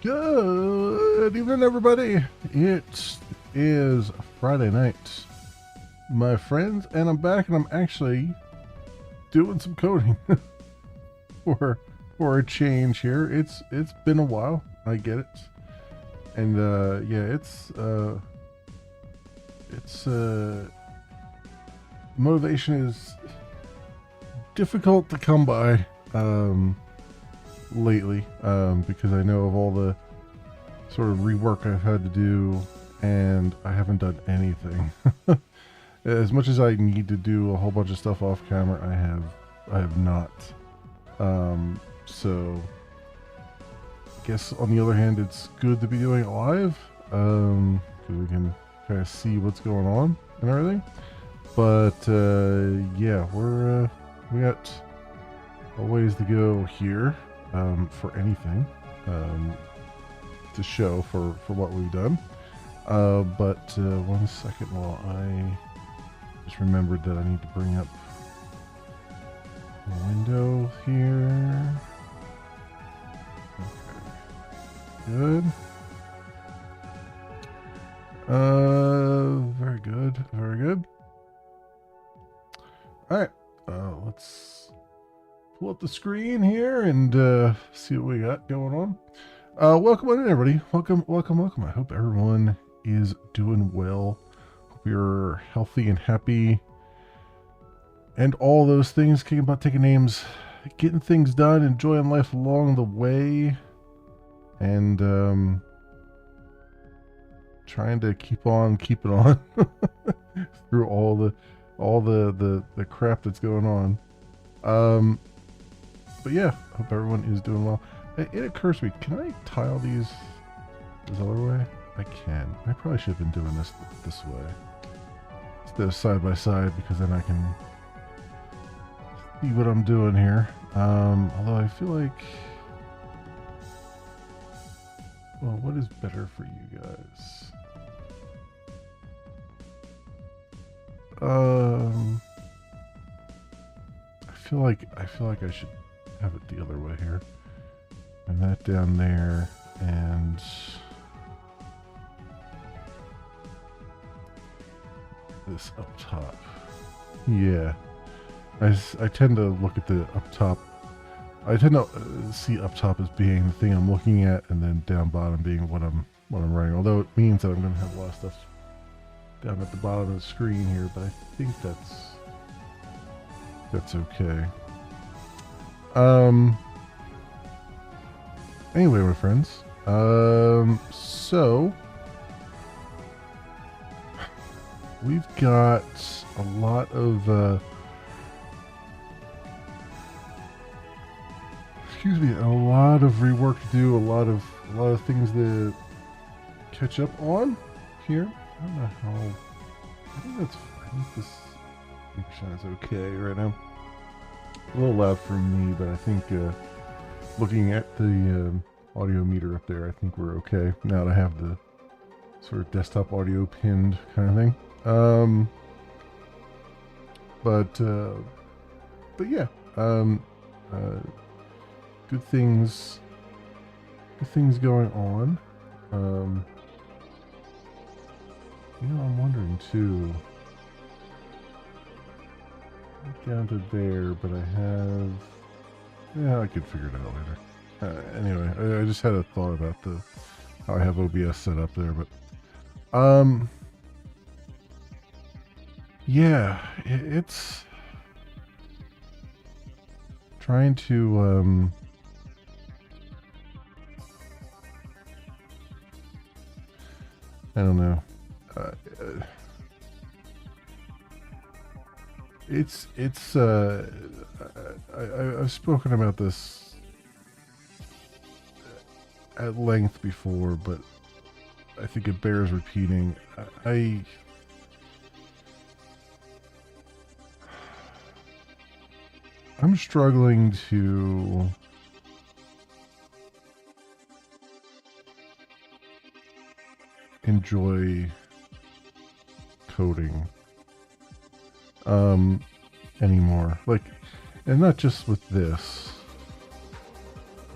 Good evening, everybody. It is Friday night, my friends, and I'm back, and I'm actually doing some coding for a change here. It's been a while. I get it, and yeah, it's motivation is difficult to come by lately because I know of all the sort of rework I've had to do, and I haven't done anything. As much as I need to do a whole bunch of stuff off camera, I have not. So I guess on the other hand, it's good to be doing it live because we can kind of see what's going on and everything. But yeah, we got a ways to go here for anything to show for what we've done. But 1 second while I just remembered that I need to bring up the window here. Okay. Good. Very good. Very good. Alright. Let's pull up the screen here and see what we got going on. Welcome on in, everybody. Welcome. I hope everyone is doing well. Hope you're healthy and happy. And all those things, kicking about taking names, getting things done, enjoying life along the way. And trying to keep on keeping on through all the crap that's going on. But yeah, hope everyone is doing well. It occurs to me, can I tile these this other way? I can. I probably should have been doing this way instead of side by side, because then I can see what I'm doing here. Although I feel like, well, what is better for you guys? I feel like I should have it the other way here. And that down there, and this up top. Yeah. I tend to look at the up top. I tend to see up top as being the thing I'm looking at, and then down bottom being what I'm writing. Although it means that I'm going to have a lot of stuff down at the bottom of the screen here, but I think that's okay. Anyway, my friends, so we've got a lot of a lot of rework to do, a lot of things to catch up on here. I don't know how. I think this picture is okay right now. A little loud for me, but I think looking at the audio meter up there, I think we're okay now to have the sort of desktop audio pinned kind of thing. But yeah, good things going on. I'm wondering too. Down to there, but I could figure it out later. Anyway, I just had a thought about how I have OBS set up there, but yeah, it's trying to I don't know. I've spoken about this at length before, but I think it bears repeating. I'm struggling to enjoy coding anymore. Like, and not just with this.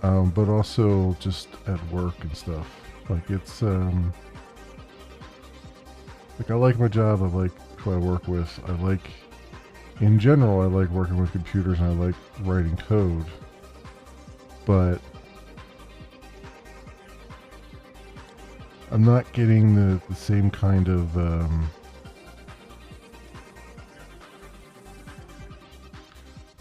but also just at work and stuff. Like it's like I like my job. I like who I work with. I like, in general, I like working with computers and I like writing code. But I'm not getting the same kind of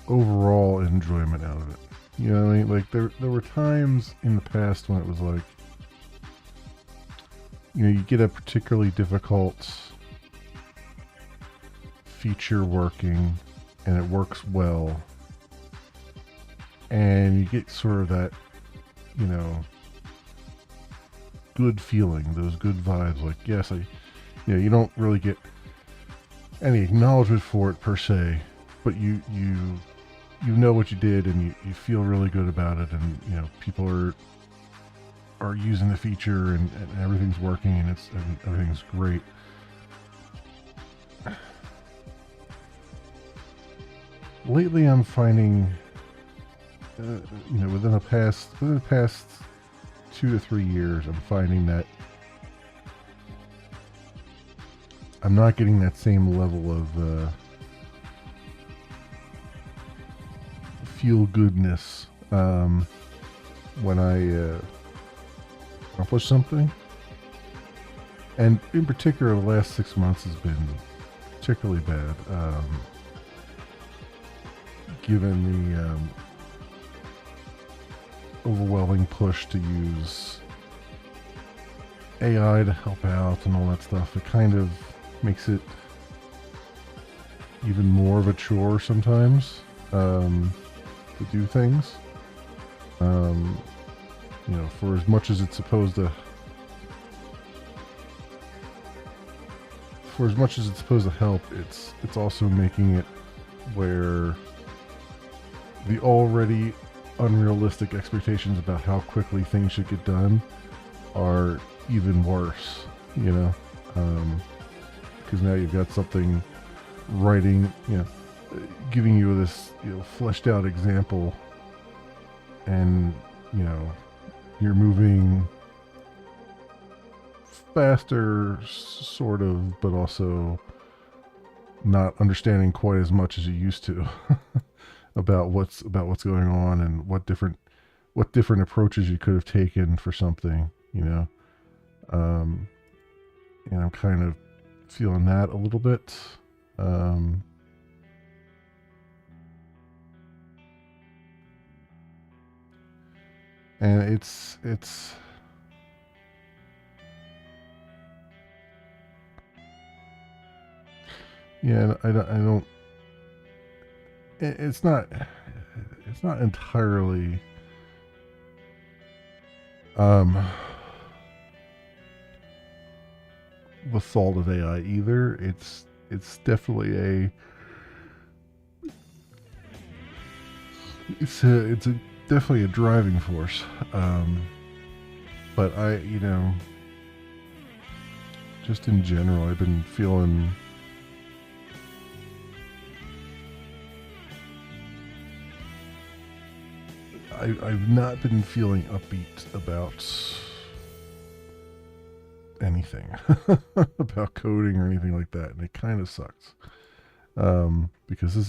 overall enjoyment out of it. You know what I mean? Like there were times in the past when it was like, you know, you get a particularly difficult feature working and it works well, and you get sort of that, you know, good feeling, those good vibes. Like, yes, you know, you don't really get any acknowledgement for it per se, but you know what you did, and you feel really good about it, and you know people are using the feature, and everything's working, and everything's great. Lately, I'm finding, you know, within the past 2 to 3 years, I'm finding that I'm not getting that same level of feel goodness when I accomplish something. And in particular, the last 6 months has been particularly bad, given the overwhelming push to use AI to help out and all that stuff. It kind of makes it even more of a chore sometimes to do things. You know, for as much as it's supposed to help, it's also making it where the already unrealistic expectations about how quickly things should get done are even worse, you know, because now you've got something writing, you know, giving you this, you know, fleshed out example, and you know you're moving faster, sort of, but also not understanding quite as much as you used to about what's going on, and what different approaches you could have taken for something, you know. And I'm kind of feeling that a little bit. And it's yeah, I don't it's not entirely the fault of AI either. It's definitely it's definitely a driving force. But you know, just in general, I've been feeling I've not been feeling upbeat about anything about coding or anything like that, and it kind of sucks, because this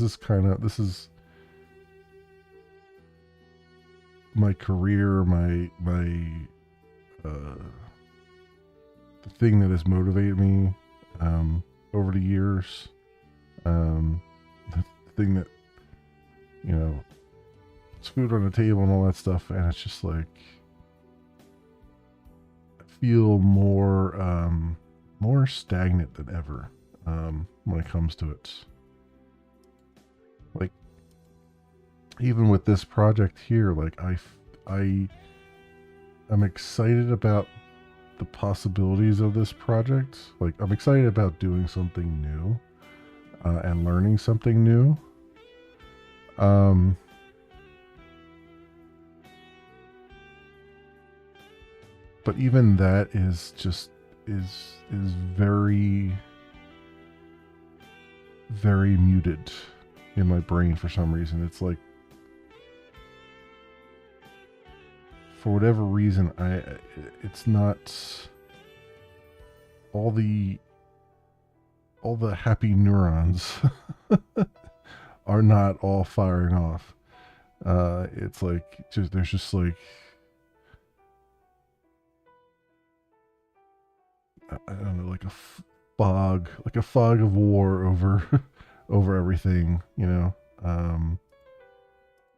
is my career, the thing that has motivated me over the years, the thing that, you know, puts food on the table and all that stuff, and it's just like I feel more stagnant than ever when it comes to it. Like, even with this project here, like I'm excited about the possibilities of this project. Like, I'm excited about doing something new and learning something new. But even that is very, very muted in my brain for some reason. It's like for whatever reason, it's not all the happy neurons are not all firing off. It's like there's just like, I don't know, like a fog of war over over everything, you know.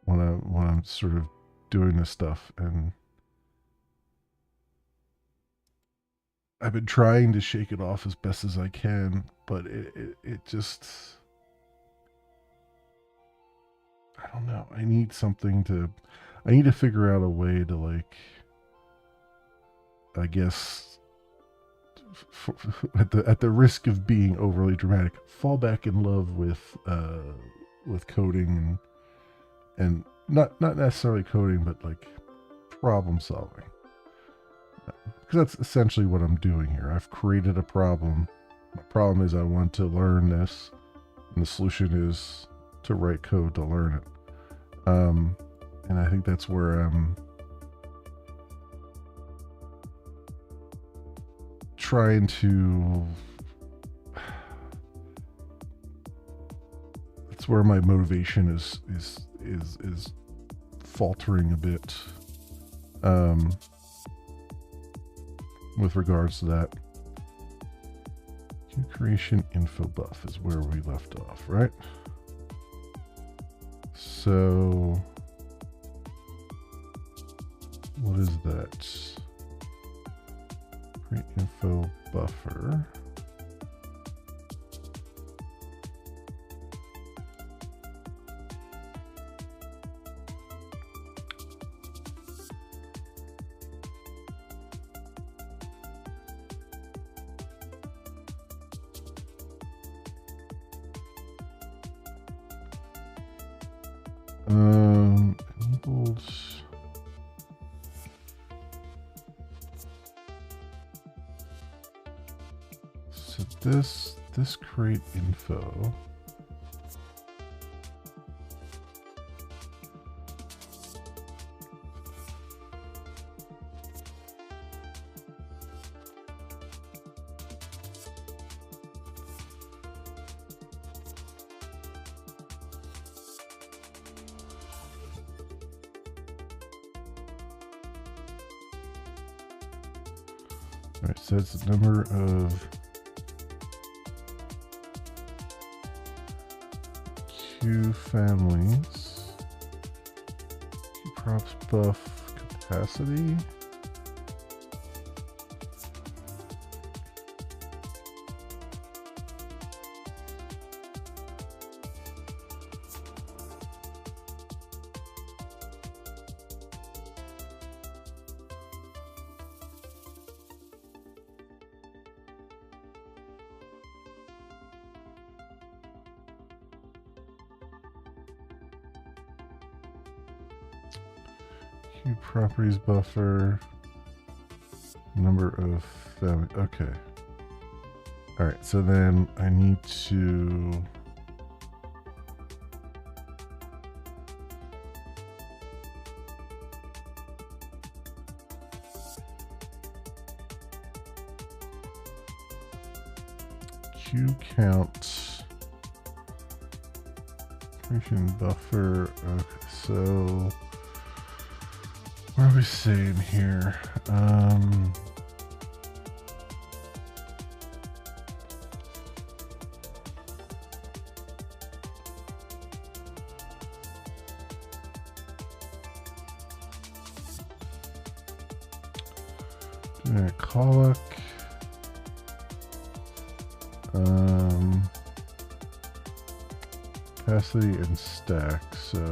When I'm sort of doing this stuff, and I've been trying to shake it off as best as I can, but it just, I don't know. I need to figure out a way to, like, I guess, at the risk of being overly dramatic, fall back in love with coding and not necessarily coding, but like problem solving. Because that's essentially what I'm doing here. I've created a problem. My problem is I want to learn this, and the solution is to write code to learn it. And I think that's where I'm trying to. That's where my motivation is faltering a bit. With regards to that, queue creation info buff is where we left off, right? So, what is that? Create info buffer. Enabled. So this create info. Alright, so it's the number of queue families, queue props buff capacity. Queue properties buffer, number of family. Okay. All right. So then I need to queue count creation buffer. Okay. So. What are we saying here? Doing a callback. Capacity and stack. So.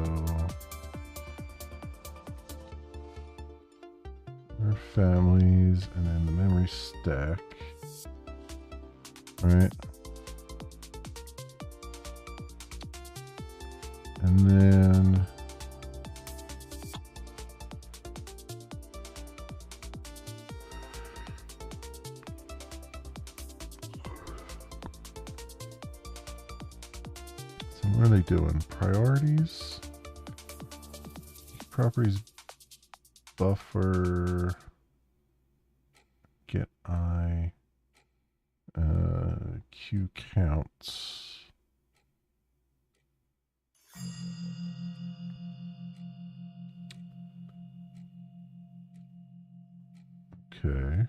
Families, and then the memory stack. All right. And then so what are they doing? Priorities, properties buffer get Q counts. Okay.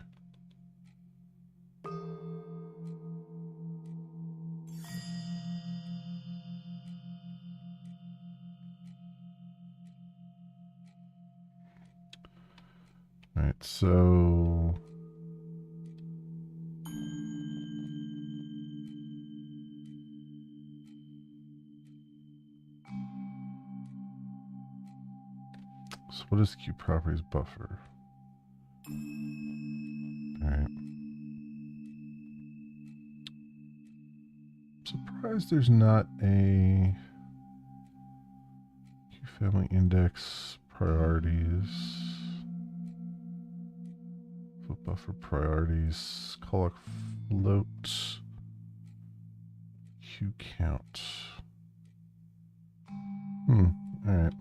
All right, so what is Q properties buffer? All right. Surprised there's not a Q family index priorities. Buffer priorities, call float, Q count. All right.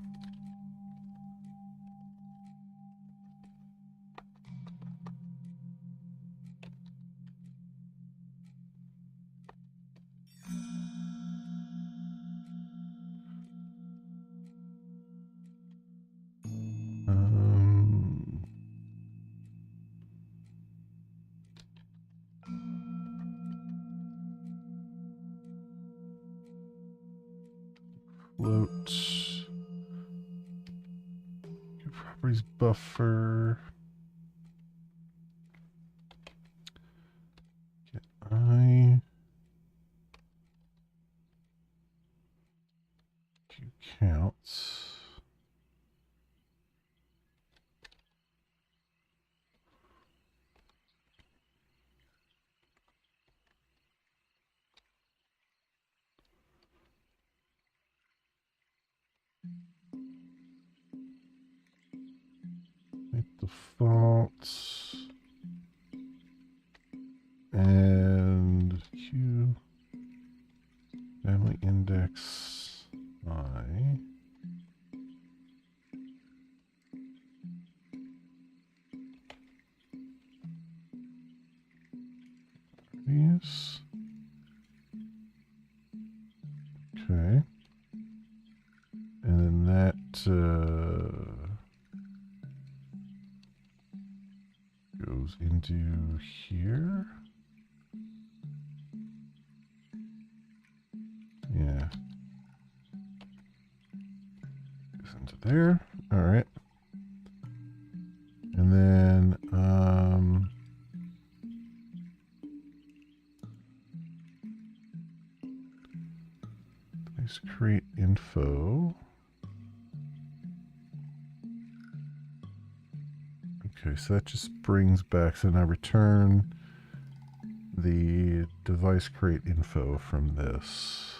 Float. Properties buffer. Get Q counts. Default and Q family index I. Yes. Okay. And then that goes into here. Yeah. Goes into there. All right. And then let's create info. Okay, so that just brings back, so now return the device create info from this.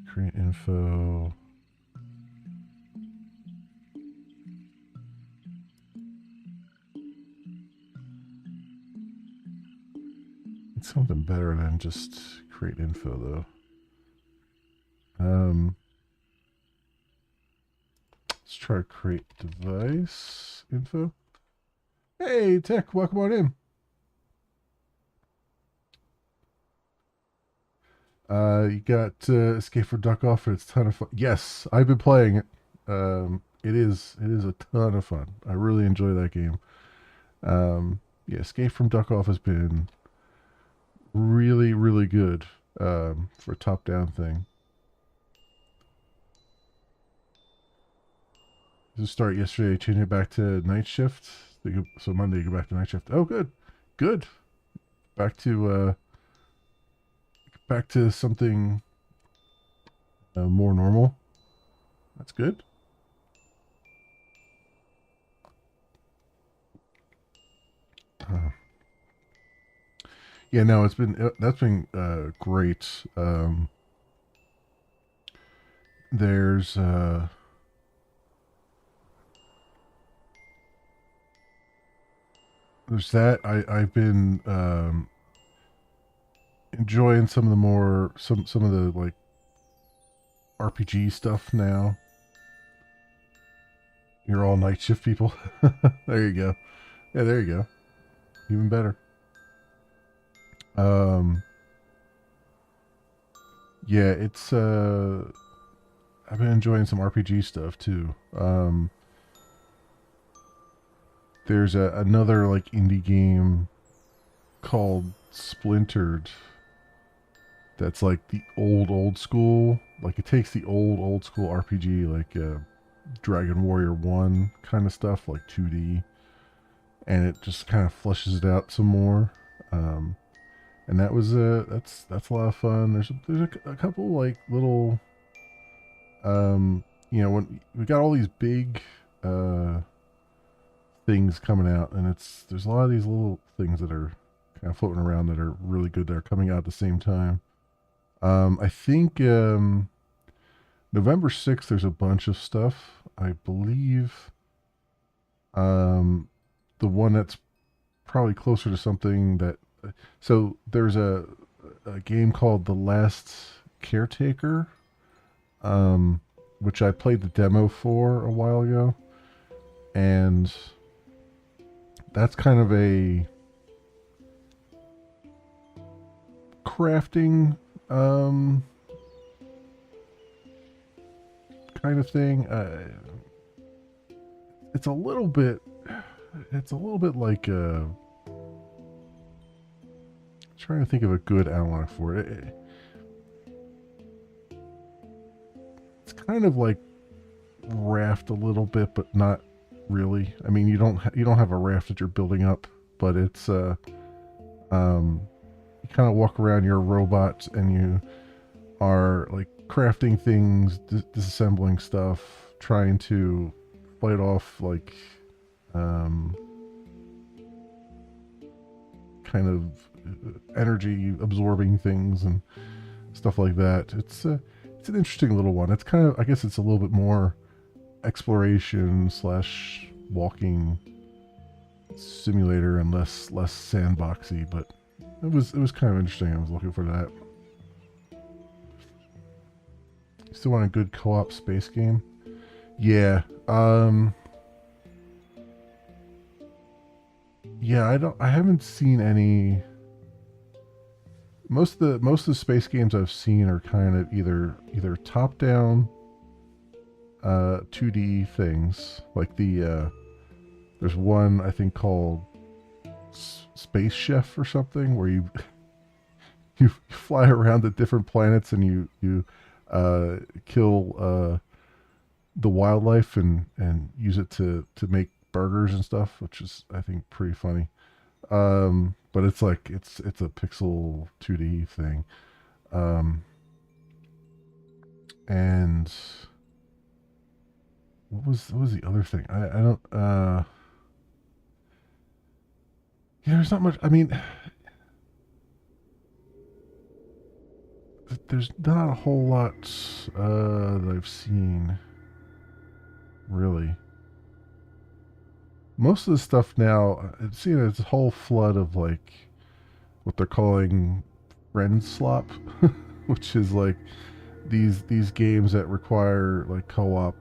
Create info. It's something better than just create info though. Let's try to create device info. Hey, Tech, welcome on in. You got Escape from Duck Off, and it's a ton of fun. Yes, I've been playing it. It is a ton of fun. I really enjoy that game. Yeah, Escape from Duck Off has been really, really good for a top-down thing. Just start yesterday, changing it back to night shift. So Monday you go back to night shift. Oh, good, good. Back to something more normal. That's good. Yeah, no, that's been great. There's that. I've been enjoying some of the more some of the like RPG stuff now. You're all night shift people. There you go. Yeah, there you go. Even better. Um, yeah, it's I've been enjoying some RPG stuff too. There's another like indie game called Splintered that's like the old school. Like it takes the old school RPG like Dragon Warrior 1 kind of stuff, like 2D, and it just kind of fleshes it out some more. Um, and that was that's a lot of fun. There's a couple like little when we got all these big uh things coming out, and there's a lot of these little things that are kind of floating around that are really good that are coming out at the same time. I think November 6th there's a bunch of stuff. I believe um the one that's probably closer to something that so there's a game called The Last Caretaker, um, which I played the demo for a while ago, and that's kind of a crafting kind of thing. It's a little bit, it's a little bit like trying to think of a good analog for it. It's kind of like Raft a little bit, but not really. I mean, you don't have a raft that you're building up, but it's you kind of walk around your robot and you are like crafting things, disassembling stuff, trying to fight off like um, kind of energy absorbing things and stuff like that. It's an interesting little one. It's kind of, I guess it's a little bit more exploration slash walking simulator and less sandboxy, but it was kind of interesting. I was looking for that. Still want a good co-op space game? Yeah. Yeah, I haven't seen any. Most of the space games I've seen are kind of either top down 2D things. Like there's one I think called Space Chef or something where you you fly around to different planets and you kill the wildlife and use it to make burgers and stuff, which is I think pretty funny. But it's like it's a pixel 2D thing. Um, and what was the other thing? I don't yeah, there's not much. I mean, there's not a whole lot that I've seen really. Most of the stuff now, it's it's a whole flood of like what they're calling friend slop, which is like these games that require like co-op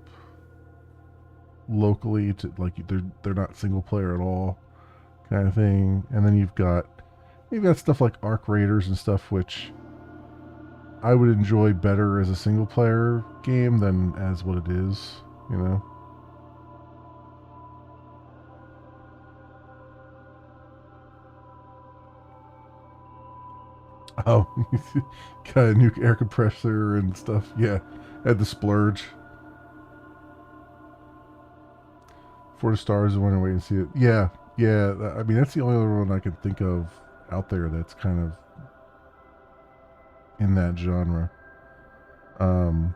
locally to like they're not single player at all kind of thing. And then you've got stuff like Arc Raiders and stuff which I would enjoy better as a single player game than as what it is, you know. Oh, got a new air compressor and stuff. Yeah, had the splurge. 4 stars. I want to wait and see it. Yeah, yeah. I mean, that's the only other one I can think of out there that's kind of in that genre. Um,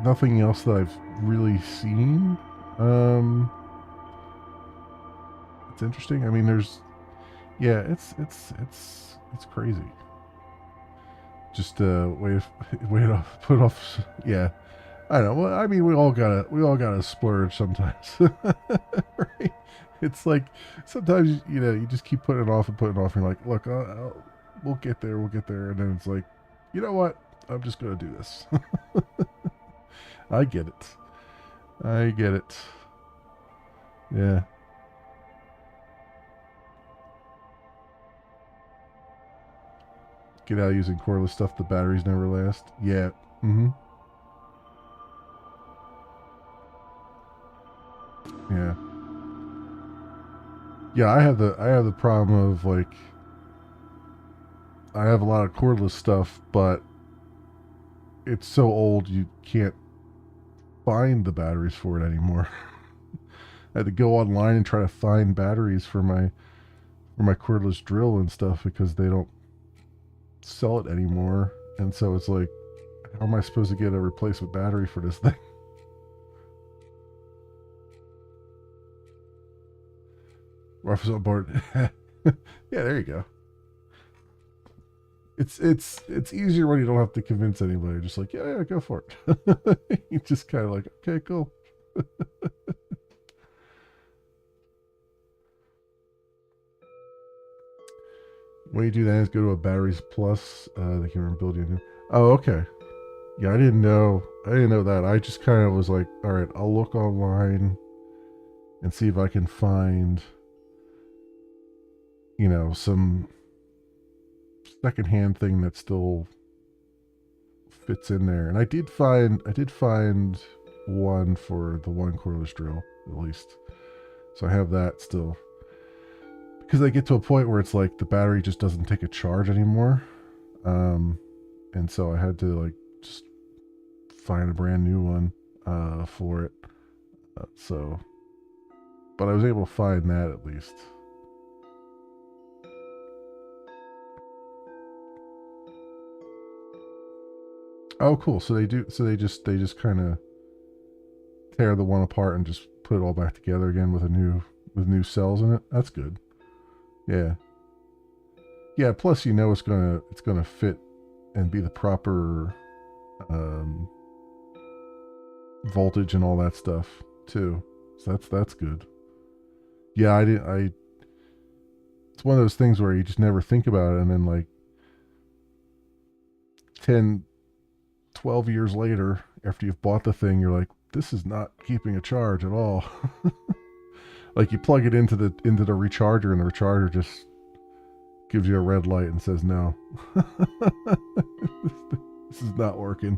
Nothing else that I've really seen. Um, it's interesting. I mean, yeah, it's crazy. Just wait, wait off, put off. Yeah, I know. Well, I mean, we all gotta splurge sometimes, right? It's like sometimes you know you just keep putting it off and putting it off. And you're like, look, we'll get there, we'll get there, and then it's like, you know what? I'm just gonna do this. I get it. I get it. Yeah. Get out using cordless stuff. The batteries never last. Yeah. Mm-hmm. Yeah. Yeah. I have the problem of like I have a lot of cordless stuff, but it's so old you can't find the batteries for it anymore. I had to go online and try to find batteries for my cordless drill and stuff because they don't sell it anymore. And so it's like, how am I supposed to get a replacement battery for this thing? Rough on board. Yeah, there you go. It's easier when you don't have to convince anybody. Just like, yeah, go for it. You just kind of like, okay, cool. When you do that, is go to a batteries plus. They can build you a new. Oh, okay. Yeah, I didn't know. I didn't know that. I just kind of was like, all right, I'll look online and see if I can find, some secondhand thing that still fits in there. And I did find one for the one cordless drill at least. So I have that still. Because I get to a point where it's like the battery just doesn't take a charge anymore. And so I had to like just find a brand new one for it. But I was able to find that at least. Oh, cool. So they do. So they just kind of tear the one apart and just put it all back together again with new cells in it. That's good. Yeah. Yeah. Plus, it's gonna fit and be the proper um, voltage and all that stuff too. So that's good. Yeah, I did. I It's one of those things where you just never think about it, and then like 10, 12 years later, after you've bought the thing, you're like, this is not keeping a charge at all. Like you plug it into the recharger, and the recharger just gives you a red light and says no. This is not working.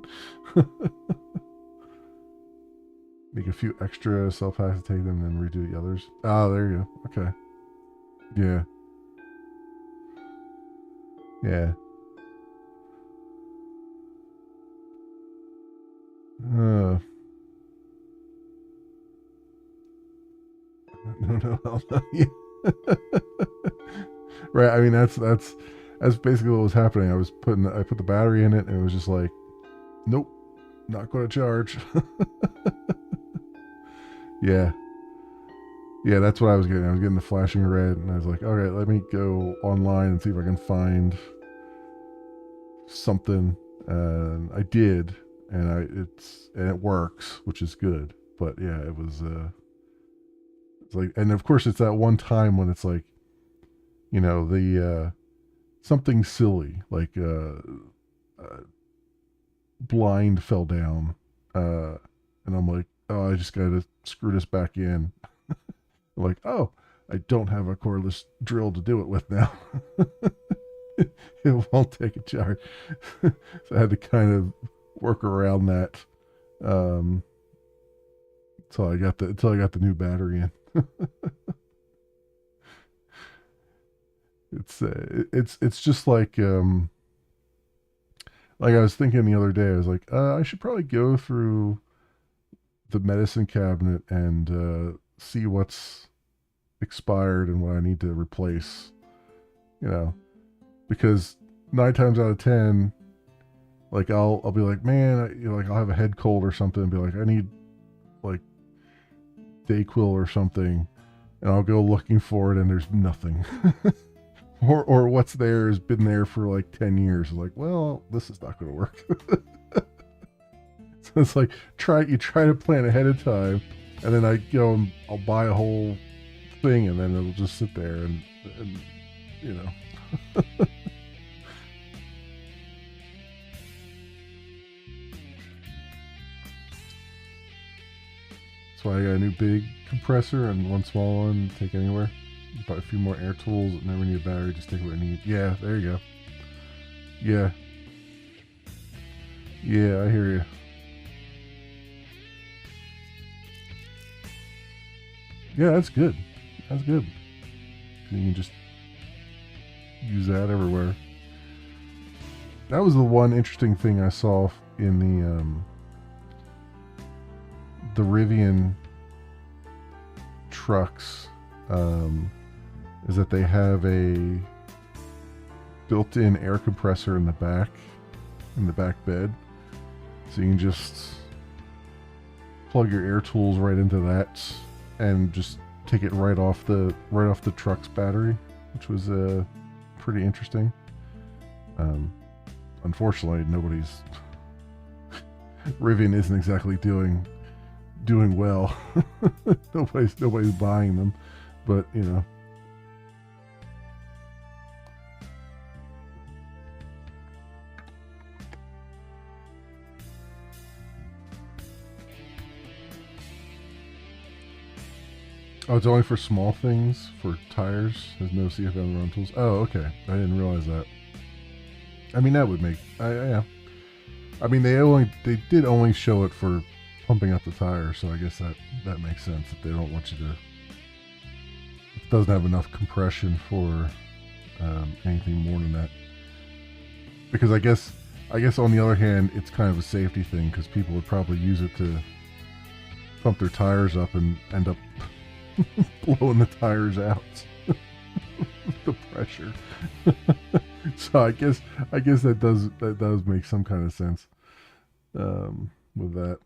Make a few extra cell packs to take them and then redo the others. Oh, there you go. Okay. Yeah. Yeah. Uh, no. Yeah. Right. I mean, that's basically what was happening. I put the battery in it, and it was just like, nope, not going to charge. Yeah. Yeah, that's what I was getting. I was getting the flashing red, and I was like, all right, let me go online and see if I can find something. And I did, and it works, which is good. But yeah, it was it's like, and of course, it's that one time when it's like, the something silly like uh, blind fell down, and I'm like, oh, I just gotta screw this back in. I'm like, oh, I don't have a cordless drill to do it with now. It won't take a charge. So I had to kind of work around that um, until I got the new battery in. It's just like I was thinking the other day. I was like, I should probably go through the medicine cabinet and see what's expired and what I need to replace. You know, because 9 times out of 10, like I'll be like, man, like I'll have a head cold or something, and be like, I need like Dayquil or something, and I'll go looking for it, and there's nothing. Or what's there has been there for like 10 years. It's like, well, this is not going to work. So it's like you try to plan ahead of time, and then I go and I'll buy a whole thing, and then it'll just sit there and you know. That's why I got a new big compressor and one small one. Take anywhere. Buy a few more air tools. Never need a battery. Just take what I need. Yeah, there you go. Yeah. Yeah, I hear you. Yeah, that's good. That's good. You can just use that everywhere. That was the one interesting thing I saw in the Rivian trucks, is that they have a built-in air compressor in the back bed, so you can just plug your air tools right into that and just take it right off the truck's battery, which was pretty interesting. Unfortunately, Rivian isn't exactly doing well. nobody's buying them, but you know. Oh, it's only for small things, for tires. There's no CFM run tools. Oh, okay. I didn't realize that. I mean, that would make... yeah. I mean, they did only show it for pumping up the tire, so I guess that makes sense. That they don't want you to... It doesn't have enough compression for anything more than that. Because I guess on the other hand, it's kind of a safety thing, because people would probably use it to pump their tires up and end up blowing the tires out. The pressure. So I guess that does make some kind of sense with that.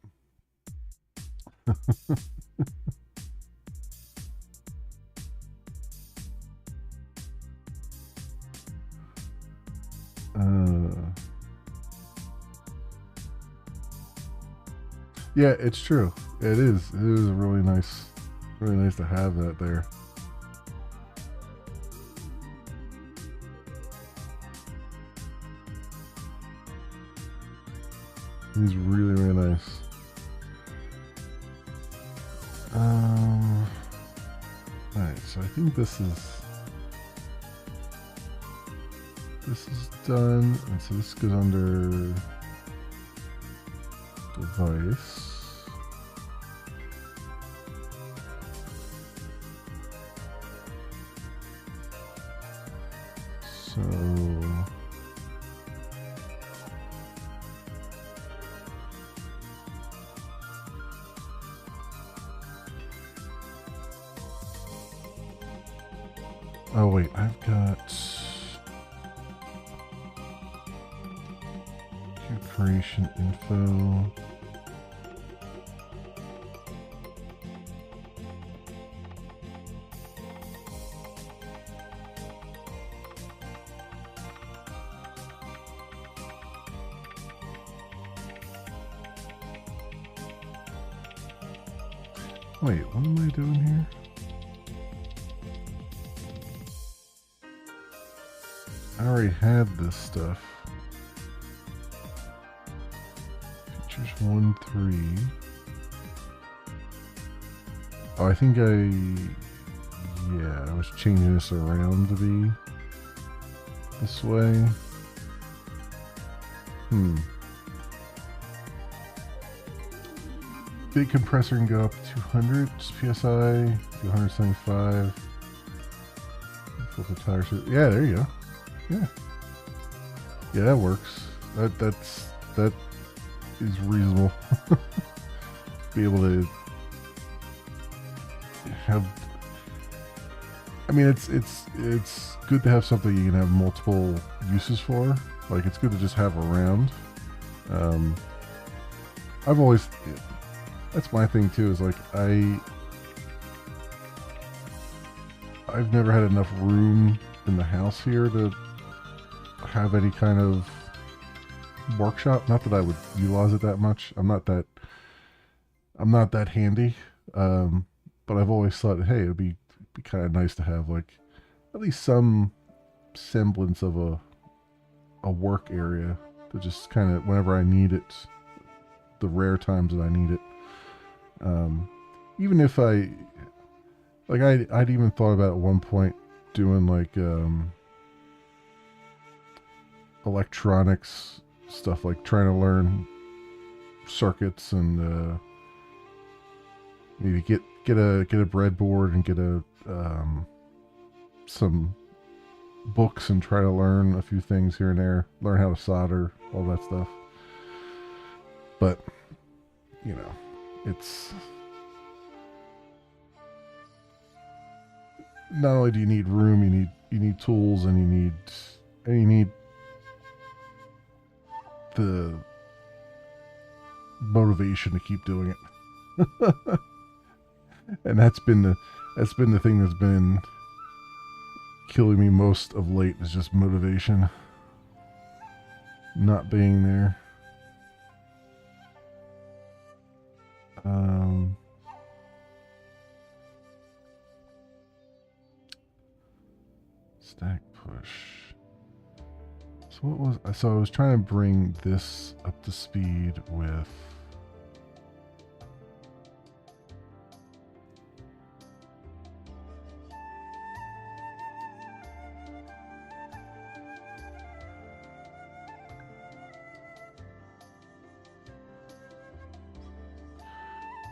Yeah, it's true. It is really nice to have that there. It is really nice. Alright, so I think this is done, and so this goes under device. So oh wait, I've got queue creation info. Wait, what am I doing here? I already had this stuff. Features 1.3. Oh, I think I was changing this around to be this way. Big compressor can go up to 200 psi, 275. Flip the tires. Yeah, there you go. Yeah, that works. That is reasonable. Be able to have. I mean, it's good to have something you can have multiple uses for. Like, it's good to just have around. I've always. That's my thing too. Is like I've never had enough room in the house here to have any kind of workshop. Not that I would utilize it that much. I'm not that handy. But I've always thought, hey, it'd be be kind of nice to have like at least some semblance of a work area to just kind of whenever I need it, the rare times that I need it. Even if I like, I'd even thought about at one point doing like electronics stuff, like trying to learn circuits and maybe get a breadboard and get a some books and try to learn a few things here and there, learn how to solder, all that stuff. But you know, it's not only do you need room, you need tools, and you need the motivation to keep doing it. And that's been the thing that's been killing me most of late, is just motivation not being there. Stack push. So I was trying to bring this up to speed with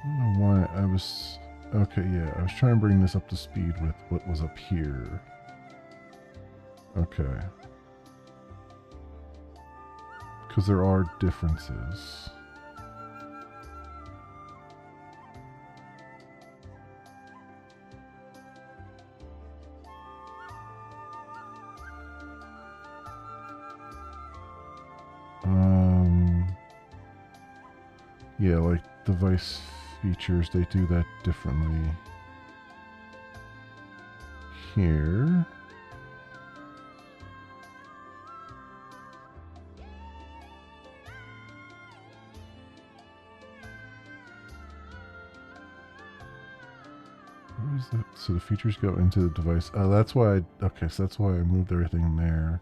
I don't know why I was... Okay, yeah, I was trying to bring this up to speed with what was up here. Okay. Because there are differences. Yeah, like device features, they do that differently here. Where is that? So the features go into the device. Oh, that's why okay, so that's why I moved everything there.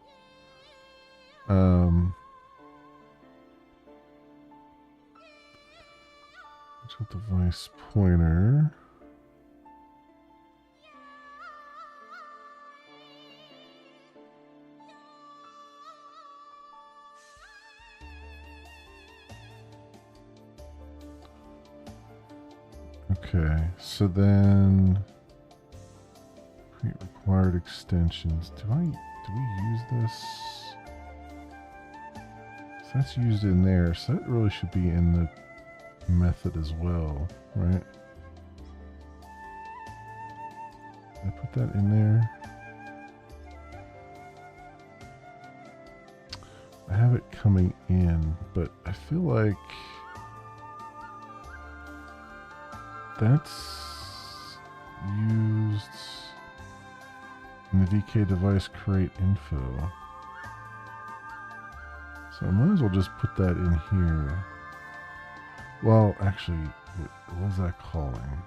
Device pointer. Okay, so then create required extensions. Do we use this? So that's used in there, so that really should be in the method as well, right? Did I put that in there? I have it coming in, but I feel like that's used in the DK device create info. So I might as well just put that in here. Well, actually, what is that calling?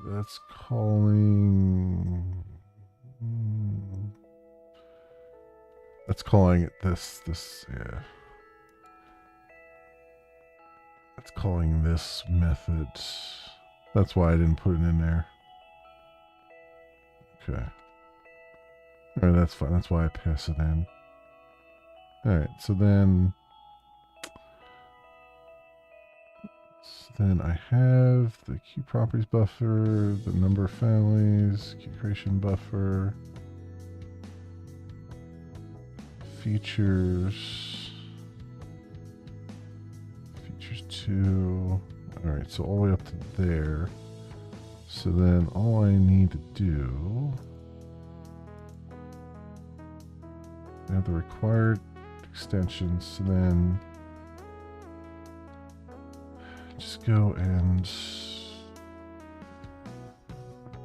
That's calling... That's calling it this, yeah. That's calling this method. That's why I didn't put it in there. Okay. Alright, that's fine. That's why I pass it in. Alright, so then I have the key properties buffer, the number of families, key creation buffer, features 2. Alright, so all the way up to there. So then all I need to do, I have the required extensions, so then just go and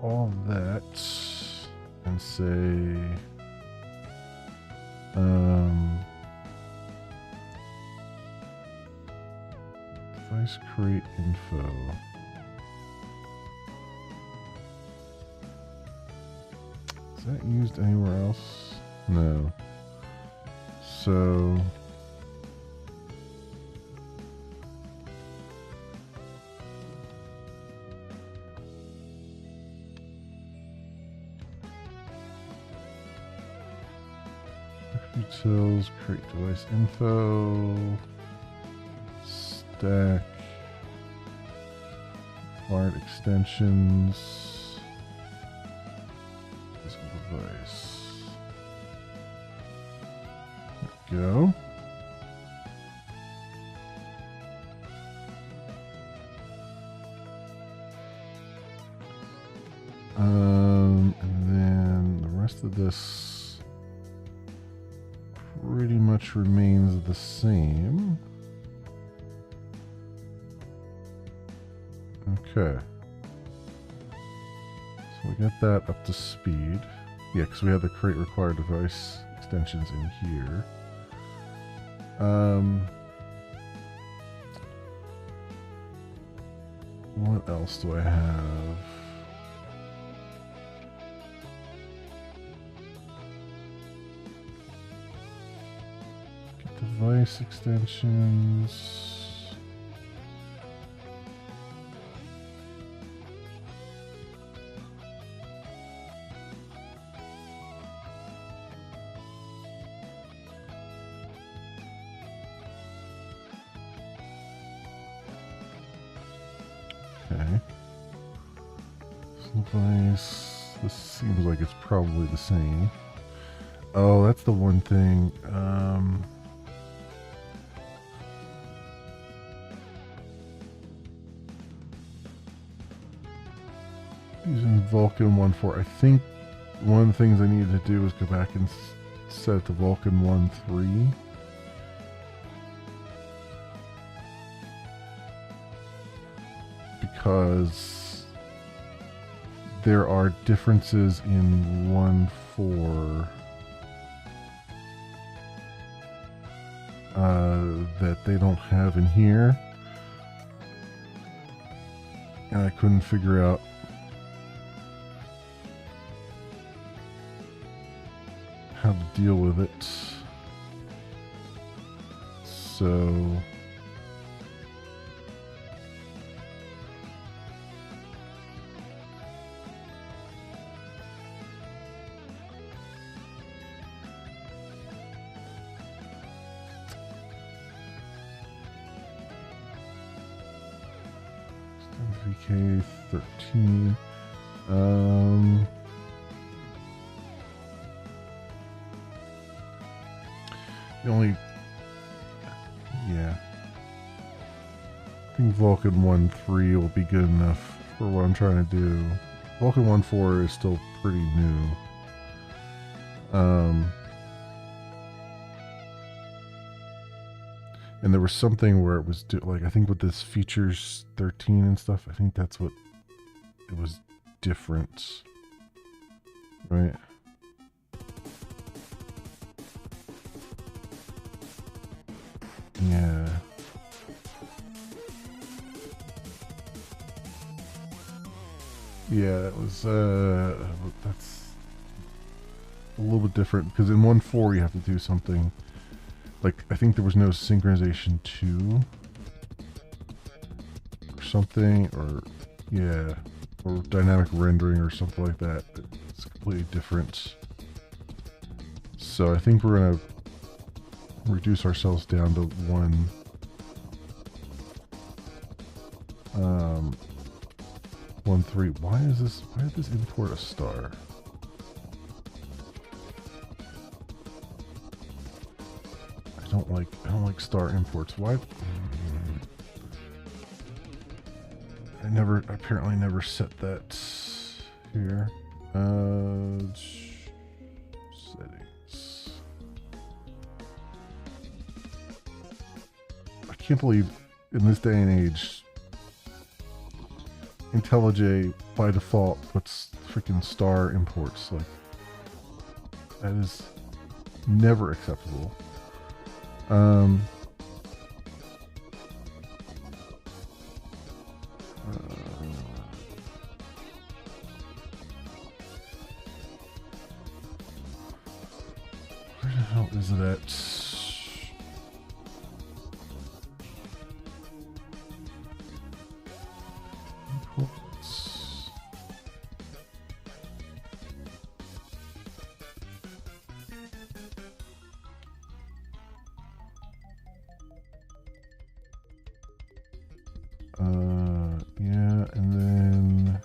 all that and say Device create info. Is that used anywhere else? No. So utils, create device info, stack, required extensions, physical device. There we go. And then the rest of this pretty much remains the same. Okay. So we got that up to speed. Yeah, because we had the create required device extensions in here. What else do I have? Get device extensions. Okay. Device. This seems like it's probably the same. Oh, that's the one thing. Using Vulkan 1.4. I think one of the things I needed to do was go back and set it to Vulkan 1.3. Because there are differences in 1.4 that they don't have in here, and I couldn't figure out how to deal with it. So VK13. The only, yeah, I think Vulkan 1.3 will be good enough for what I'm trying to do. Vulkan 1.4 is still pretty new. And there was something where it was like, I think with this features 13 and stuff, I think that's what it was different, right? Yeah. Yeah, it was, that's a little bit different, because in 1.4 you have to do something, like, I think there was no synchronization 2, or something, or, yeah, or dynamic rendering or something like that. It's completely different. So I think we're going to reduce ourselves down to 1.3. Why did this import a star? I don't like star imports. Why? I apparently never set that here. Settings. I can't believe in this day and age IntelliJ by default puts freaking star imports. Like, that is never acceptable. is it at? Imports. Yeah, and then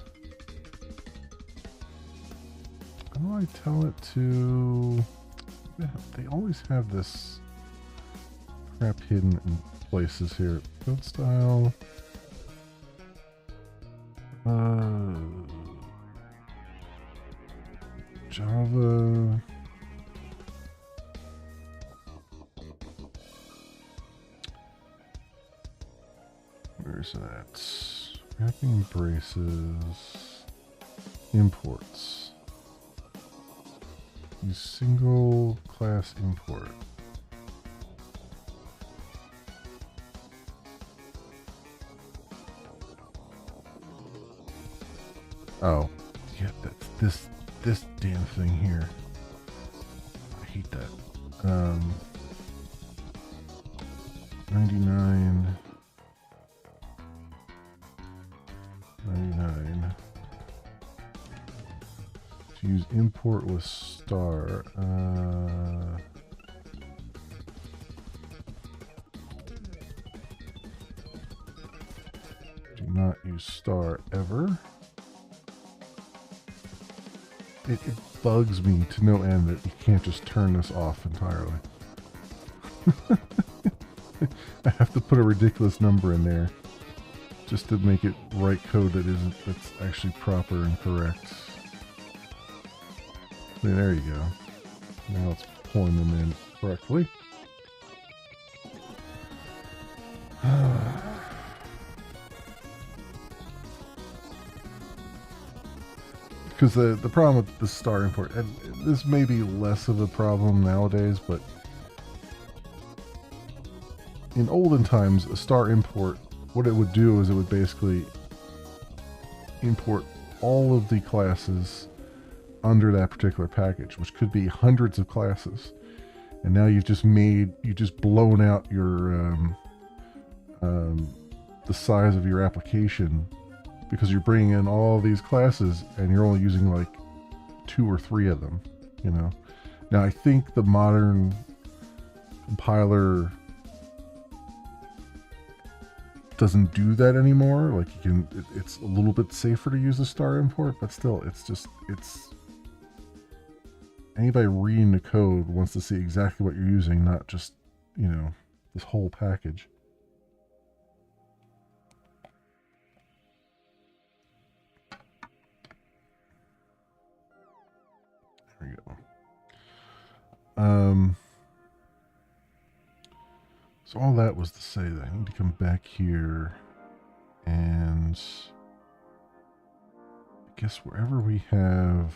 how do I tell it to? Yeah, they always have this crap hidden in places here. Code style. Java. Where's that? Wrapping braces. Imports. Use single class import. Oh, yeah, that's this damn thing here. I hate that. 99. To use import with star. Do not use star ever. It bugs me to no end that you can't just turn this off entirely. I have to put a ridiculous number in there just to make it write code that's actually proper and correct. Yeah, there you go. Now it's pulling them in correctly. Because the problem with the star import, and this may be less of a problem nowadays, but in olden times, a star import, what it would do is it would basically import all of the classes under that particular package, which could be hundreds of classes. And now you've just blown out your the size of your application, because you're bringing in all these classes and you're only using like 2 or 3 of them, you know. Now I think the modern compiler doesn't do that anymore. Like it's a little bit safer to use the star import, but still, it's anybody reading the code wants to see exactly what you're using, not just, you know, this whole package. There we go. So all that was to say that I need to come back here and I guess wherever we have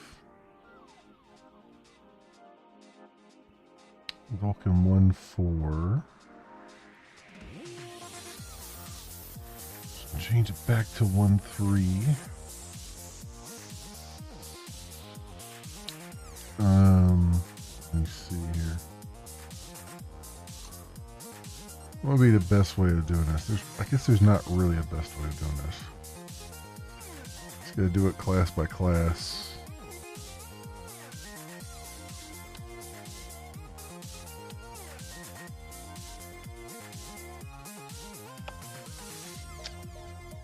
Vulkan 1.4, change it back to 1.3. Let me see here. What would be the best way of doing this? I guess there's not really a best way of doing this. Just gotta do it class by class.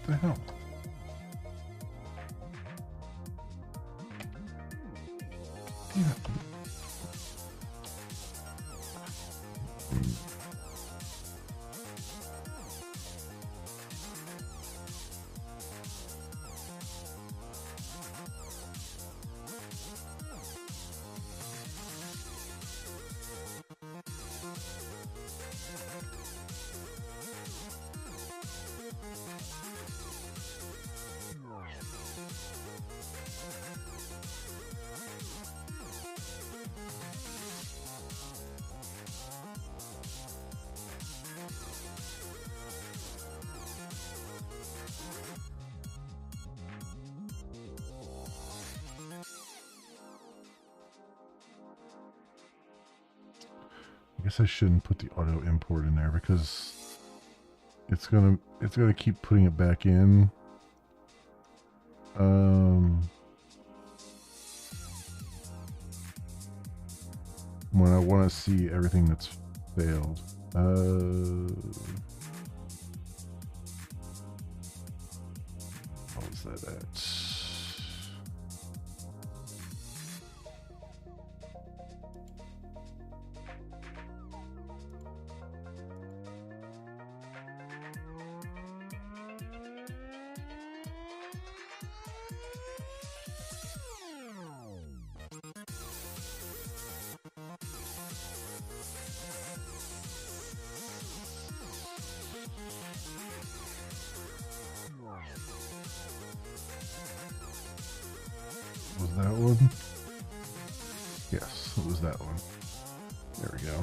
What the hell? Yeah. guess I shouldn't put the auto import in there because it's gonna keep putting it back in. When I want to see everything that's failed. What was that at? Was that one? Yes, it was that one. There we go.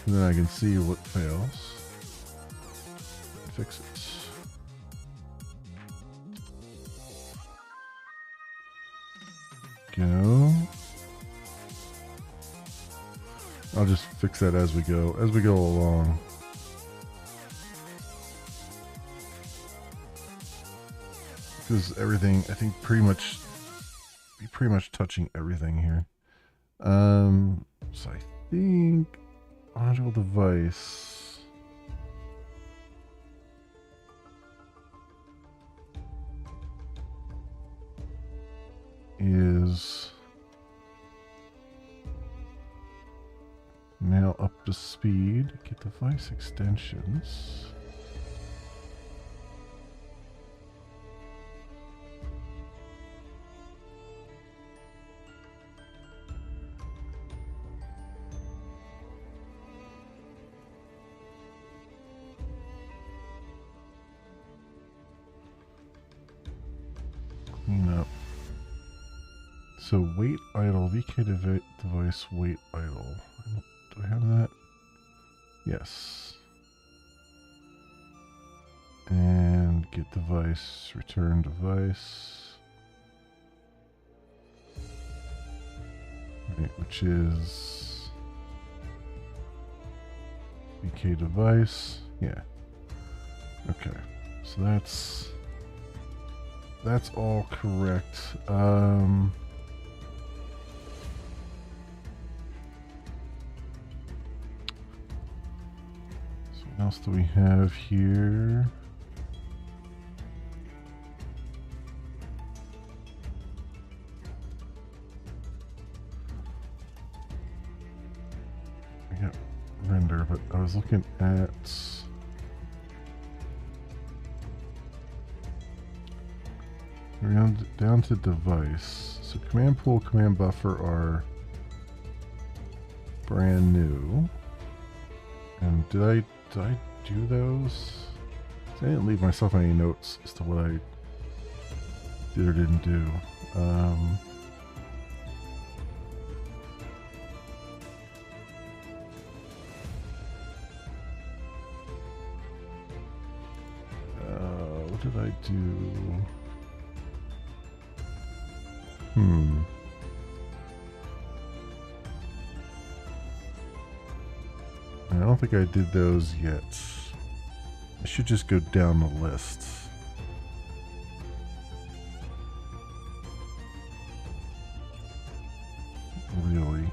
And then I can see what fails. Fix it. Go. I'll just fix that as we go along. Because everything, I think pretty much touching everything here. So I think module device is now up to speed. Get device extensions. Clean up. So wait idle, VK device wait idle. Do I have that? Yes. And get device, return device. Right, which is VK device. Yeah. Okay. So that's all correct. So what else do we have here? I got render, but I was looking at down to device. So command pool, command buffer are brand new. And did I do those? I didn't leave myself any notes as to what I did or didn't do. What did I do? I don't think I did those yet. I should just go down the list. Really.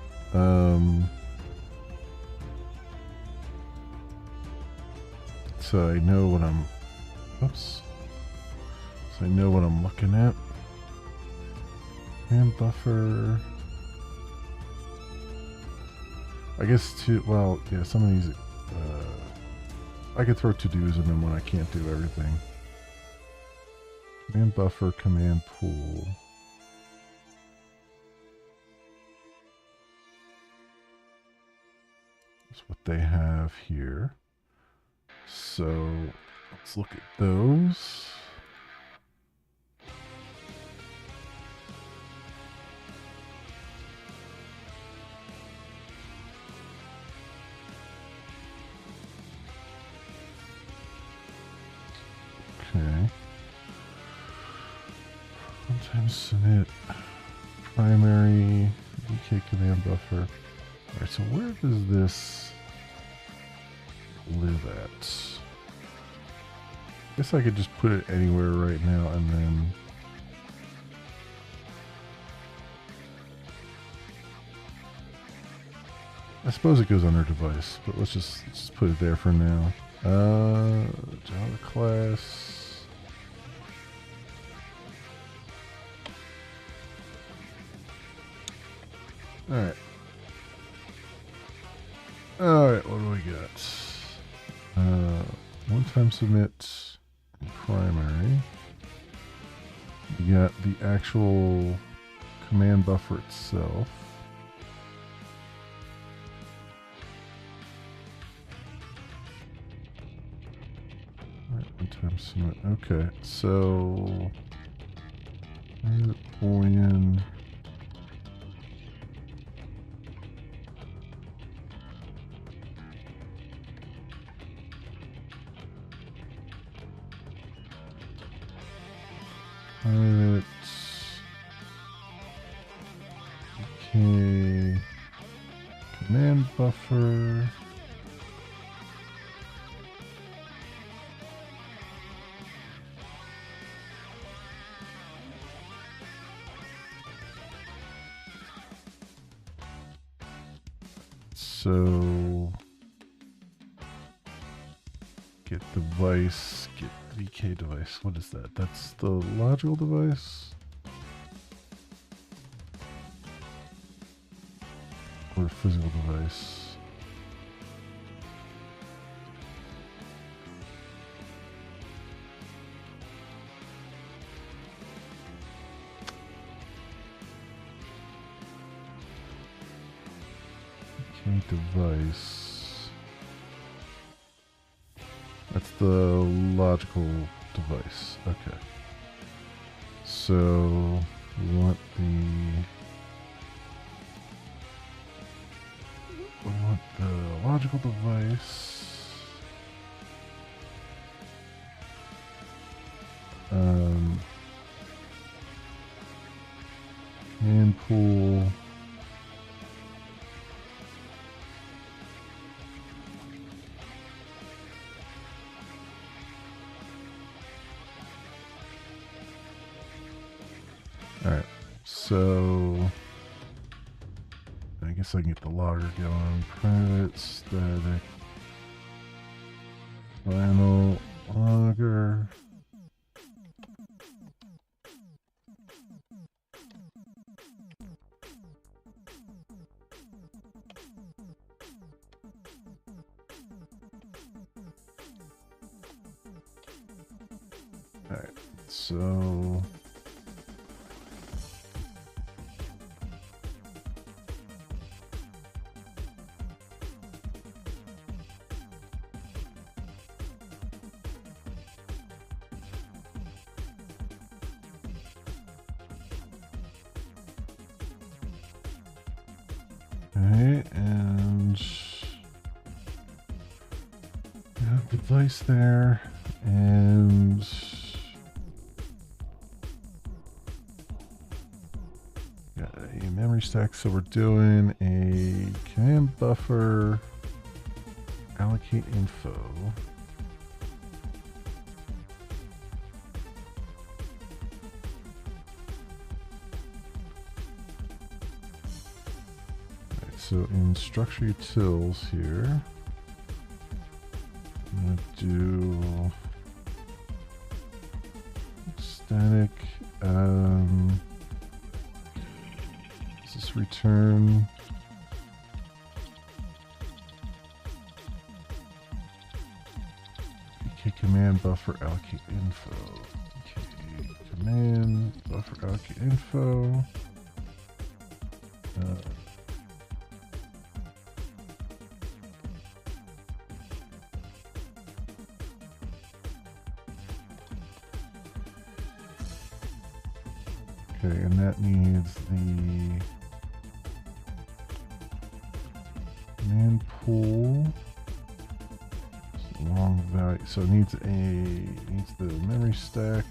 So I know what I'm... Oops. So I know what I'm looking at. And buffer... I guess well, yeah, some of these, I could throw to-dos in them when I can't do everything. Command buffer, command pool. That's what they have here. So, let's look at those. Okay. Sometimes submit primary VK command buffer. Alright, so where does this live at? Guess I could just put it anywhere right now and then I suppose it goes under device, but let's just put it there for now. Java class. Alright. Alright, what do we got? One-time submit in primary. You got the actual command buffer itself. One-time submit. Okay, so where's it boolean? Okay, command buffer. So get device, get VK device. What is that? That's the logical device? Or physical device? VK device. That's the logical device. Okay. So we want the logical device. And pool. Alright, so I guess I can get the logger going. Private static final logger. Alright, so okay, and yeah, device there, and got a memory stack. So we're doing a command buffer, allocate info. So in structure utils here, I'm going to do static, does this return okay, command buffer allocate info. Okay, command buffer allocate info. Okay, and that needs the command pool. Long value, so it needs the memory stack.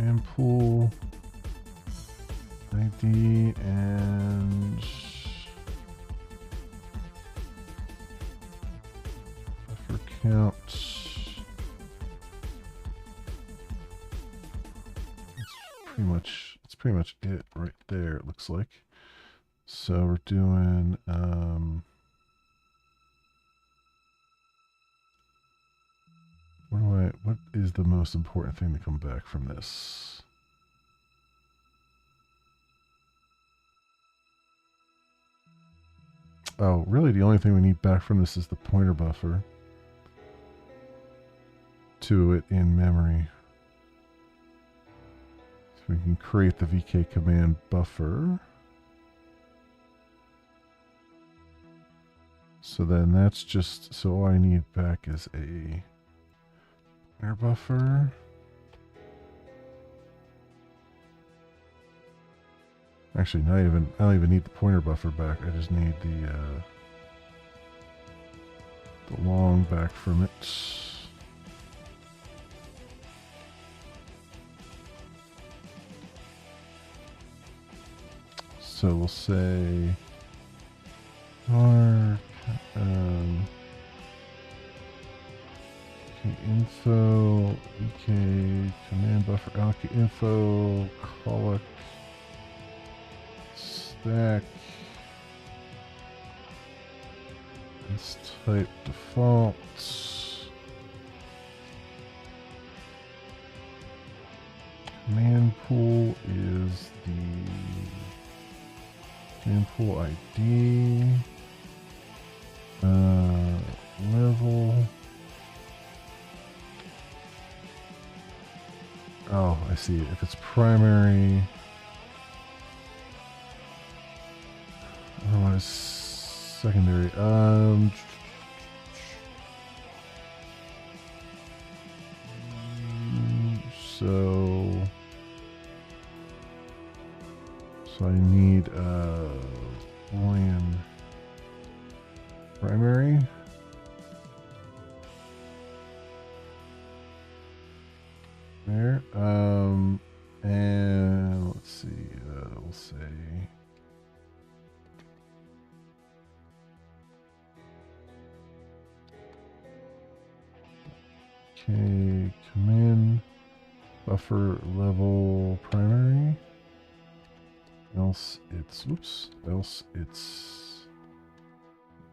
command pool ID and buffer count. That's pretty much it right there, it looks like. So we're doing what is the most important thing to come back from this? Oh, really the only thing we need back from this is the pointer buffer to it in memory. So we can create the VK command buffer. So then that's just, so all I need back is a pointer buffer. Actually, I don't even need the pointer buffer back. I just need the long back from it. So we'll say our info, EK, command buffer, allocate info, collect, stack, this type defaults, command pool is the command pool ID, level. Oh, I see. If it's primary, otherwise secondary. So I need Boolean primary. There. And let's see, we'll say okay, command buffer level primary. Else it's else it's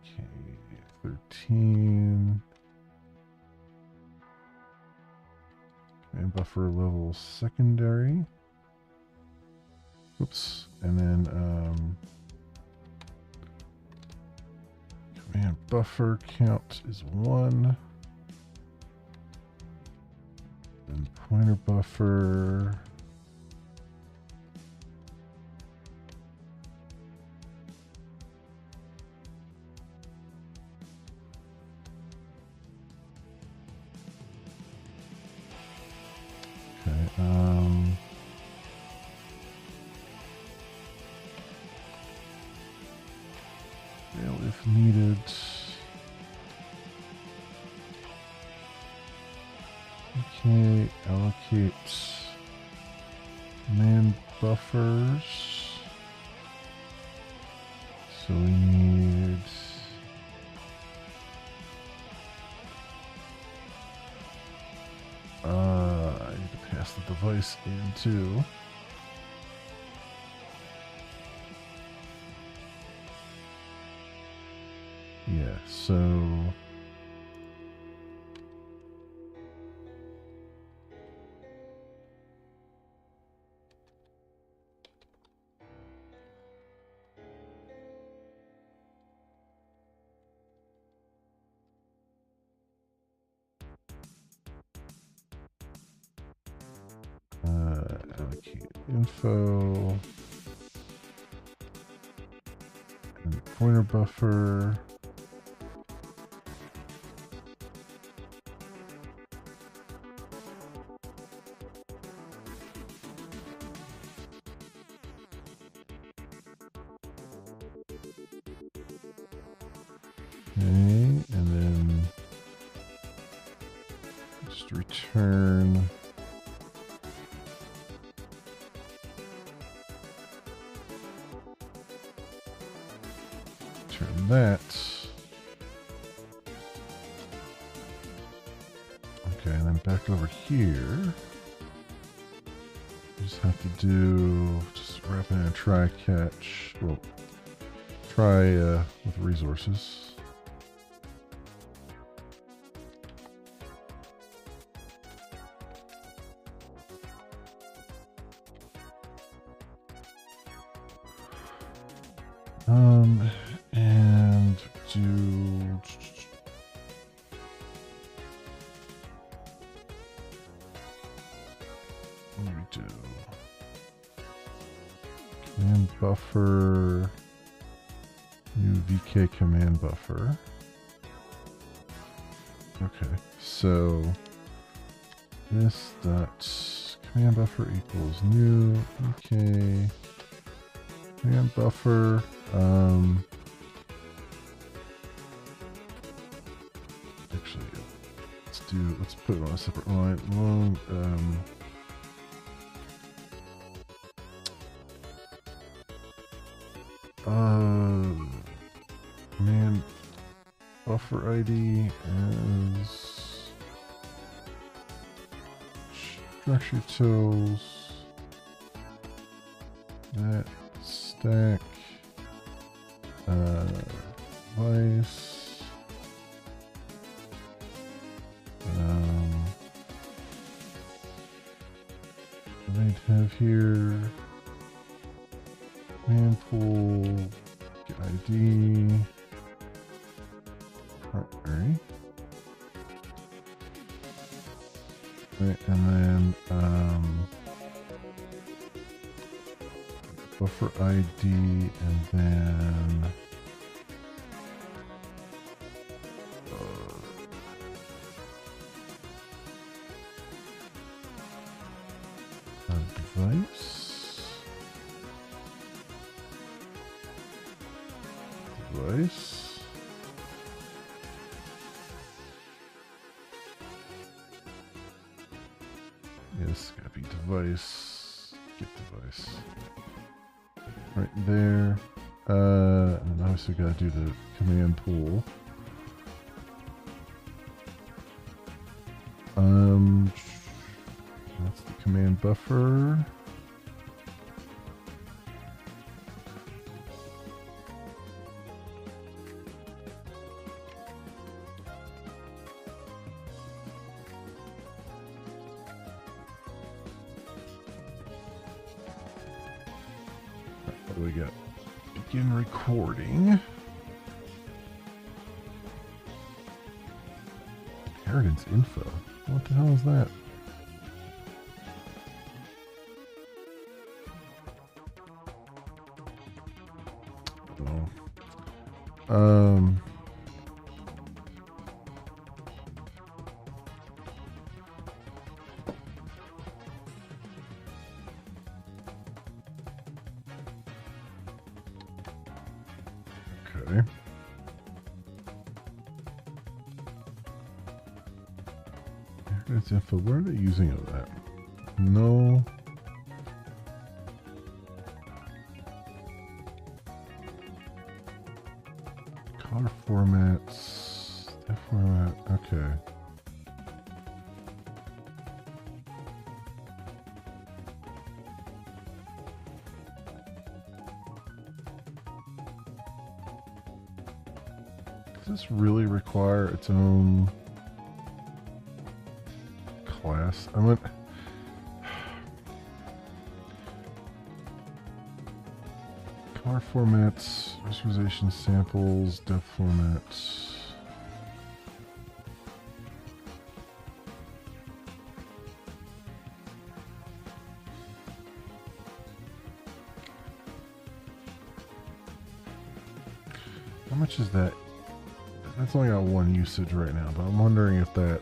okay, 13. And buffer level secondary. Oops. And then command buffer count is 1. And pointer buffer. If needed. Okay, allocate command buffers. So we need I need to pass the device into. Yeah, so allocate info and pointer buffer. Okay, and then just return return that. Okay, and then back over here. We just have to do, just wrap in a try catch. Well, try with resources. And do what do we do? Command buffer, new VK command buffer. Okay, so this dot command buffer equals new VK command buffer. Actually, let's put it on a separate line. Command buffer ID as structure tools. That stack. Device. I have here command pool, get ID, partner. Right, and then buffer ID, and then device. Yes, gotta be device. Get device. Right there. And obviously gotta do the command pool. That's the command buffer. What do we got? Begin recording. Inheritance info. What the hell is that? Oh. Okay. Inheritance info. Where are they using of that? No. Color formats. That format. Okay. Does this really require its own class? I went. Color formats, visualization samples, depth formats. How much is that? That's only got one usage right now, but I'm wondering if that.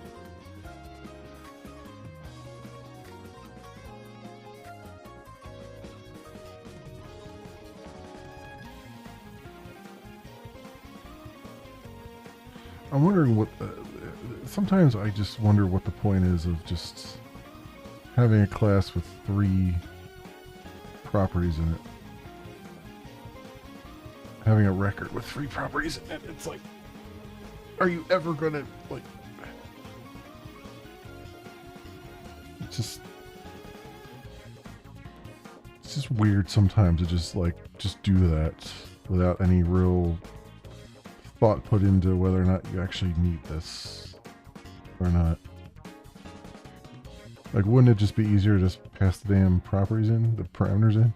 I'm wondering what. Sometimes I just wonder what the point is of just having a class with 3 properties in it. having a record with 3 properties, and it's like, are you ever gonna, like, it's just weird sometimes to just do that without any real thought put into whether or not you actually need this or not. Like, wouldn't it just be easier to just pass the damn properties in, the parameters in?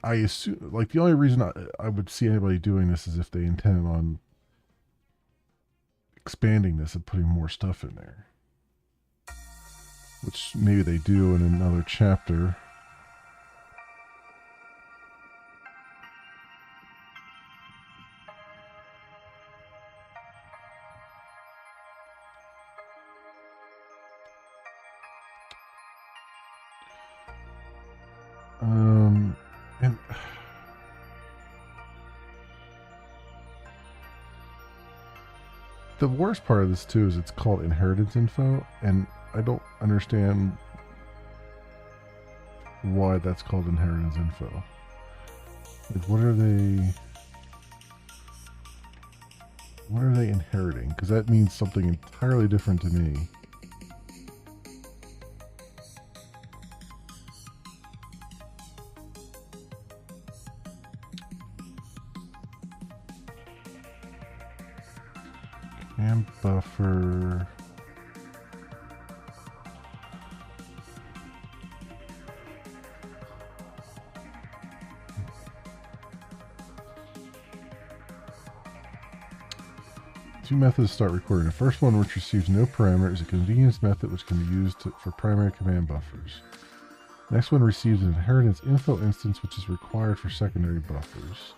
I assume, like, the only reason I would see anybody doing this is if they intended on expanding this and putting more stuff in there. Which maybe they do in another chapter. And the worst part of this too is it's called inheritance info, and I don't understand why that's called inheritance info. Like, what are they inheriting? Because that means something entirely different to me. And buffer. Two methods to start recording. The first one, which receives no parameter, is a convenience method which can be used for primary command buffers. The next one receives an inheritance info instance which is required for secondary buffers.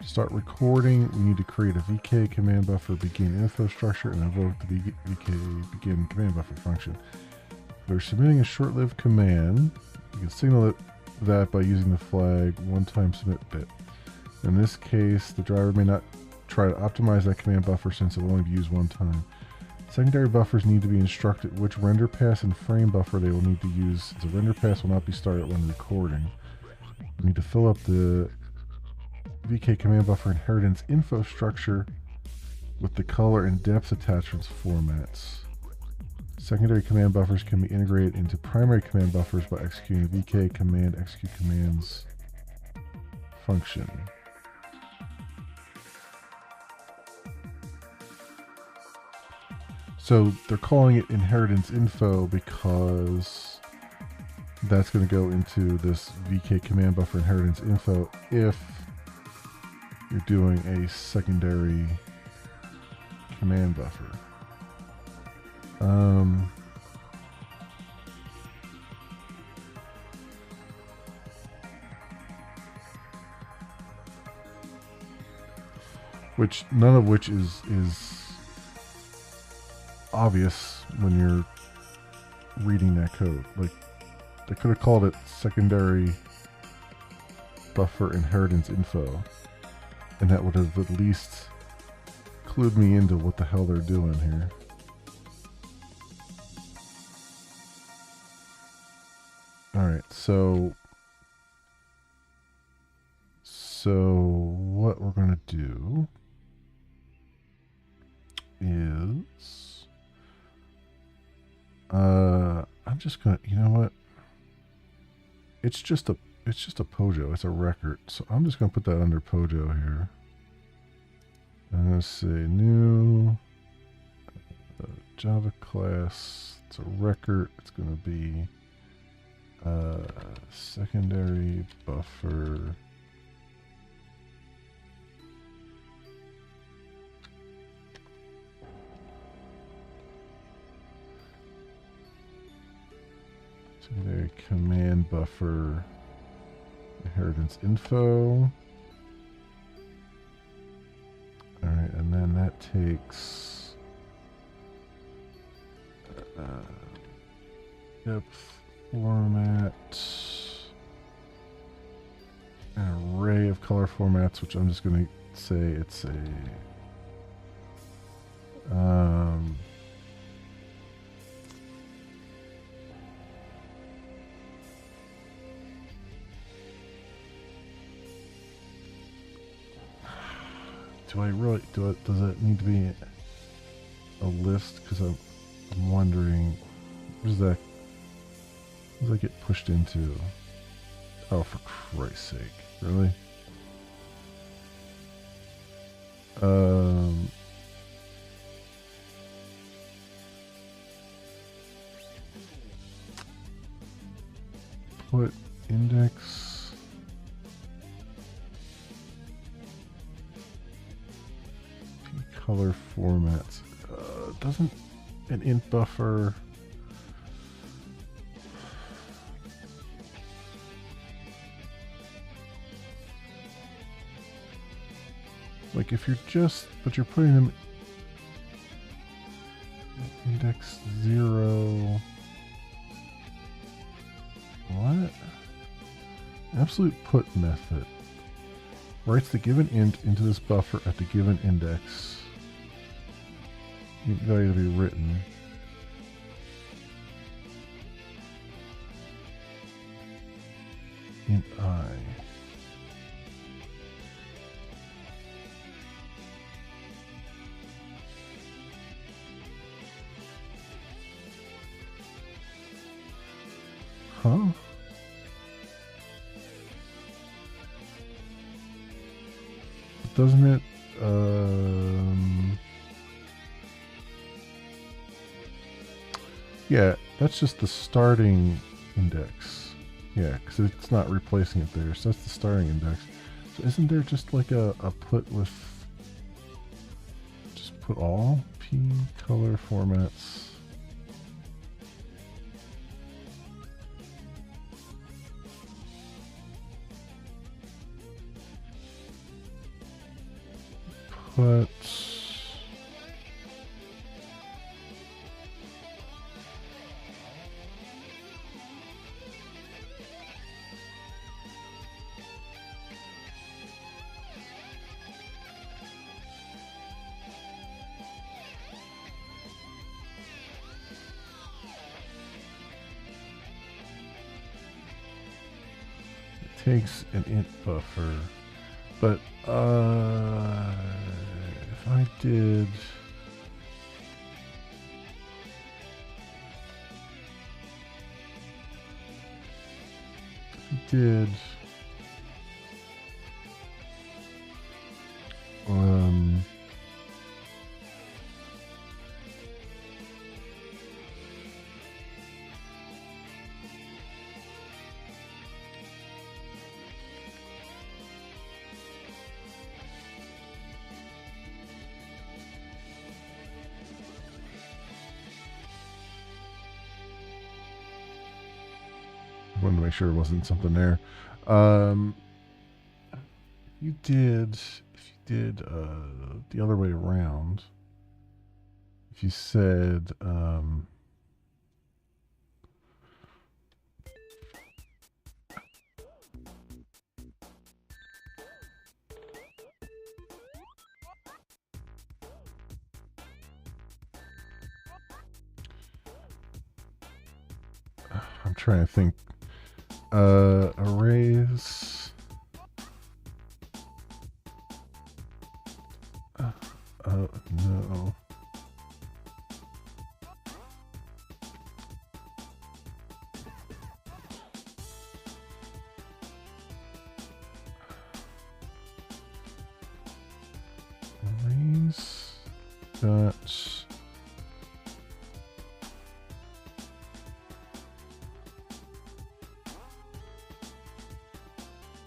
To start recording, we need to create a VK command buffer begin info structure and invoke the VK begin command buffer function. If we're submitting a short-lived command, we can signal that by using the flag one-time submit bit. In this case, the driver may not try to optimize that command buffer since it will only be used one time. Secondary buffers need to be instructed which render pass and frame buffer they will need to use. The render pass will not be started when recording. We need to fill up the VK command buffer inheritance info structure with the color and depth attachments formats. Secondary command buffers can be integrated into primary command buffers by executing the VK command execute commands function. So they're calling it inheritance info because that's going to go into this VK command buffer inheritance info if you're doing a secondary command buffer. Which none of which is obvious when you're reading that code. Like, they could have called it secondary buffer inheritance info, and that would have at least clued me into what the hell they're doing here. Alright, so what we're going to do is I'm just gonna, you know what? It's just a Pojo. It's a record. So I'm just gonna put that under Pojo here. I'm gonna say new Java class. It's a record. It's gonna be secondary buffer. Secondary command buffer inheritance info. Alright, and then that takes depth format, an array of color formats, which I'm just going to say it's a do I really does it need to be a list? Because I'm wondering, where does that get pushed into? Oh, for Christ's sake, really? Put index. Color formats. Doesn't an int buffer. Like if you're but you're putting them index 0. What? Absolute put method writes the given int into this buffer at the given index. Int value to be written. Int I. Huh? Doesn't it, yeah, that's just the starting index. Yeah, because it's not replacing it there, so that's the starting index. So isn't there just like a put with, just put all p color formats? Put takes an int buffer, but if I did wanted to make sure there wasn't something there. If you did the other way around, if you said I'm trying to think. Arrays. No. Arrays. Dot.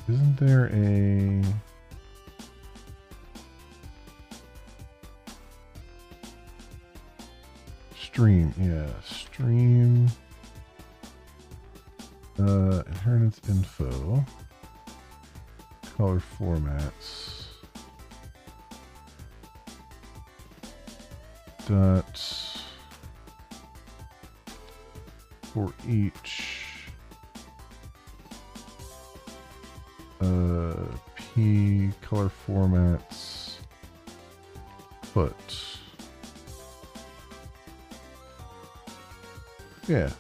Isn't there a stream? Yeah, stream inheritance info, color formats, dot for each P color formats put. Yeah.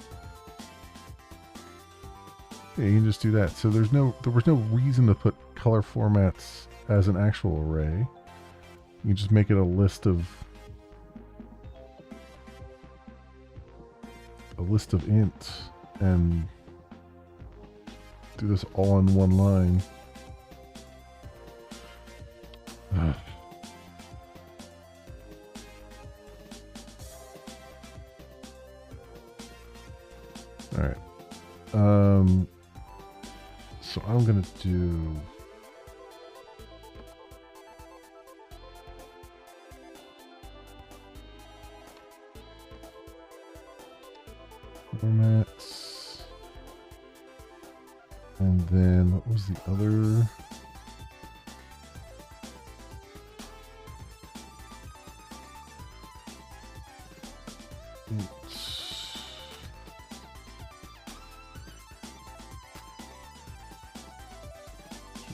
Yeah, you can just do that. So there was no reason to put color formats as an actual array. You just make it a list of ints and do this all in one line. All right. So I'm gonna do formats, and then what was the other?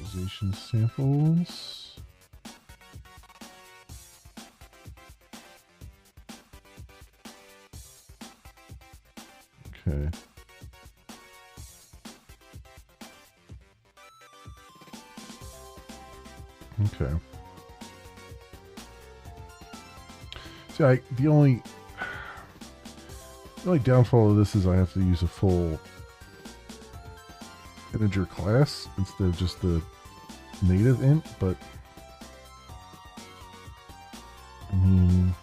Visualization samples. Okay. Okay. See, the only downfall of this is I have to use a full integer class instead of just the native int, but I mean,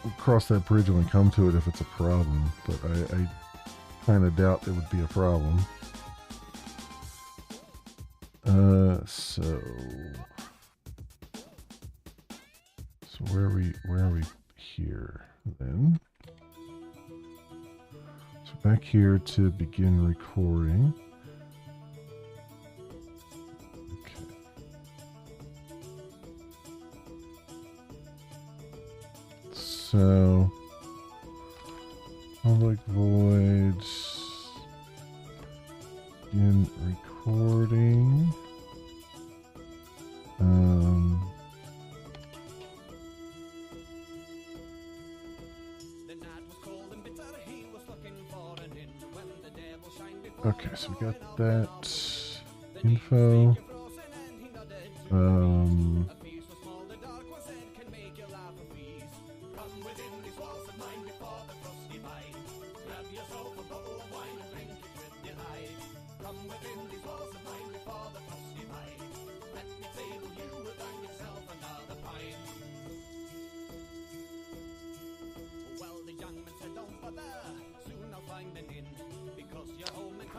we'll cross that bridge when we come to it if it's a problem, but I kind of doubt it would be a problem. So where are we here then? So back here to begin recording. Okay. So public void begin recording. Okay, so we got that info.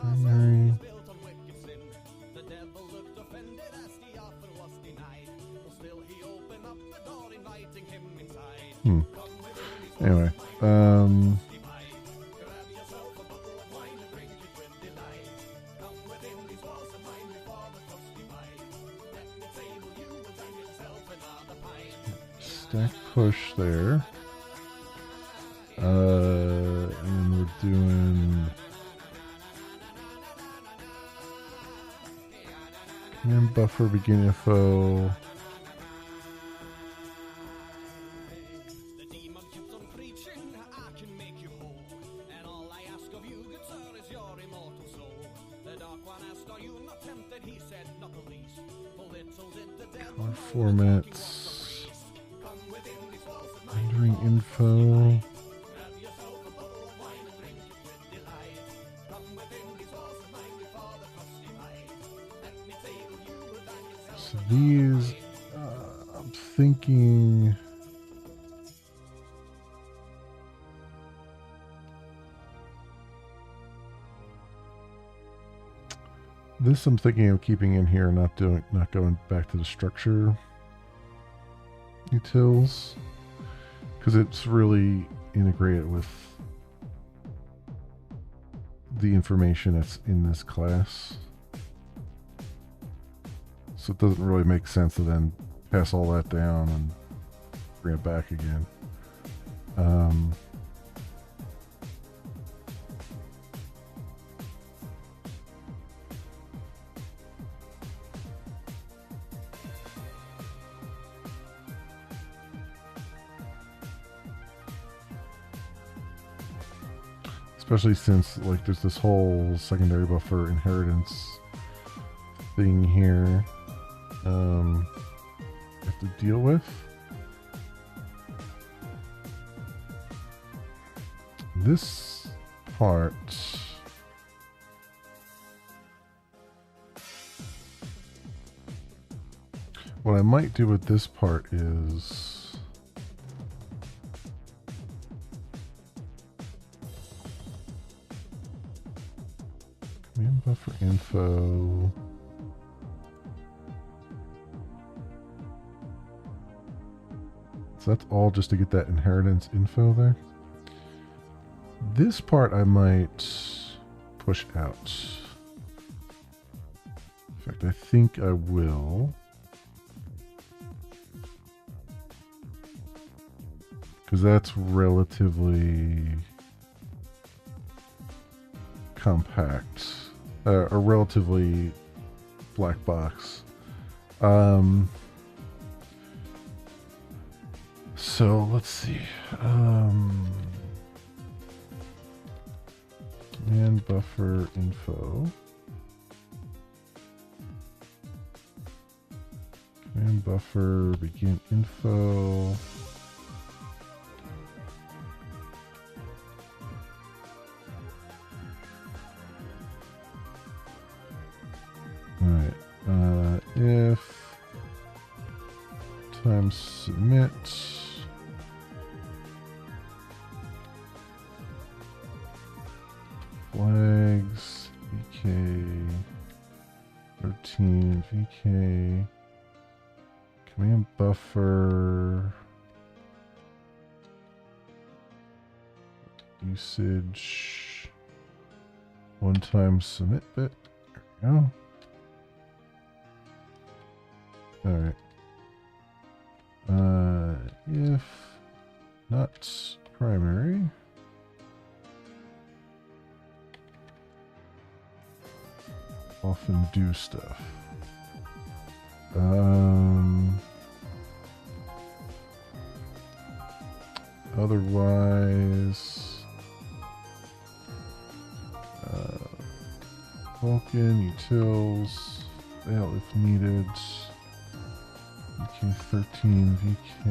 Primary. Anyway, stack push there, and then we're doing command buffer begin info. Color formats, rendering info. So these, I'm thinking. This I'm thinking of keeping in here, not going back to the structure utils, because it's really integrated with the information that's in this class. So it doesn't really make sense to then pass all that down and bring it back again. Especially since like there's this whole secondary buffer inheritance thing here. have to deal with. This part, what I might do with this part is command buffer info. So that's all just to get that inheritance info there. This part I might push out. In fact, I think I will. Because that's relatively compact. Or relatively black box. So let's see. And buffer info. Command buffer begin info. Alright. If times submit. Flags, VK, 13, VK, command buffer, usage, one-time submit bit, there we go. Alright. If not primary, often do stuff. Otherwise, Vulcan, utils, fail if needed. VK13, VK,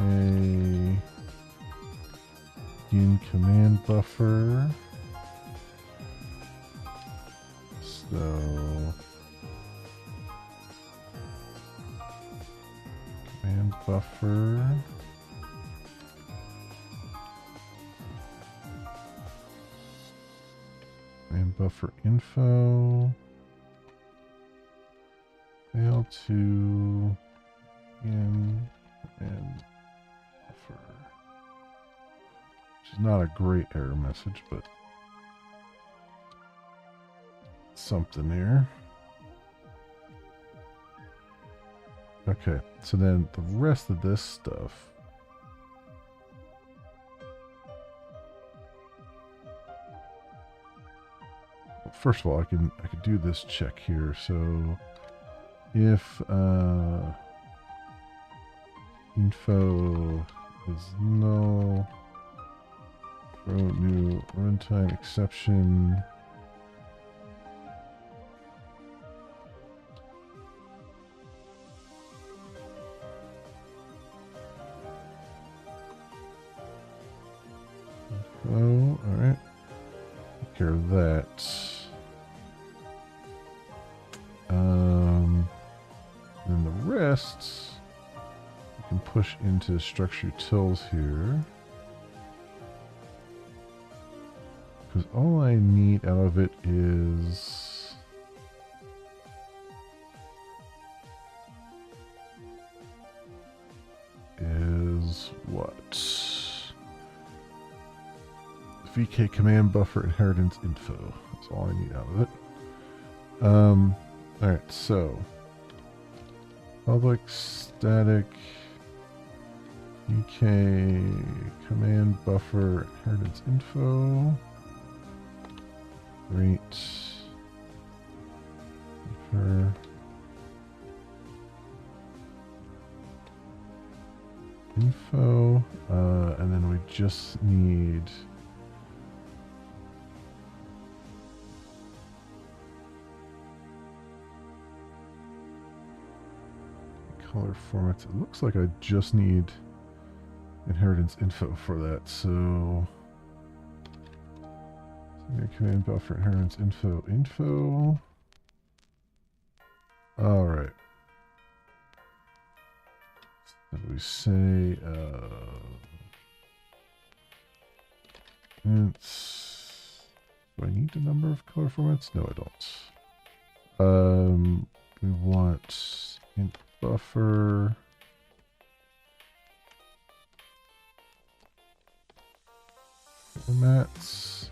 begin command buffer. So, command buffer. Command buffer info. Fail to in and buffer. Which is not a great error message, but something there. Okay, so then the rest of this stuff. Well, first of all, I can do this check here. So if info is null, throw new runtime exception. Oh, alright. Take care of that. Then the rest you can push into structure utils here. Because all I need out of it is what? VK command buffer inheritance info. That's all I need out of it. Alright, so public static VK command buffer inheritance info. Great. Buffer. Info, and then we just need color formats. It looks like I just need inheritance info for that. So command buffer inheritance info. All right. So we say do I need the number of color formats? No, I don't. We want int buffer formats.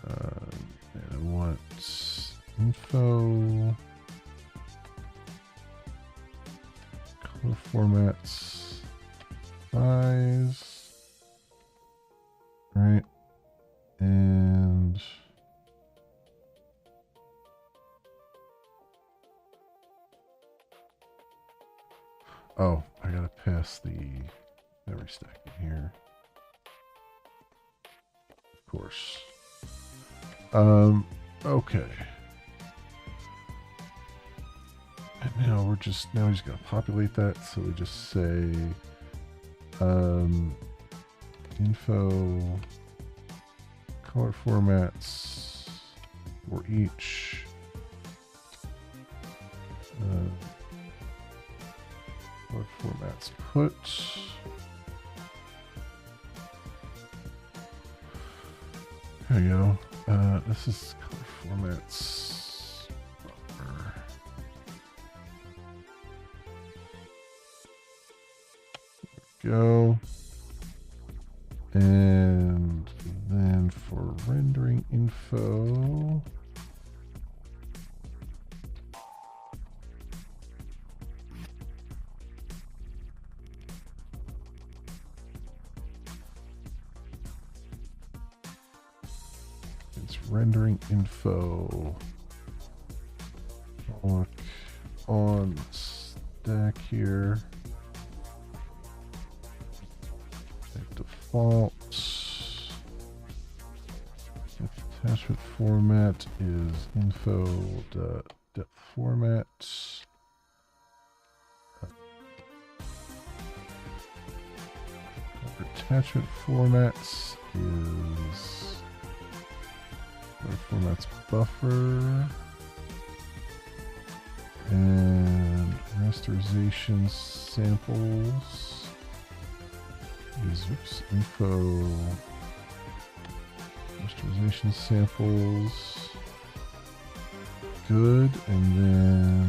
And I want info color formats size, right? And oh, I gotta pass the memory stack in here. Of course. Okay. And now we just gotta populate that. So we just say info color formats for each color formats put. There you go. This is color formats buffer. Go. And then for rendering info, it's rendering info. Look on stack here. Default attachment format is info.depth format. Attachment formats is formats buffer and rasterization samples. Is info rasterization samples good, and then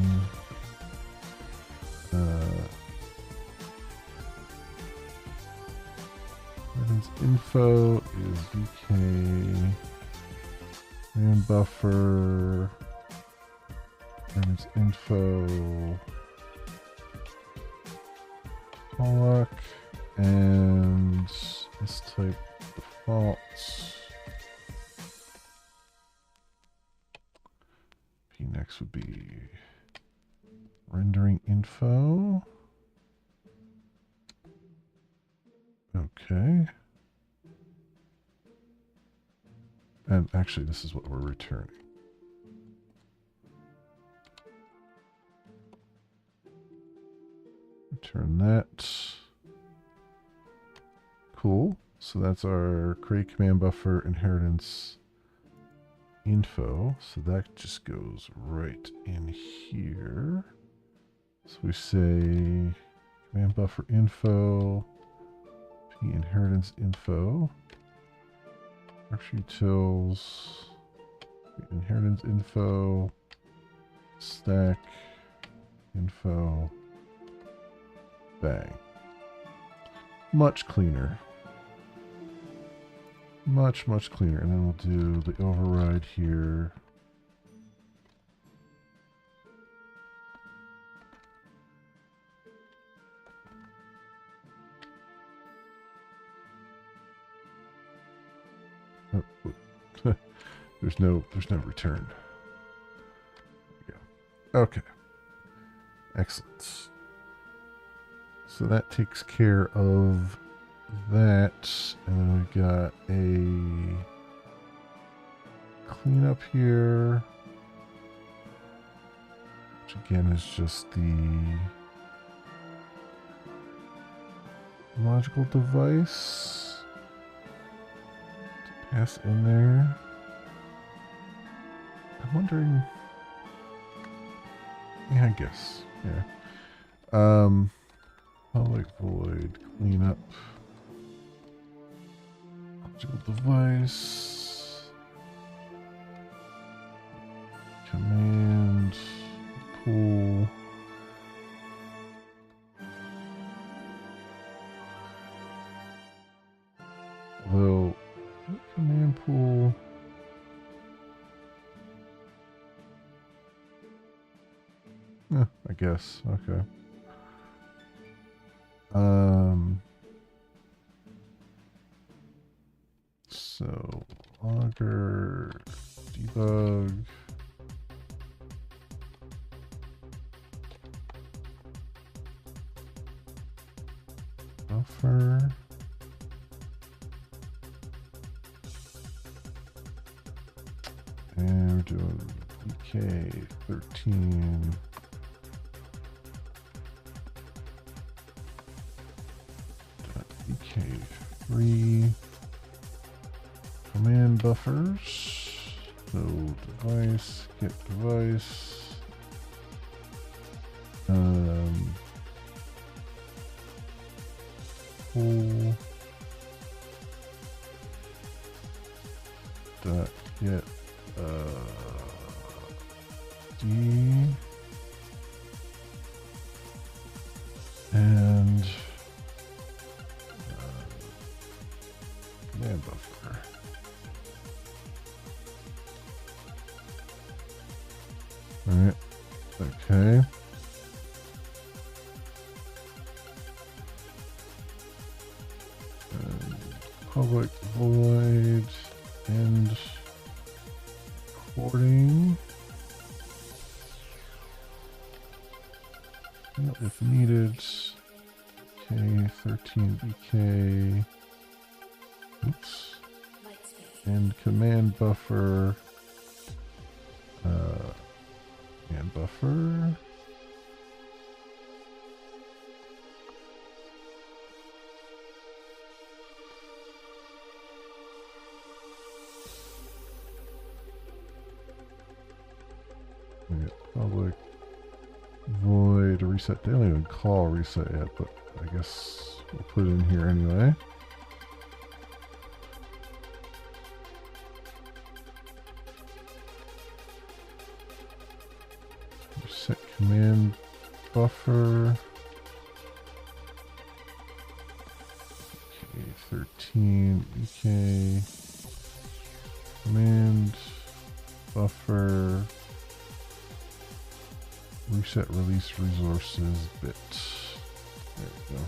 info is vk and buffer, and it's info pollock. And this type defaults. P next would be rendering info. Okay. And actually, this is what we're returning. Return that. Cool. So that's our create command buffer inheritance info. So that just goes right in here. So we say command buffer info, p inheritance info, structure utils, inheritance info, stack info, bang. Much cleaner. Much cleaner. And then we'll do the override here. Oh, there's no return. There we go. Okay. Excellent. So that takes care of that, and then we've got a clean up here, which again is just the logical device to pass in there. I'm wondering. Yeah, I guess. Yeah. Public void cleanup. Logical device. Command pool. Although command pool. I guess. Okay. So logger debug. Buffer. And we're doing EK13. EK3 command buffers. So device, get device. Pool. Dot get D and command buffer. All right. Okay. Public void end recording. If needed. K13 BK. Oops. And command buffer. Command buffer. Public void reset. They don't even call reset yet, but I guess we'll put it in here anyway. Reset command buffer. K13 EK command buffer. Reset release resources bit. There we go.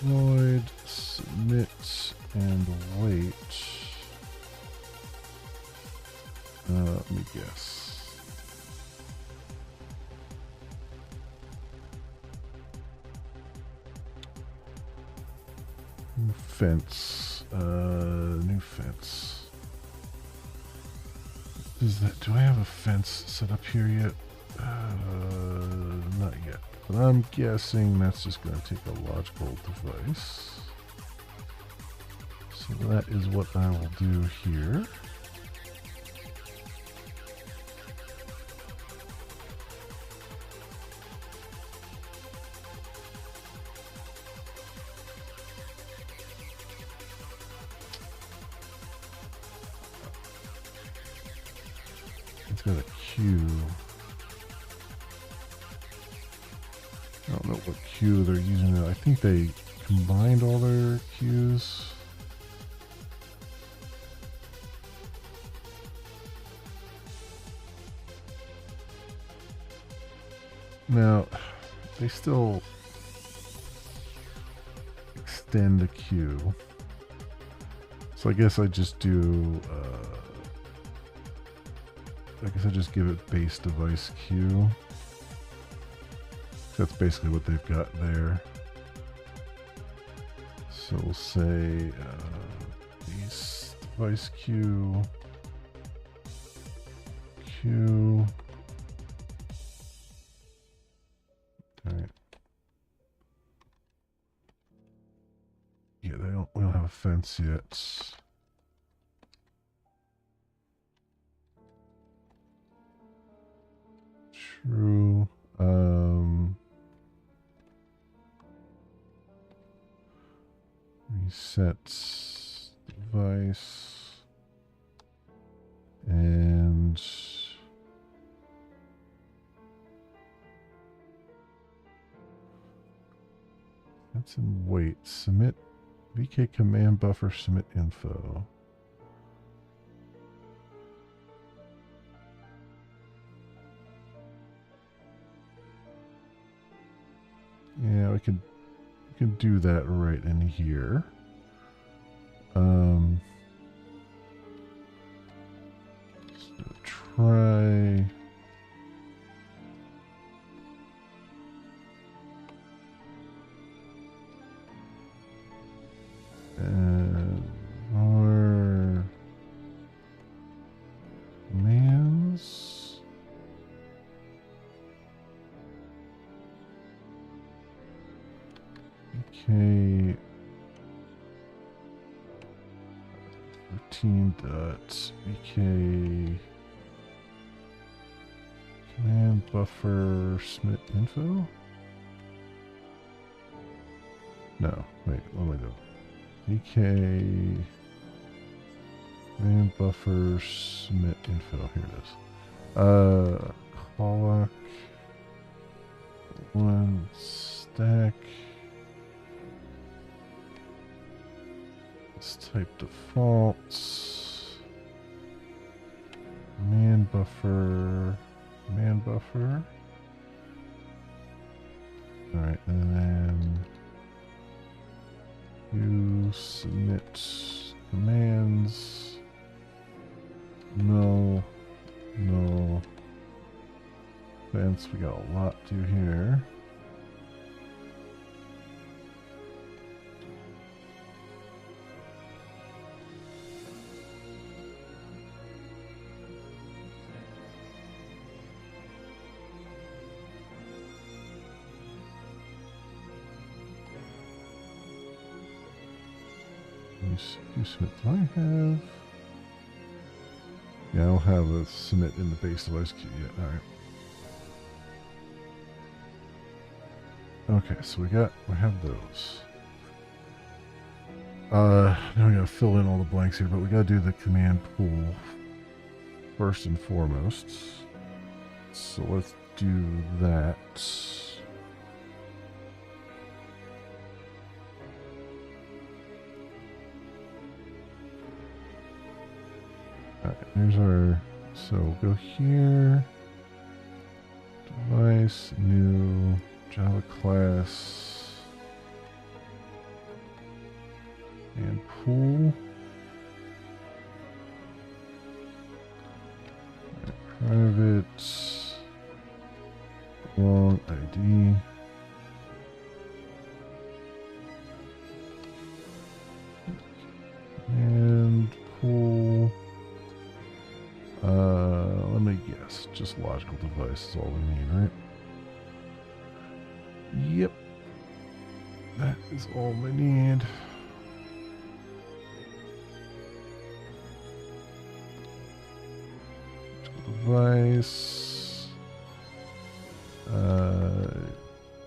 Void, submit, and wait. Let me guess. New fence. New fence. Is that? Do I have a fence set up here yet? Not yet. But I'm guessing that's just going to take a logical device. So that is what I will do here. It's got a queue. I don't know what queue they're using. I think they combined all their queues. Now, they still extend the queue. So I guess I just do, I guess I just give it base device queue. That's basically what they've got there. So we'll say base device Q, Q. All right. Yeah, we don't have a fence yet. True. Reset device and that's in wait. Submit VK command buffer. Submit info. Yeah, we can do that right in here. So try. And our commands. Okay. Routine.vk command buffer submit info. No, wait, what am I doing? VK command buffer submit info. Here it is. Clock one stack. Let's type defaults. Command buffer. Command buffer. Alright, and then you submit commands. No. No. Fence, we got a lot to do here. You submit do I have? Yeah, I don't have a submit in the base device queue yet. Alright. Okay, so we have those. Now we gotta fill in all the blanks here, but we gotta do the command pool first and foremost. So let's do that. Alright, here's our, so we'll go here, device, new, Java class, and pool. Private, long ID. And pool. Let me guess. Just logical device is all we need, right? Yep. That is all we need. Device.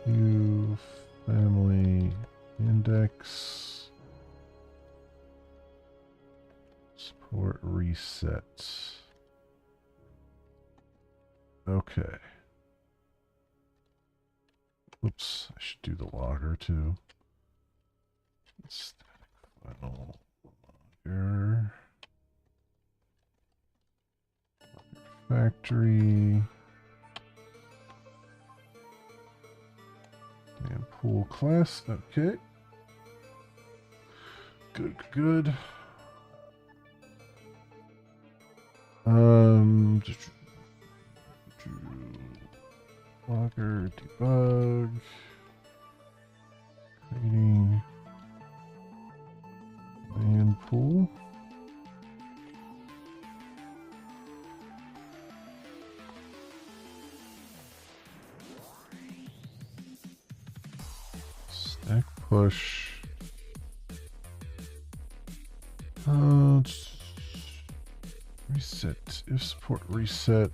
New family index. Support reset. Okay. Oops, I should do the logger too. Static file logger. Factory. And pool class. Okay. Good. Logger, debug, creating, pool. Stack push. Reset. If support reset.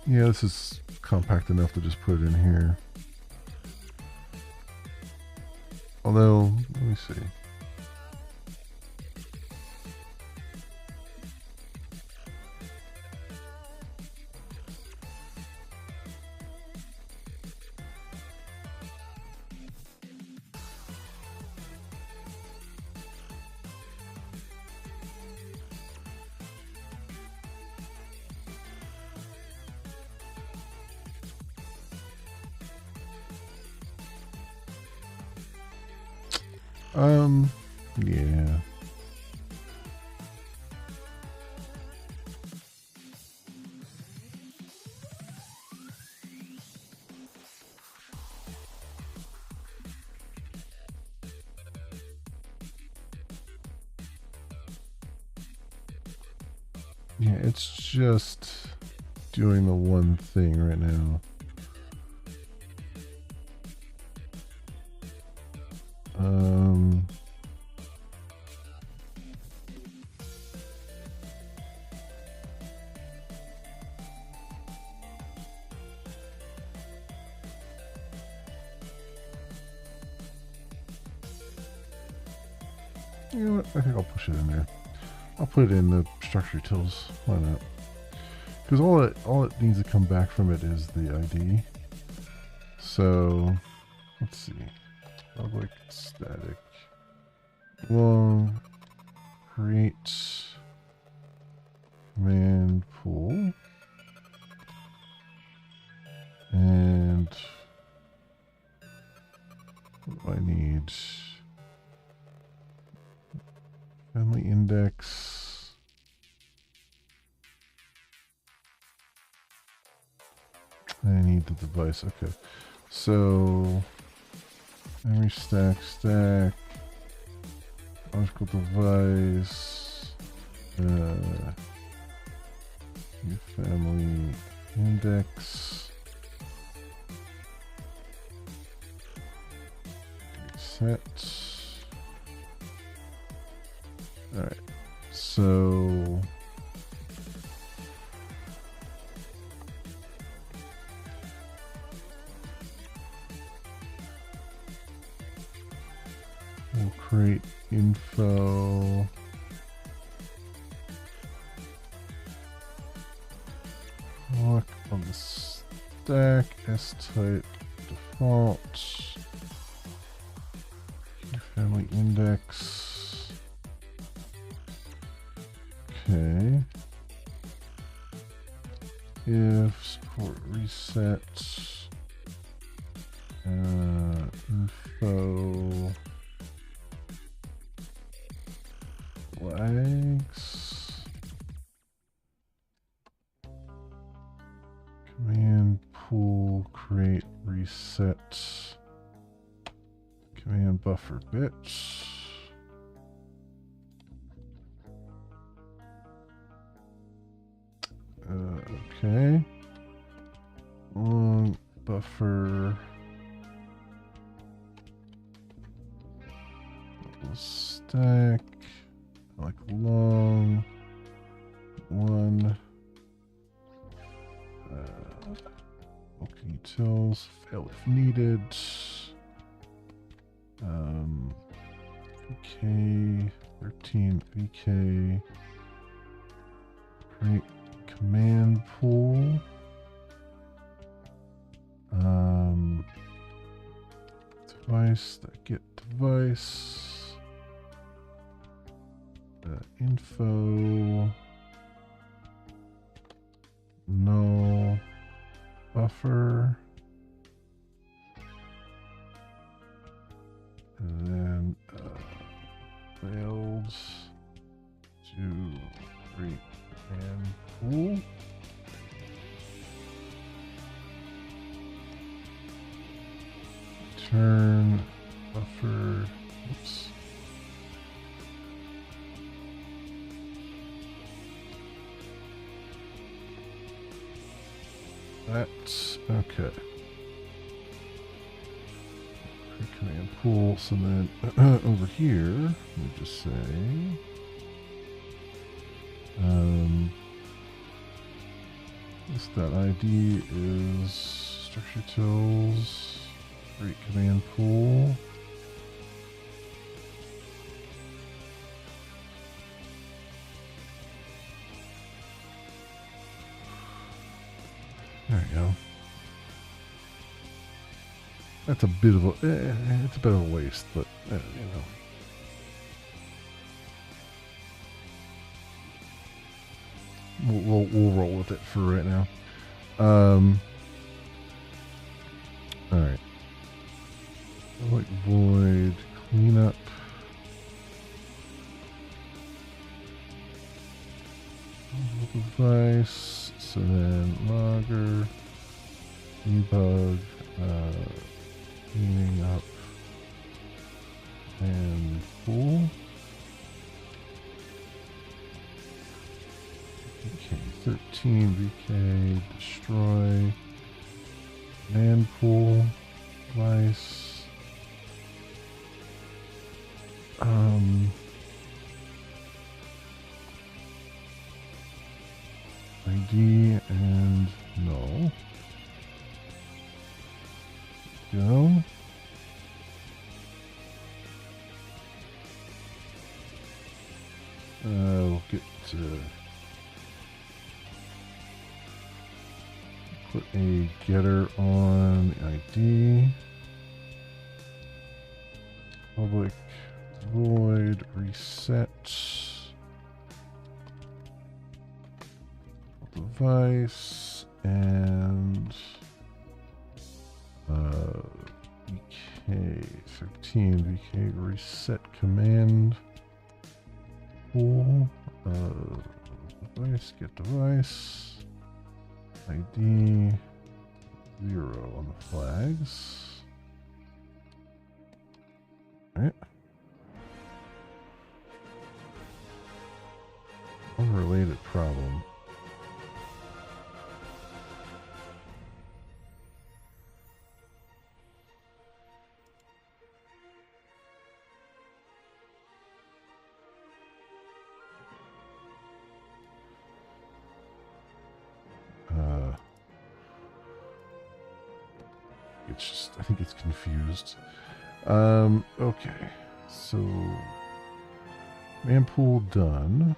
Yeah, this is compact enough to just put it in here. Although, let me see. Yeah. Yeah, it's just doing the one thing right now. You know what? I think I'll push it in there. I'll put it in the structure utils. Why not? Because all it needs to come back from it is the ID. So let's see. Public static long create command pool, and what do I need? Family index. I need the device. Okay, so memory stack, logical device, new family index, reset. All right, so we'll create info. Look on the stack, S-type default, family index. Okay. If support reset, info flags, command pool create reset, command buffer bits. Okay. Long buffer. Stack. Like long. One. Okay, utils. Fail if needed. VK. 13 VK. Create command pool. Device, that get device, info, null, buffer, and then failed to Turn buffer. Oops. That's okay. Command pool. So then over here, let me just say, this.id is structure tools, create command pool. There you go. That's a bit of a, it's a bit of a waste, but you know. We'll roll with it for right now. All right. Void cleanup. Device. So then logger, debug, cleaning up, and pool. Okay, 13 VK, destroy, man pool, device. ID and no. Go. We'll get put a getter on ID. Public void reset device and VK 13 VK reset command pool device get device ID 0 on the flags. All right. Unrelated problem. It's just, I think it's confused. Okay, so man pool done.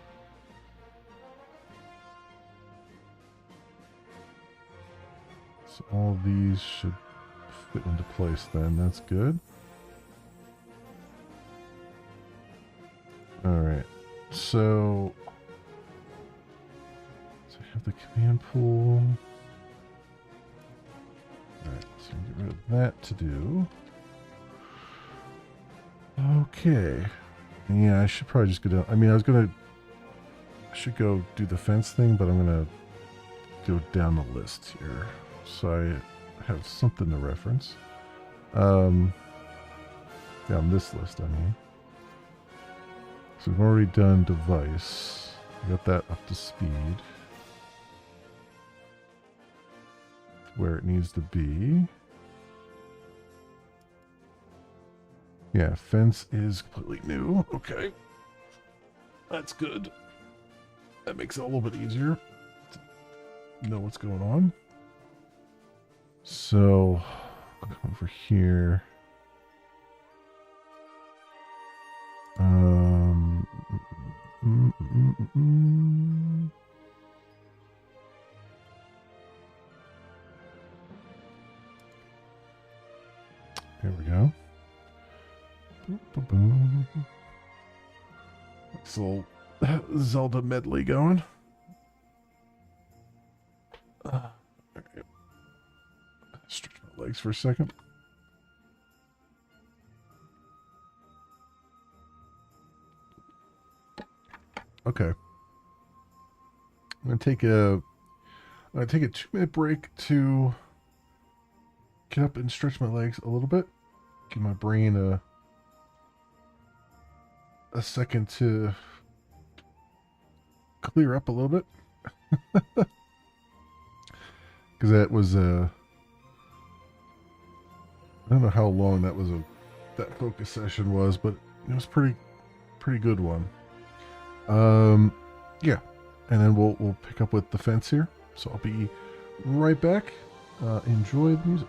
So all these should fit into place then. That's good. All right, so I have the command pool. Alright, so get rid of that to do. Okay. Yeah, I should probably just go down. I mean, I should go do the fence thing, but I'm gonna go down the list here. So I have something to reference. Down this list, I mean. So we've already done device. Got that up to speed. Where it needs to be. Yeah, fence is completely new. Okay. That's good. That makes it a little bit easier to know what's going on. So, come over here. There we go. It's a little Zelda medley going. Stretch my legs for a second. Okay. I'm gonna take a 2-minute break to get up and stretch my legs a little bit. give my brain a second to clear up a little bit. Because that was I don't know how long that focus session was, but it was pretty good one. Yeah, and then we'll pick up with the fence here. So I'll be right back. Enjoy the music.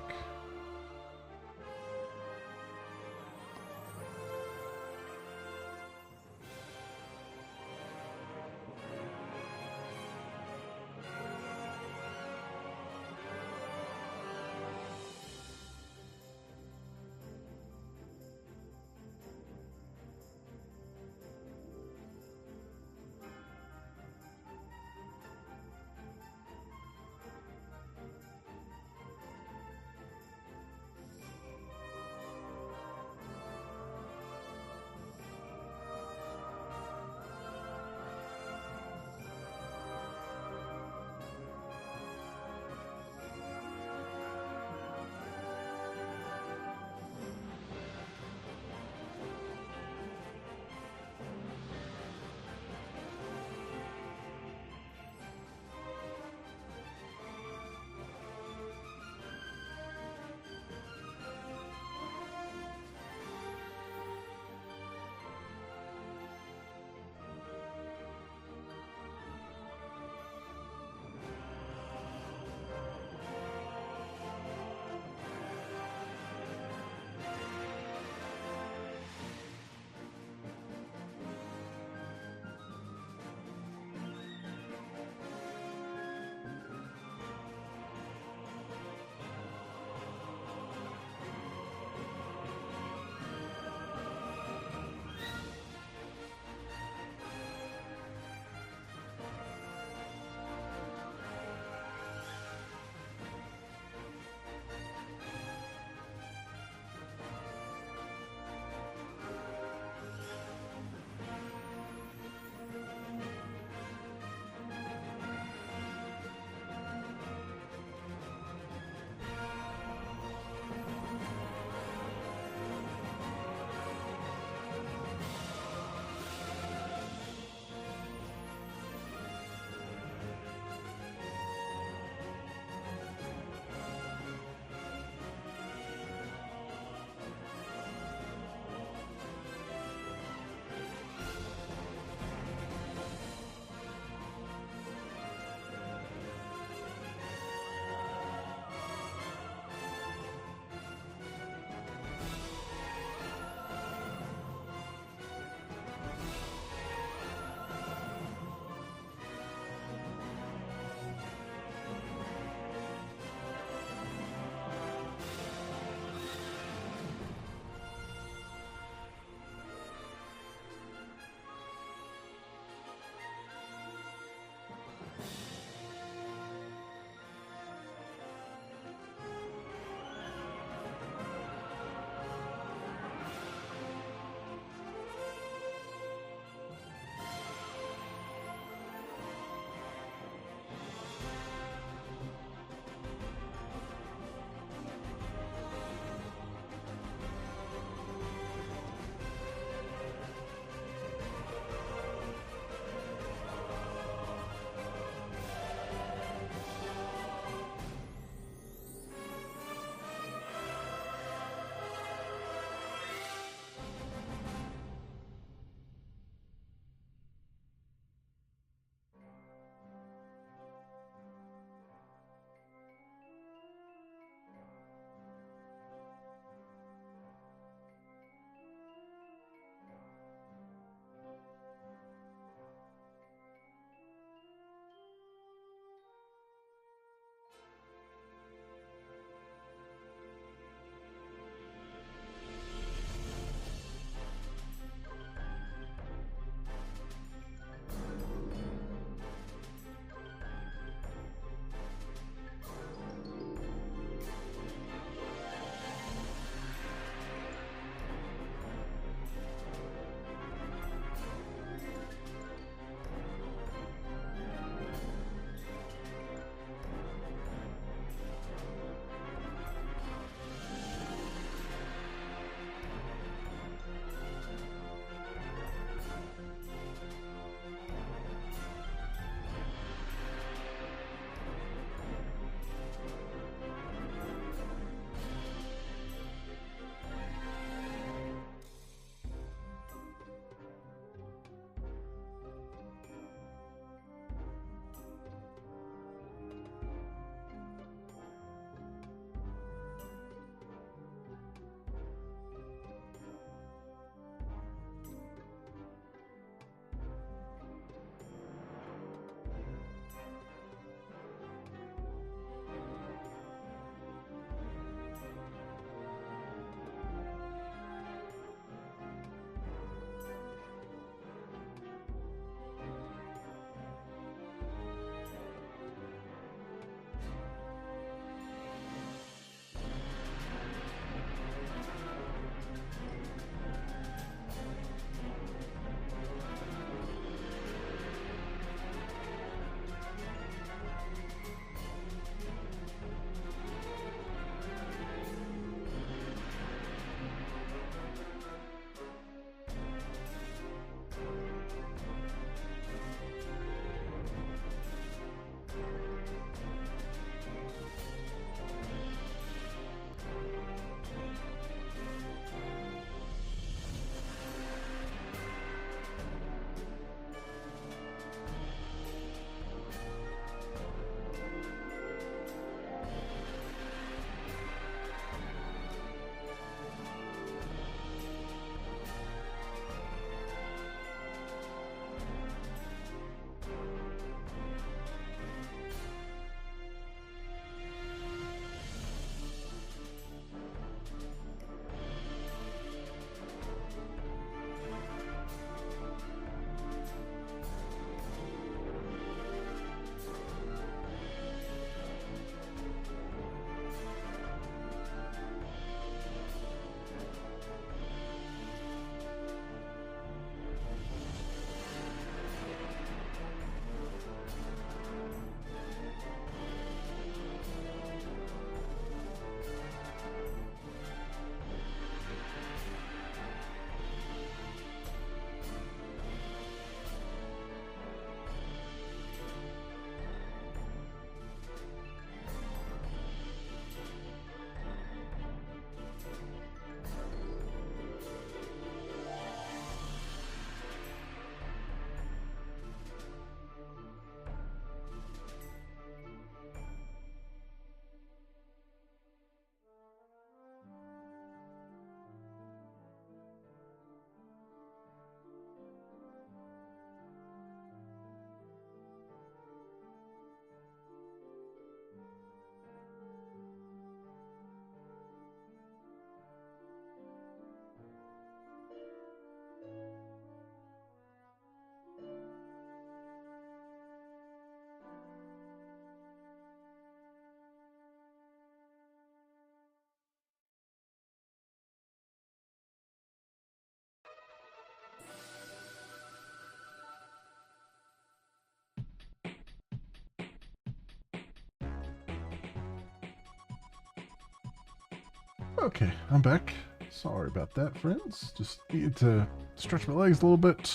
Okay, I'm back. Sorry about that, friends. Just needed to stretch my legs a little bit.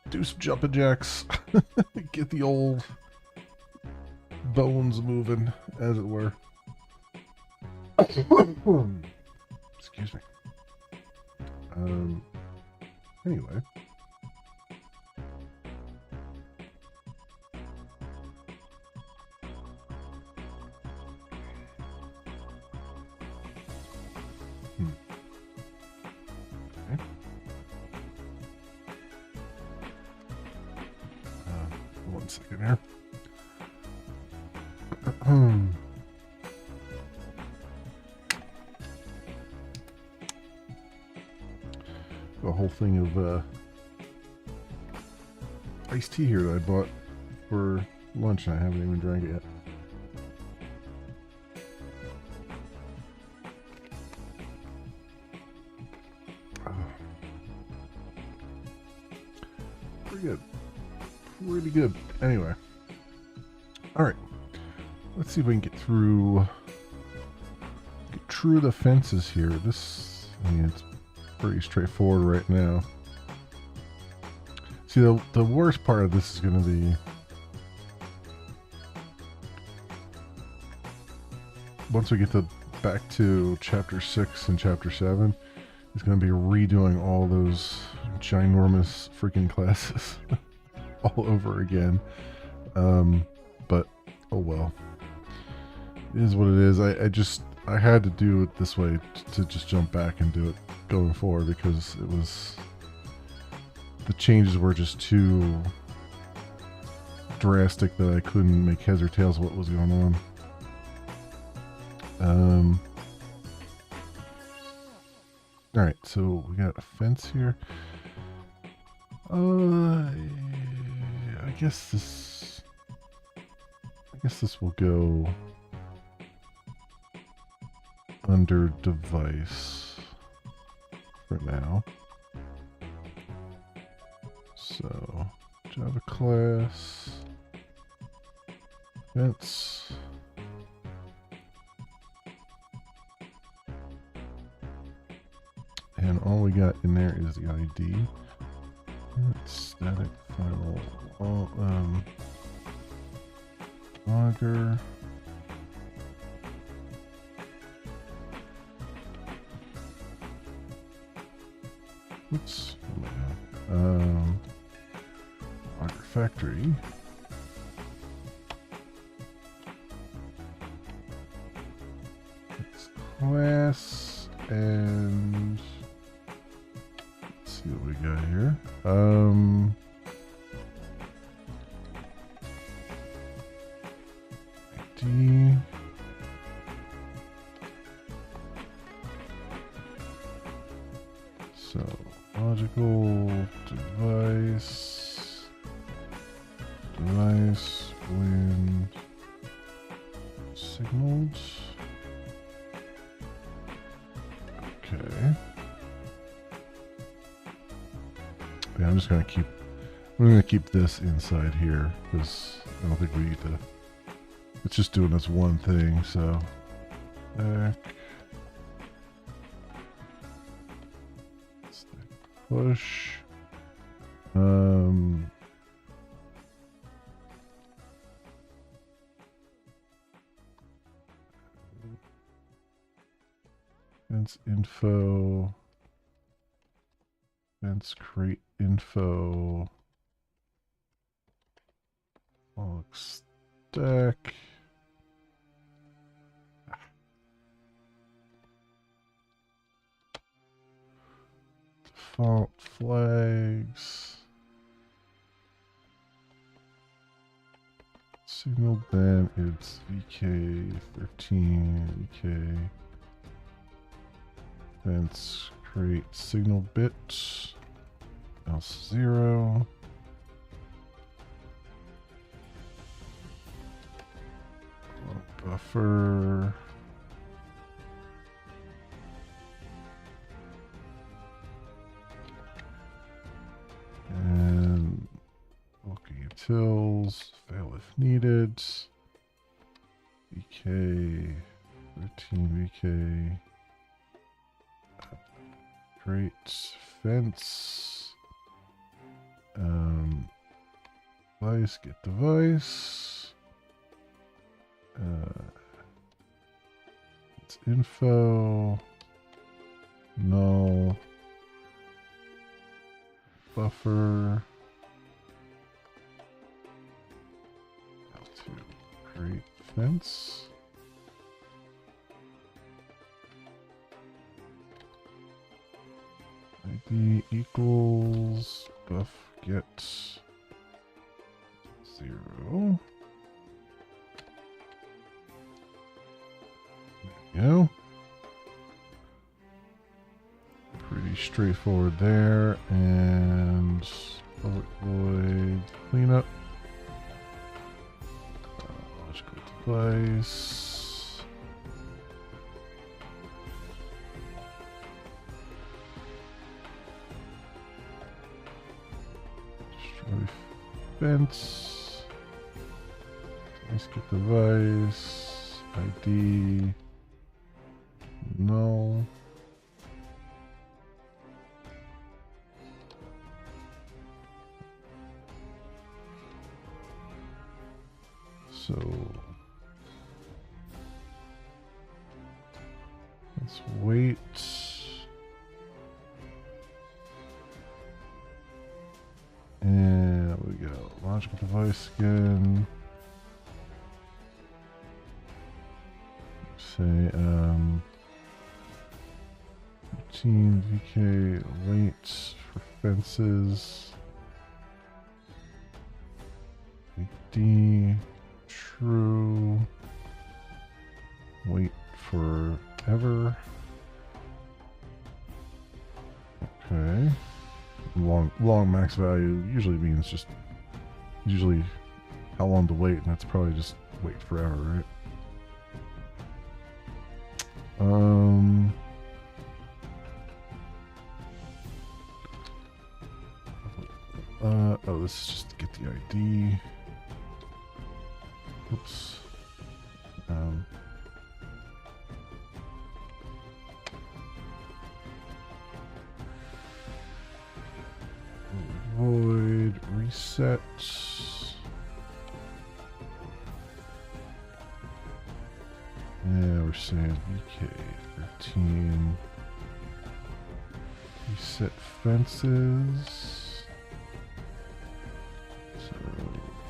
Do some jumping jacks. Get the old bones moving, as it were. Excuse me. Anyway. Okay. 1 second here. A whole thing of iced tea here that I bought for lunch and I haven't even drank it yet. Pretty good. Pretty good. Anyway. Alright. Let's see if we can get through the fences here. This, I mean, it's pretty straightforward right now. See, the worst part of this is going to be once we get back to chapter 6 and chapter 7, it's going to be redoing all those ginormous freaking classes all over again. But oh well, it is what it is. I had to do it this way to just jump back and do it going forward because the changes were just too drastic that I couldn't make heads or tails of what was going on. Alright, so we got a fence here. I guess this will go under device for now. So Java class fence. And all we got in there is the ID. Static final logger. Oops. Oh my god. Logger factory. It's class and let's see what we got here. ID. So logical device when signaled. Okay. Yeah, I'm gonna keep this inside here because I don't think we need to. It's just doing this one thing, so back. Push. Fence info. Fence create info. Log stack. Default flags. Signal then it's VK13, VK. Fence create signal bit. Else 0. Buffer. And bulky utils, fail if needed. VK 13 VK. Great fence. Device, get device. It's info. Null. Buffer. L2. Create fence. ID equals buff get 0. There we go. Pretty straightforward there. And public void cleanup. Logical device. Destroy fence. Let's get device. ID. Null. So let's wait. And there we go. Logical device again. Say 15 VK wait for fences. ID true. Wait forever. Okay. Long max value usually means just how long to wait, and that's probably just wait forever, right? Oh, this is just to get the ID. Oops. Void reset. Yeah, we're saying VK13. Reset fences. So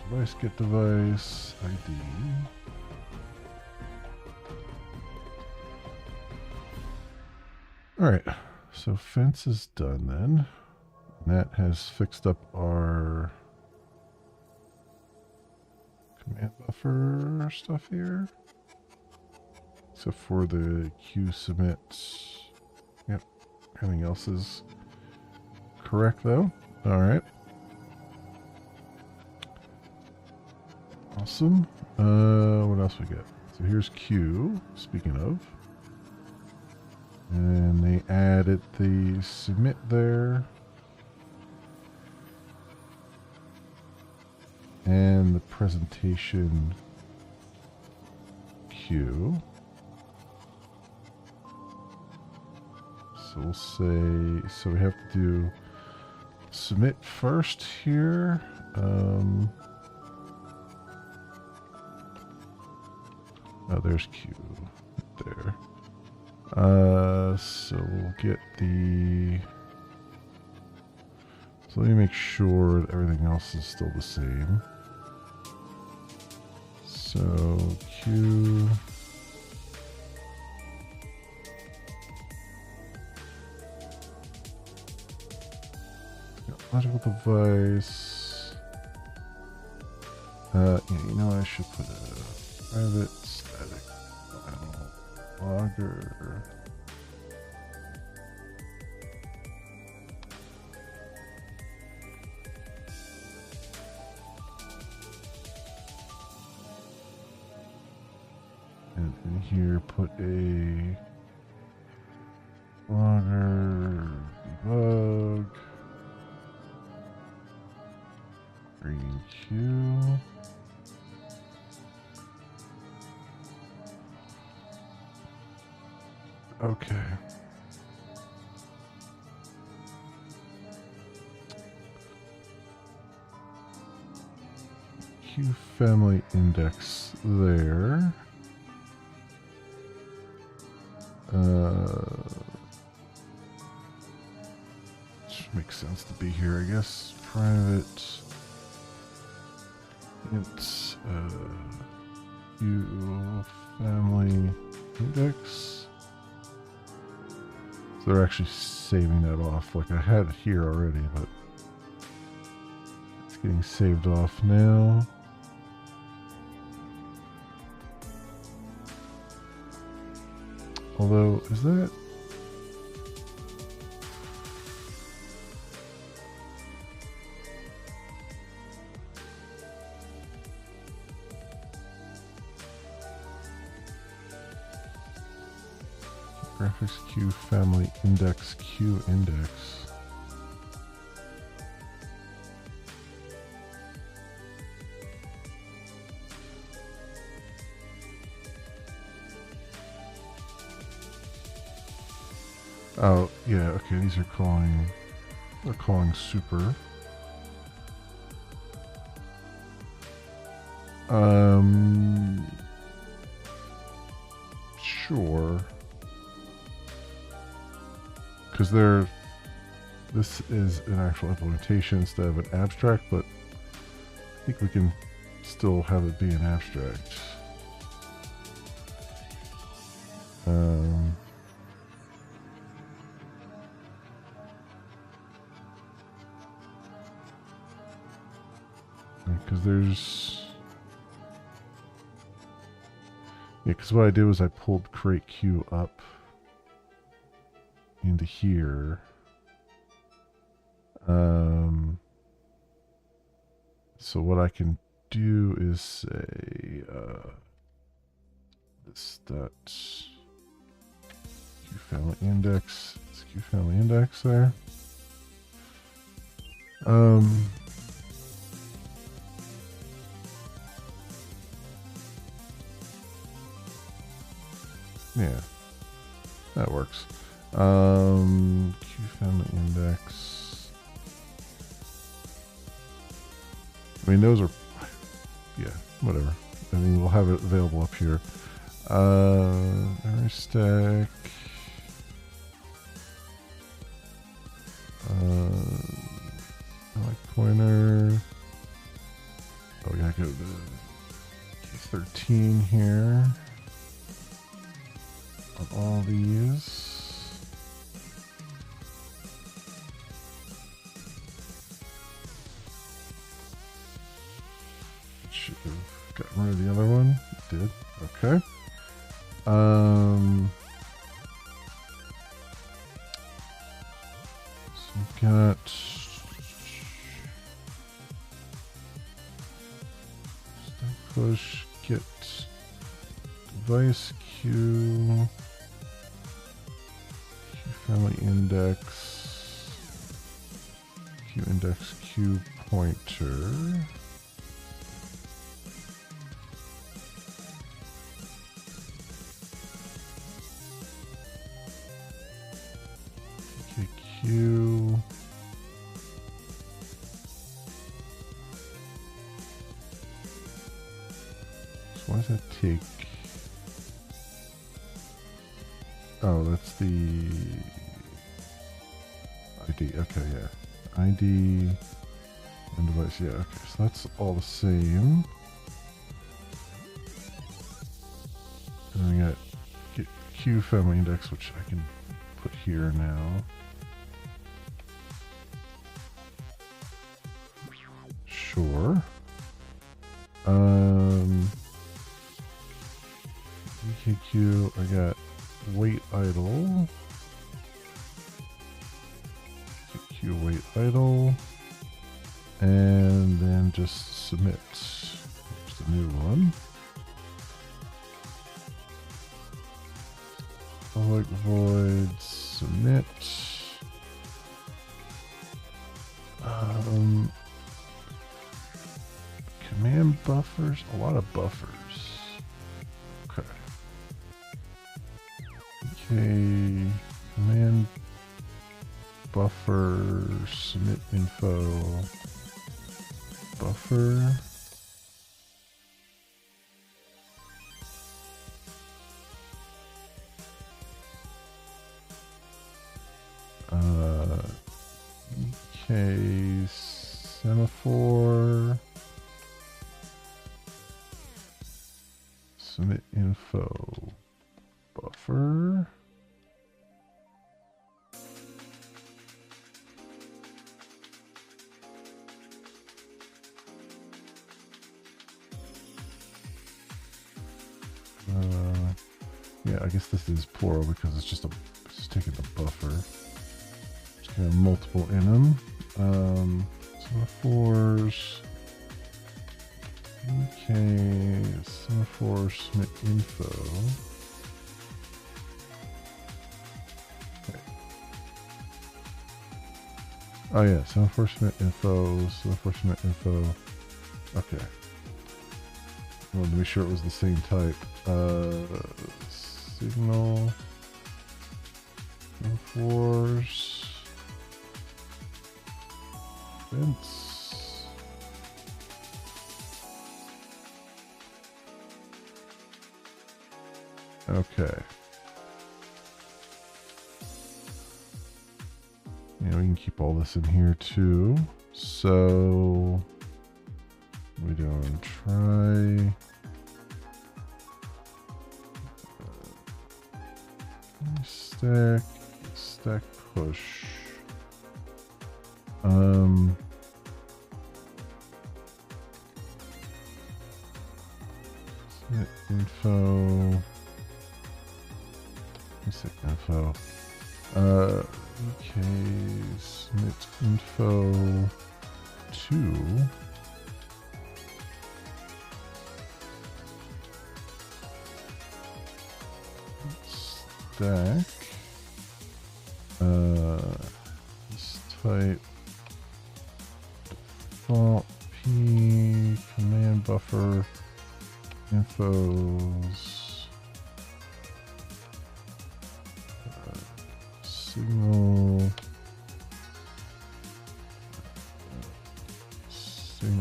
device get device ID. Alright, so fence is done then. And that has fixed up our command buffer stuff here. Except for the queue submits. Yep, everything else is correct though. Alright. Awesome. What else we got? So here's queue, speaking of. And they added the submit there. And the presentation queue. So we'll say, so we have to do submit first here. Oh, there's queue there. So we'll get the. So let me make sure that everything else is still the same. So queue. Logical device. Yeah, you know I should put a private static logger. And in here put a logger debug. Green queue. Okay. Q family index there. Which makes sense to be here, I guess. Private int Q family index. So they're actually saving that off. Like I had it here already, but it's getting saved off now. Although, is that... graphics Q family index Q index. Oh, yeah, okay, these are calling, they're calling super. Sure. Because this is an actual implementation instead of an abstract, but I think we can still have it be an abstract. Because there's... Yeah, because what I did was I pulled create queue up into here. So what I can do is say this dot Q family index. It's Q family index there. Yeah, that works. Q family index. I mean, those are, yeah, whatever. I mean, we'll have it available up here. Memory stack. Pointer. Oh, we gotta go to K13 here. On all these. Should have gotten rid of the other one. It did. Okay. So we've got stack push, get device queue, Q family index, Q index Q pointer. Q. So why does that take? Oh, that's the ID. Okay, yeah. ID and device. Yeah, okay. So that's all the same. And we got get Q family index, which I can put here now. Sure. EKQ, I got wait idle. EKQ wait idle. And then just submit. There's the new one. Public void submit. Command buffers, a lot of buffers. Okay. Okay, command buffer, submit info, buffer. Okay, semaphore, submit info, buffer. Yeah, I guess this is plural because it's just taking the buffer. Just gonna have multiple in them. Semaphores. Okay, semaphore submit info. Okay. Oh yeah, semaphore submit info. Semaphore submit info. Okay. I wanted to be sure it was the same type. Signal. Semaphores. Fence. Okay. Yeah, we can keep all this in here too. So we doing try. Stack push. Submit info. Submit info. Okay, submit info to stack. This type default p command buffer infos signal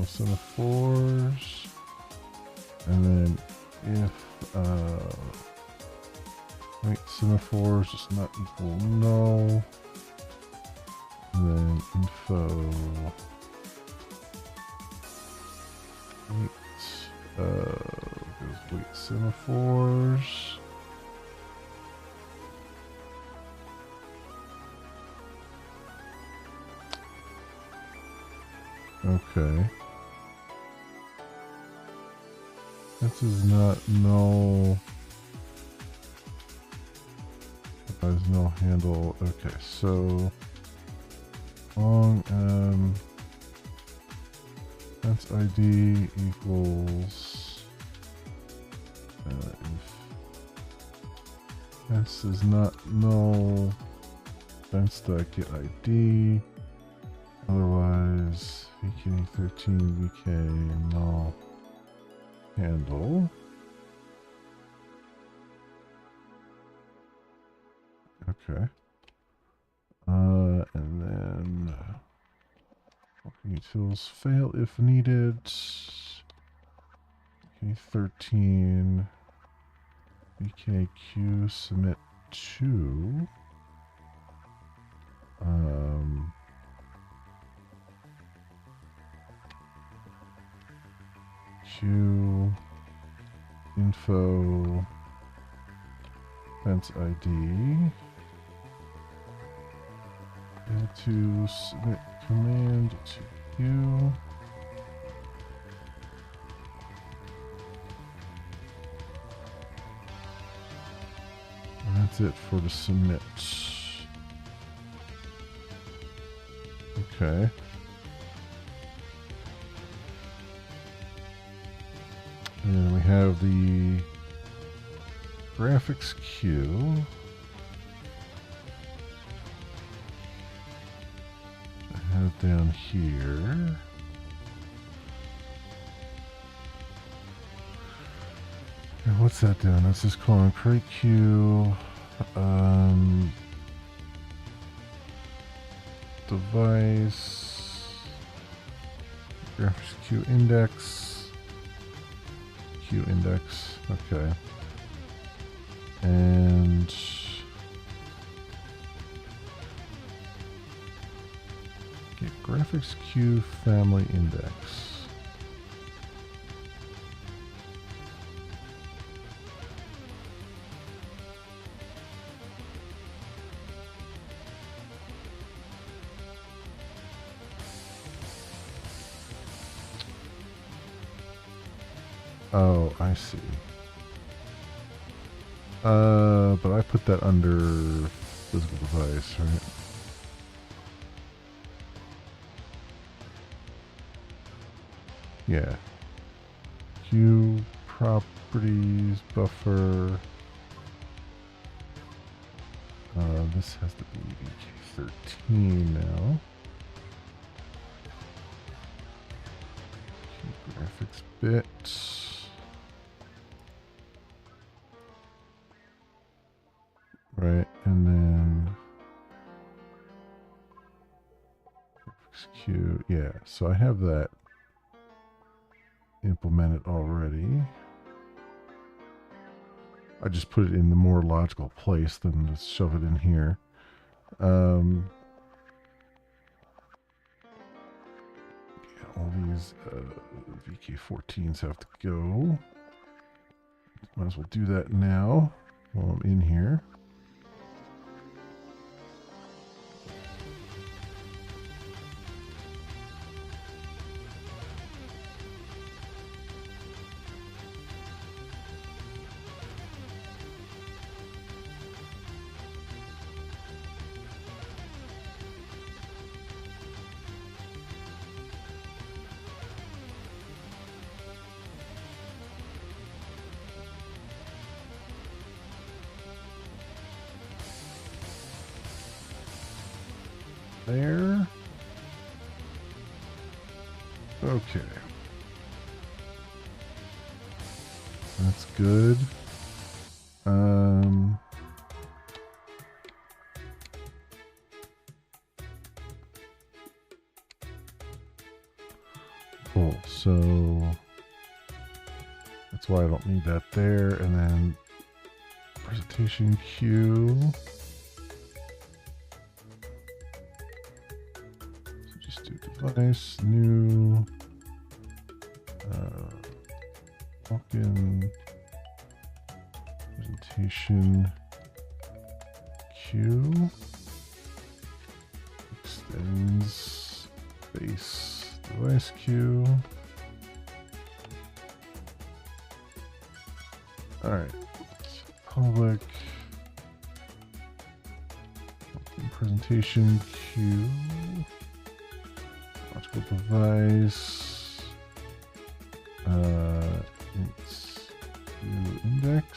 semaphores, and then if wait, semaphores does not equal null, and then info wait semaphores. Okay. This is not null. There's no handle. Okay, so long fence ID equals if fence is not null, fence.get ID. Otherwise, VK13 VK null handle. Okay. And then utils fail if needed. VK13 VKQ submit to Q info fence ID to submit command to Q. And that's it for the submit. Okay. And then we have the graphics queue. I have down here. And what's that doing? That's just calling create queue. Device, graphics Q index, okay. And get graphics Q family index. Oh, I see. But I put that under physical device, right? Yeah. Q properties buffer. This has to be 13 now. Q graphics bit. Right, and then graphics Q. Yeah, so I have that implemented already. I just put it in the more logical place than to shove it in here. Yeah, all these VK14s have to go. Might as well do that now while I'm in here. There. Okay. That's good. Cool. So that's why I don't need that there. And then presentation queue. Device, new, walk-in, presentation, queue, extends, base, device queue. All right, public, presentation queue. Logical device, it's Q index,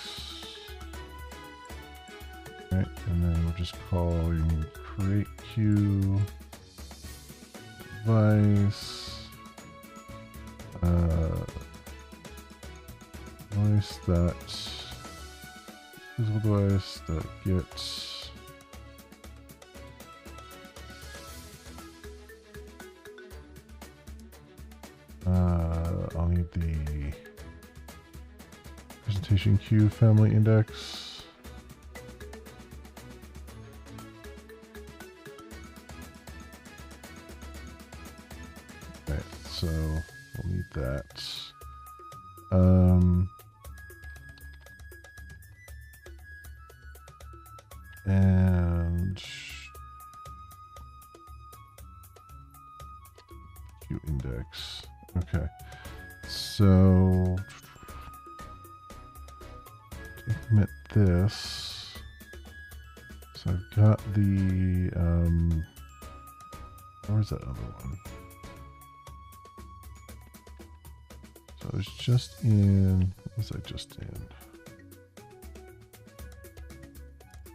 right, and then we're just calling create Q device, device that physical device that gets I'll need the presentation queue family index. Okay, so we'll need that. And queue index. Okay, so implement this. So I've got the where's that other one? So I was just in. What was I just in?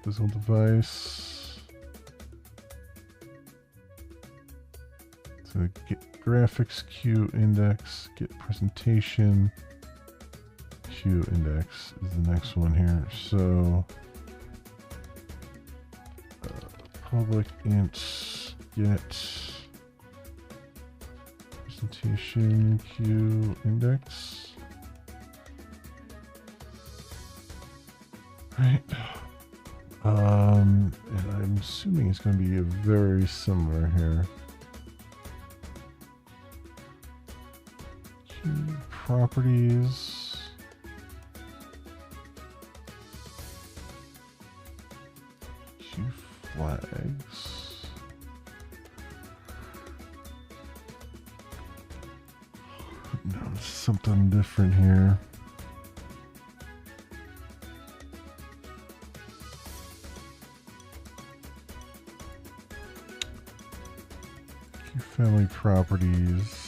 Physical device. So get graphics Q index, get presentation Q index is the next one here. So public int get presentation queue index. Right. And I'm assuming it's going to be very similar here. Queue properties. Queue flags. No, it's something different here. Queue family properties.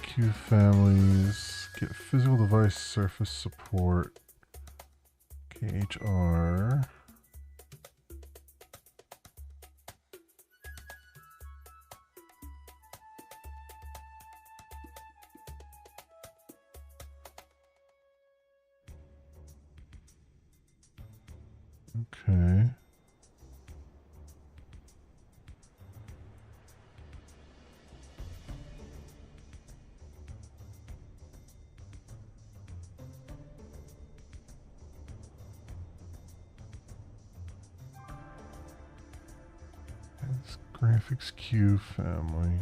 Queue families, get physical device surface support, KHR. Okay. Graphics queue family.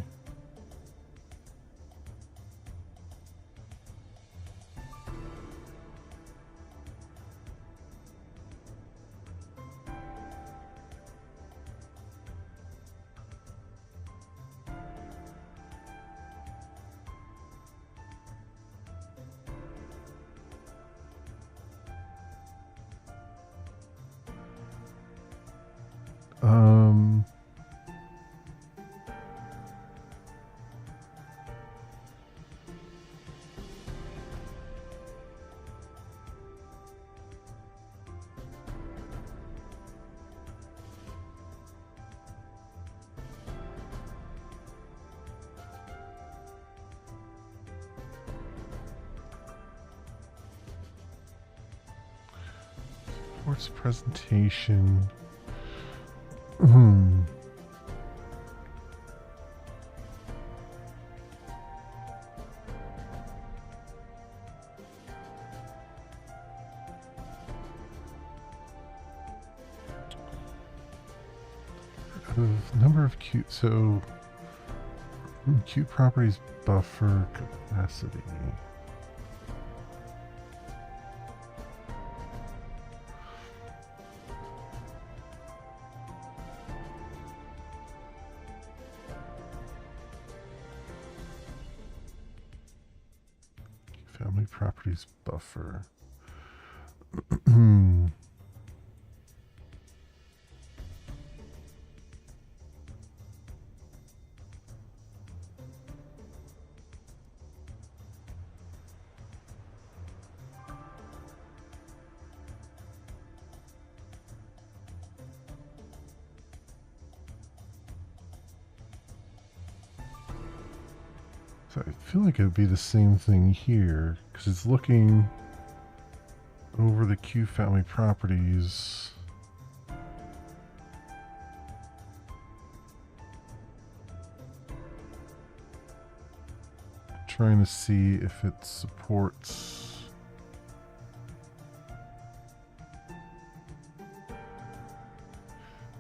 Supports presentation. Number of queue, so queue properties buffer capacity. Family properties buffer. So I feel like it would be the same thing here, because it's looking over the queue family properties. Trying to see if it supports.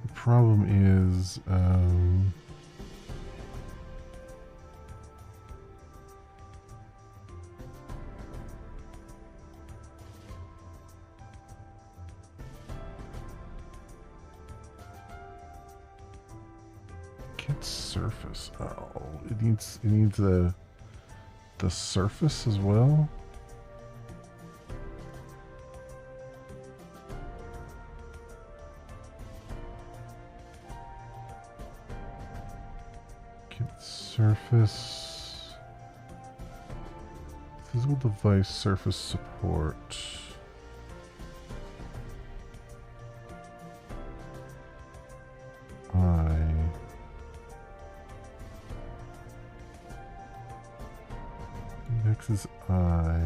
The problem is, surface. Oh, it needs the surface as well. Get surface. Physical device surface support. Index is I.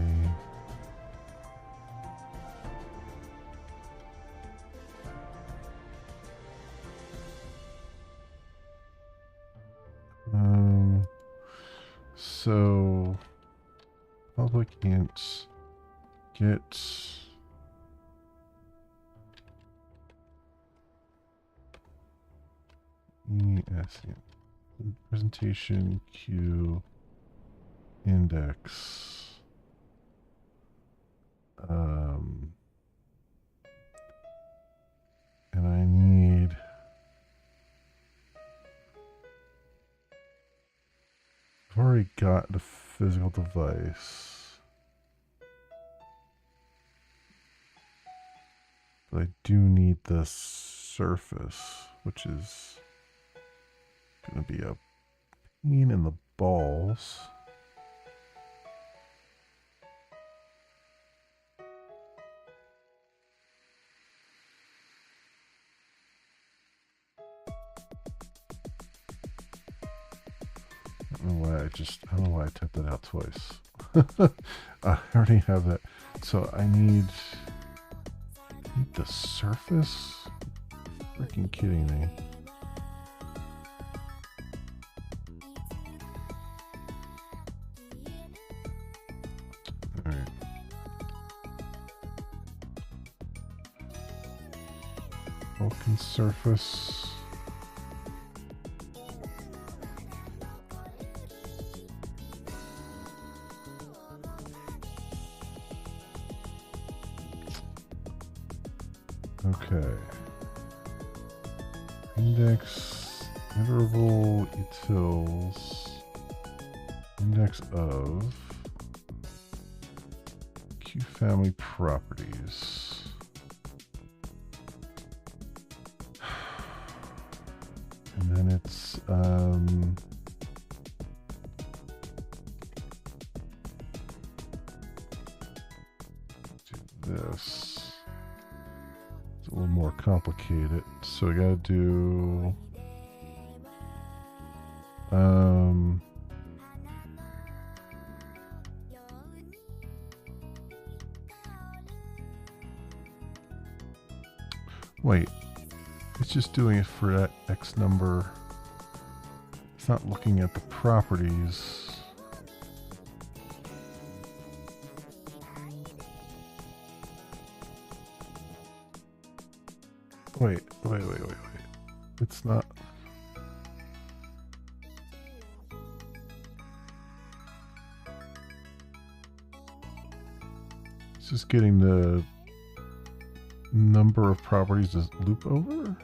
So public int get presentation Q index and I need I've already got the physical device, but I do need the surface, which is gonna be a pain in the balls. I don't know why I typed that out twice. I already have that. So I need the surface? Freaking kidding me. Alright. Vulcan surface. Okay. Index interval utils index of Q family properties. And then it's do this. It's a little more complicated. So we gotta do wait, it's just doing it for that X number. It's not looking at the properties. Wait. It's not. It's just getting the number of properties to loop over.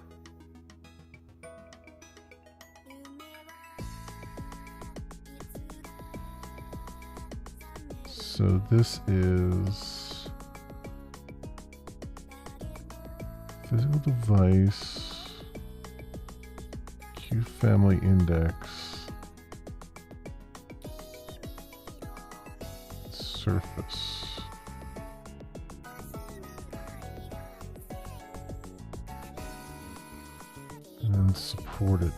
So this is physical device, Q family index, surface. And then supported.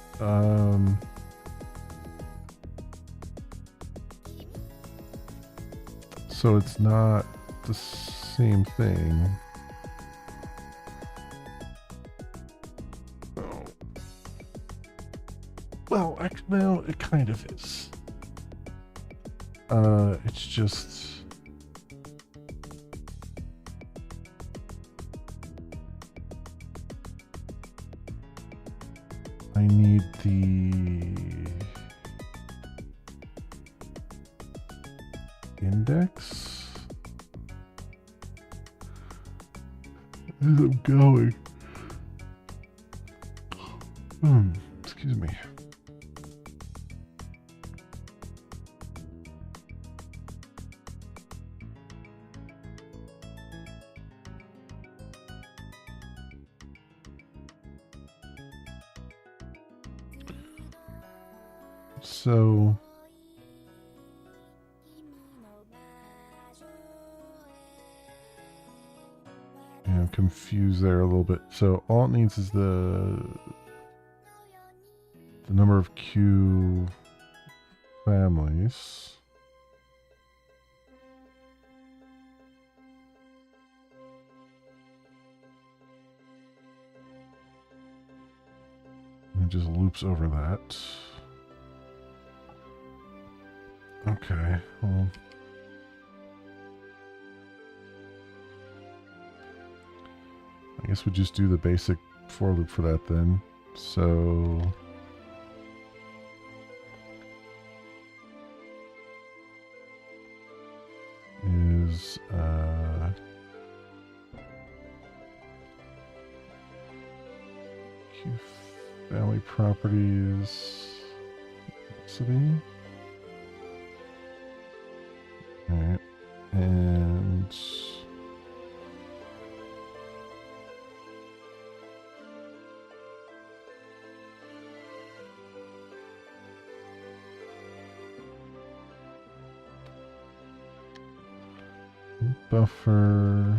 So it's not the same thing. Well, it kind of is. It's just I need the index as I'm going. Excuse me. So yeah, I'm confused there a little bit. So all it needs is the number of Q families. it just loops over that. Okay, well. I guess we just do the basic for loop for that then. So is Q family properties city. All right, and buffer.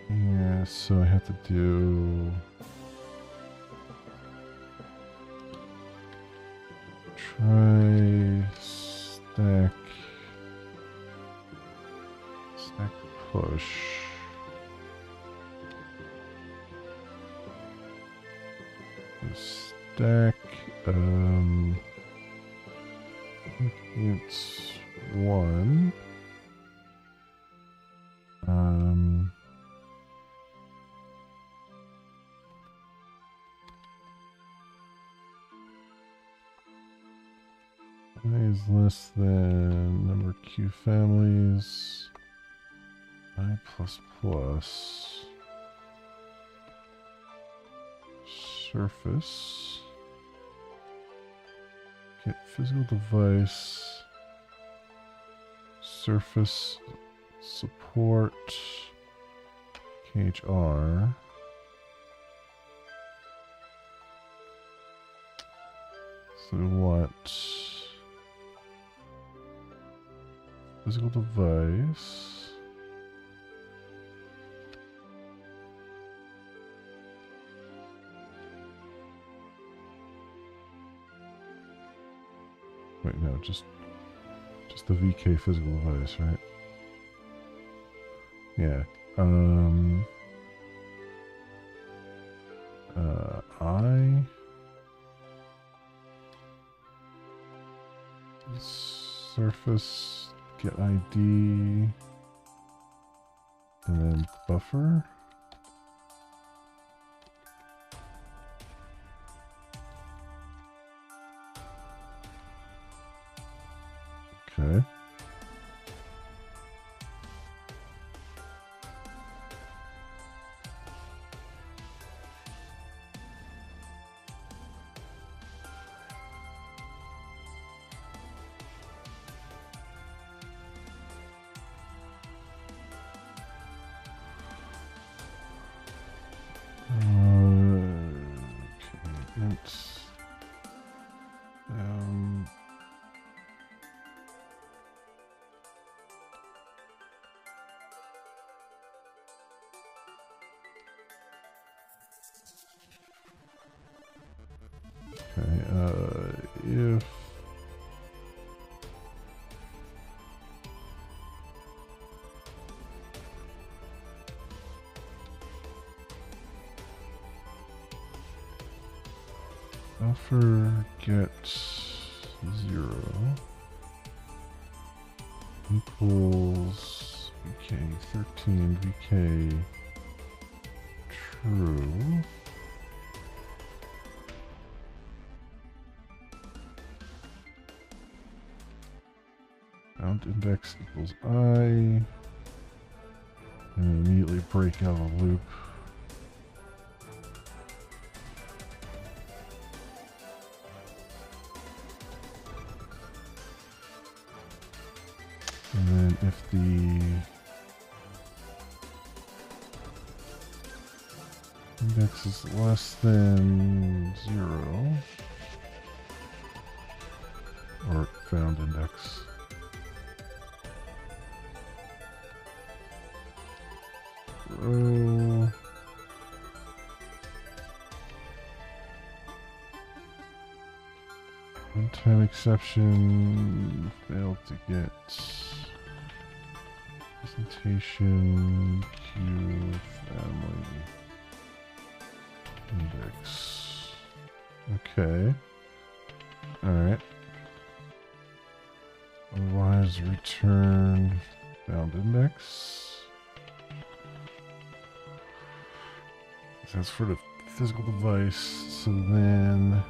Yeah, so I have to do try stack push. Stack it's one. Is less than number Q families. I plus plus surface. Get physical device. Surface support. KHR. So what? Physical device. Wait, no, just the VK physical device, right? Yeah. I surface get ID and then buffer. Okay. If buffer gets 0 equals VK 13 VK true. Bound index equals I, and immediately break out of the loop. And then if the index is less than 0, or found index, row 10 exception. Failed to get presentation Q family index. Okay. Alright. Otherwise, return bound index. That's for the physical device. So then.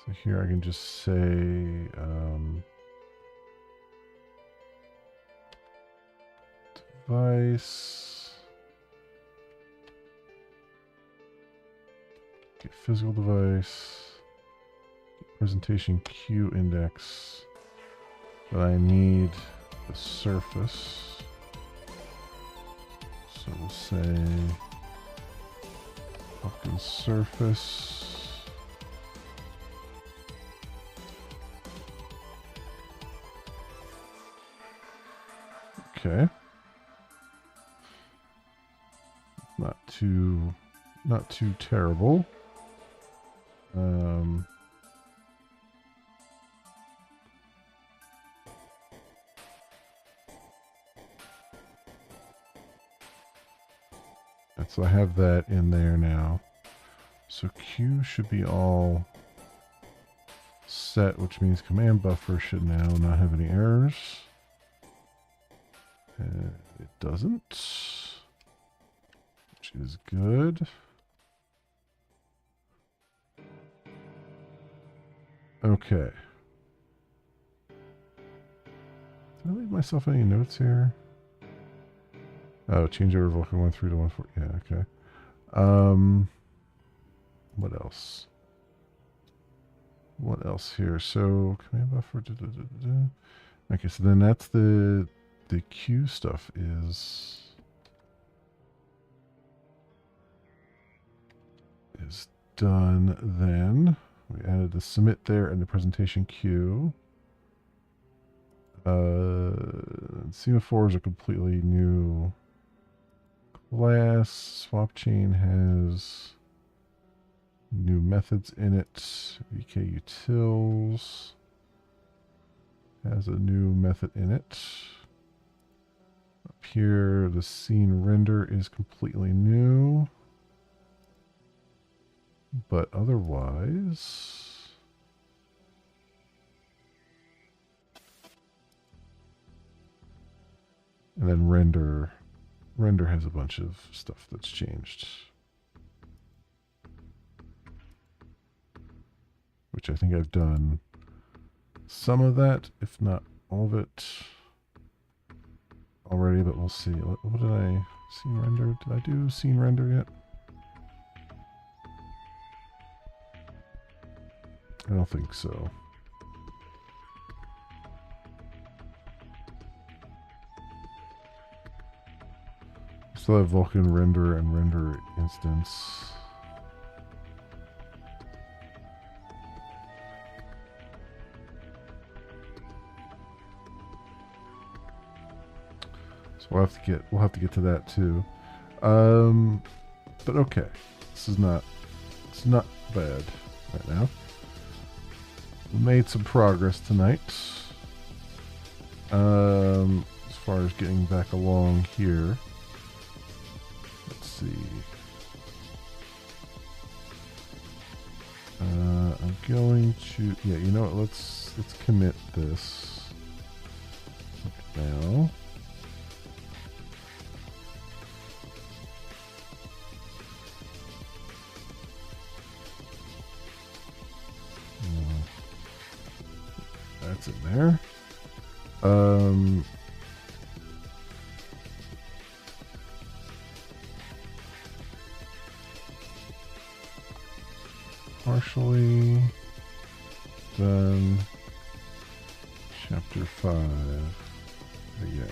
So here I can just say. Device. Get physical device. Get presentation Q index. But I need the surface. So we'll say fucking surface. Okay. Not too terrible. So I have that in there now. So Q should be all set, which means command buffer should now not have any errors. It doesn't, which is good. Okay. Did I leave myself any notes here? Oh, change over Vulkan 1.3 to 1.4. Yeah, okay. What else? What else here? So command buffer. Okay, so then that's the Q stuff is done. Then we added the submit there and the presentation Q. Semaphore is a completely new class. Swap chain has new methods in it. VK utils has a new method in it. Up here, the scene render is completely new. But otherwise, and then render has a bunch of stuff that's changed, which I think I've done some of that, if not all of it already, but we'll see. What did I, scene render? Did I do scene render yet? I don't think so. Still have Vulkan render and render instance. So we'll have to get to that too. But okay, it's not bad right now. We made some progress tonight. As far as getting back along here. Let's see. I'm going to, yeah, you know what, let's commit this now. That's in there. Partially done. Chapter 5 again.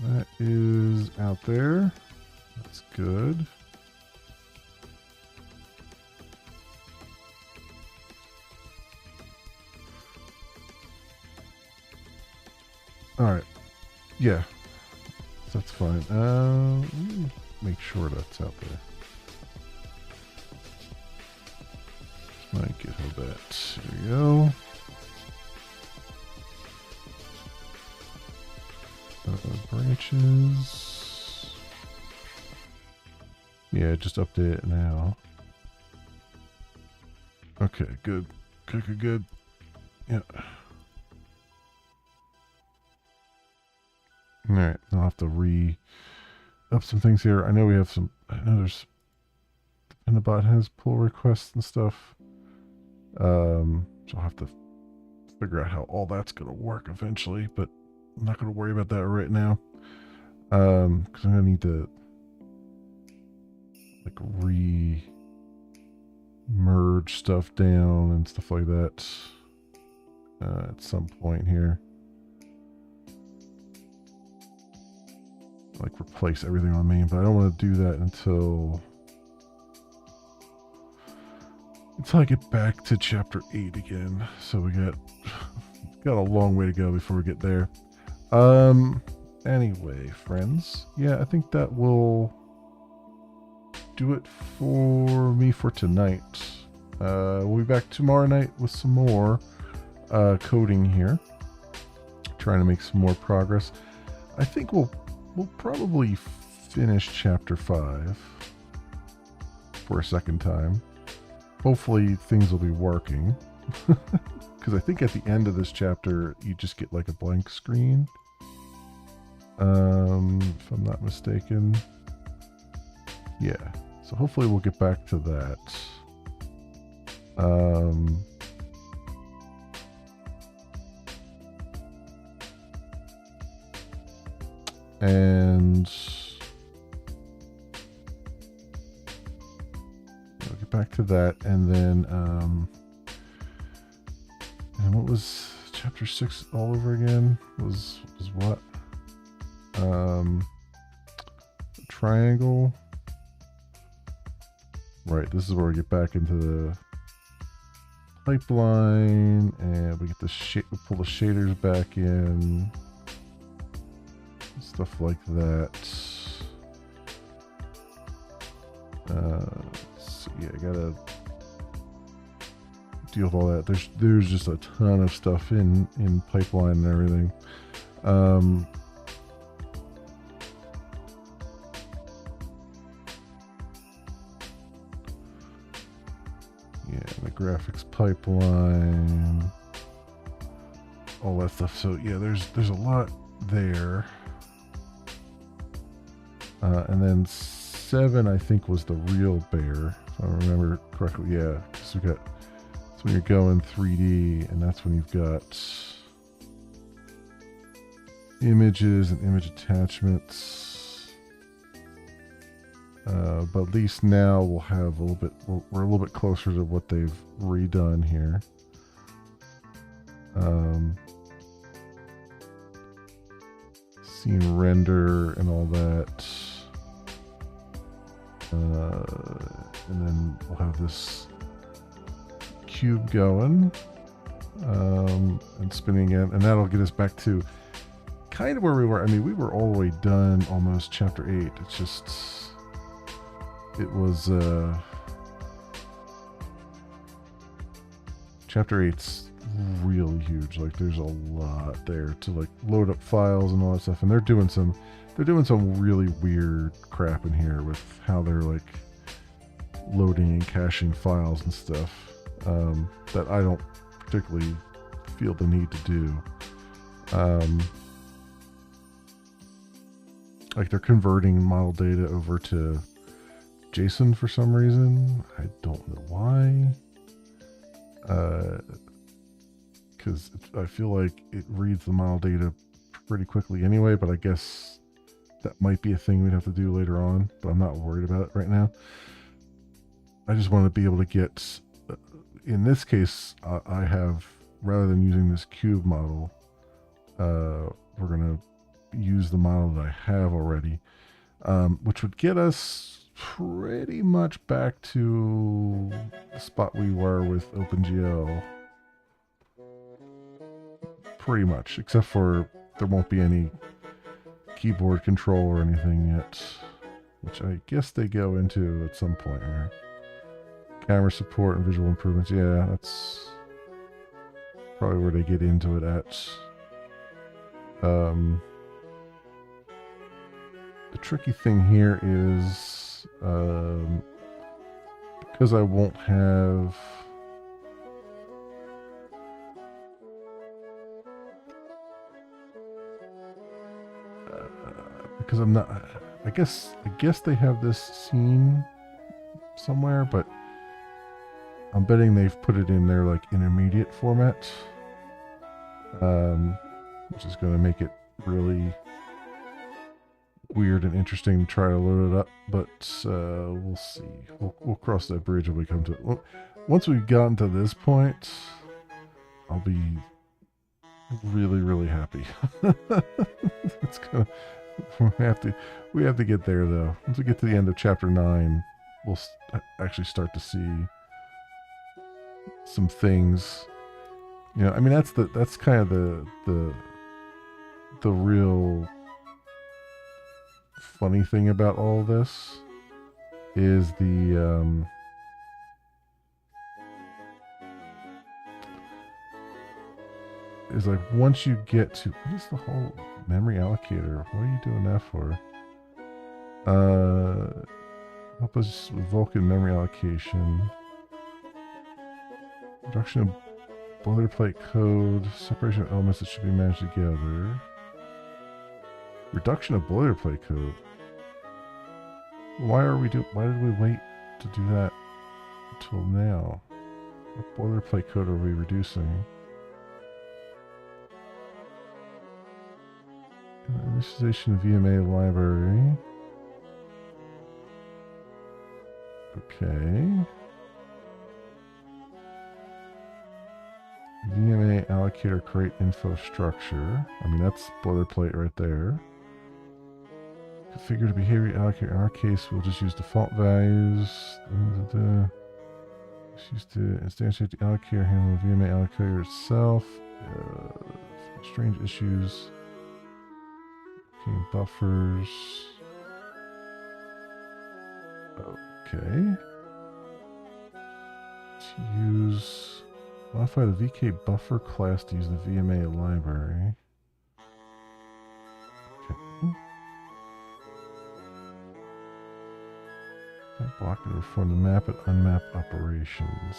That is is out there. That's good. Alright. Yeah. That's fine. Make sure that's out there. Might get her that. There we go. Branches. Yeah, just update it now. Okay, good. Good. Yeah. Alright, I'll have to up some things here. I know we have some. I know there's. And the bot has pull requests and stuff. So I'll have to figure out how all that's going to work eventually, but I'm not going to worry about that right now. Because I'm going to need to like merge stuff down and stuff like that at some point here. Like replace everything on main, but I don't want to do that until I get back to chapter 8 again. So we got a long way to go before we get there. Anyway, friends, yeah, I think that will do it for me for tonight. We'll be back tomorrow night with some more coding here, trying to make some more progress. I think we'll probably finish chapter 5 for a second time. Hopefully things will be working. Because I think at the end of this chapter, you just get like a blank screen. If I'm not mistaken. Yeah. So hopefully we'll get back to that. And we'll get back to that, and then and what was chapter 6 all over again? Was what? Triangle. Right, this is where we get back into the pipeline, and we get the we pull the shaders back in. Stuff like that. So yeah, I gotta deal with all that. There's just a ton of stuff in pipeline and everything. Yeah, the graphics pipeline, all that stuff. So yeah, there's a lot there. And then 7, I think, was the real bear, if I remember correctly. Yeah, so we got. So when you're going 3D, and that's when you've got images and image attachments. But at least now we'll have a little bit. We're a little bit closer to what they've redone here. Scene render and all that. And then we'll have this cube going and spinning in, and that'll get us back to kind of where we were. I mean, we were all the way done almost chapter 8. It's just, it was chapter 8's really huge. Like, there's a lot there to like load up files and all that stuff, and they're doing some really weird crap in here with how they're like loading and caching files and stuff that I don't particularly feel the need to do. Like, they're converting model data over to JSON for some reason. I don't know why. Because I feel like it reads the model data pretty quickly anyway, but I guess that might be a thing we'd have to do later on, but I'm not worried about it right now. I just want to be able to get, in this case, I have, rather than using this cube model, we're going to use the model that I have already, which would get us pretty much back to the spot we were with OpenGL. Pretty much, except for there won't be any keyboard control or anything yet, which I guess they go into at some point here. Camera support and visual improvements, yeah, that's probably where they get into it at. The tricky thing here is because I won't have because I'm not. I guess they have this scene somewhere, but I'm betting they've put it in their like intermediate format, which is going to make it really weird and interesting to try to load it up. But we'll see. We'll cross that bridge when we come to it. Once we've gotten to this point, I'll be really happy. It's gonna. We have to get there though. Once we get to the end of chapter 9, we'll actually start to see some things. You know, I mean that's kind of the real funny thing about all this is is like once you get to what is the whole memory allocator? What are you doing that for? Help us with Vulkan memory allocation. Reduction of boilerplate code. Separation of elements that should be managed together. Reduction of boilerplate code. Why did we wait to do that until now? What boilerplate code are we reducing? Initialization of VMA library. Okay. VMA allocator create info structure. I mean, that's boilerplate right there. Configure the behavior allocator. In our case, we'll just use default values. Just use to instantiate the allocator, handle the VMA allocator itself. Strange issues. Okay, buffers. Okay. To use modify the VK buffer class to use the VMA library. Okay. Block it or from the map and unmap operations.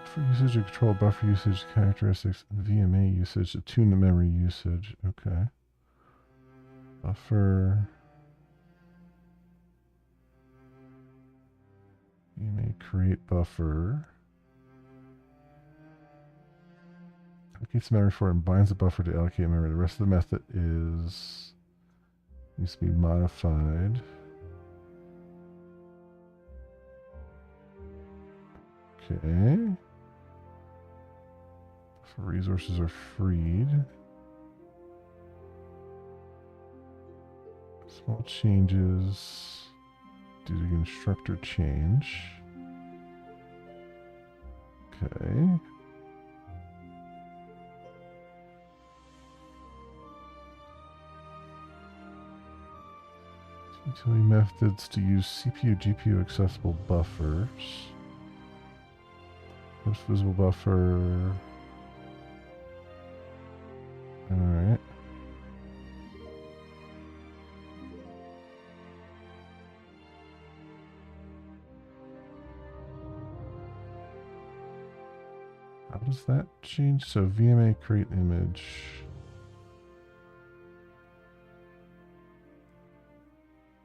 For usage and control buffer usage characteristics and VMA usage to tune the memory usage. Okay. Buffer. VMA create buffer. Allocates memory for it and binds the buffer to allocate memory. The rest of the method needs to be modified. Okay. Resources are freed. Small changes due to constructor change. Okay. Utility methods to use CPU, GPU accessible buffers. Most visible buffer. Alright. How does that change? So VMA create image.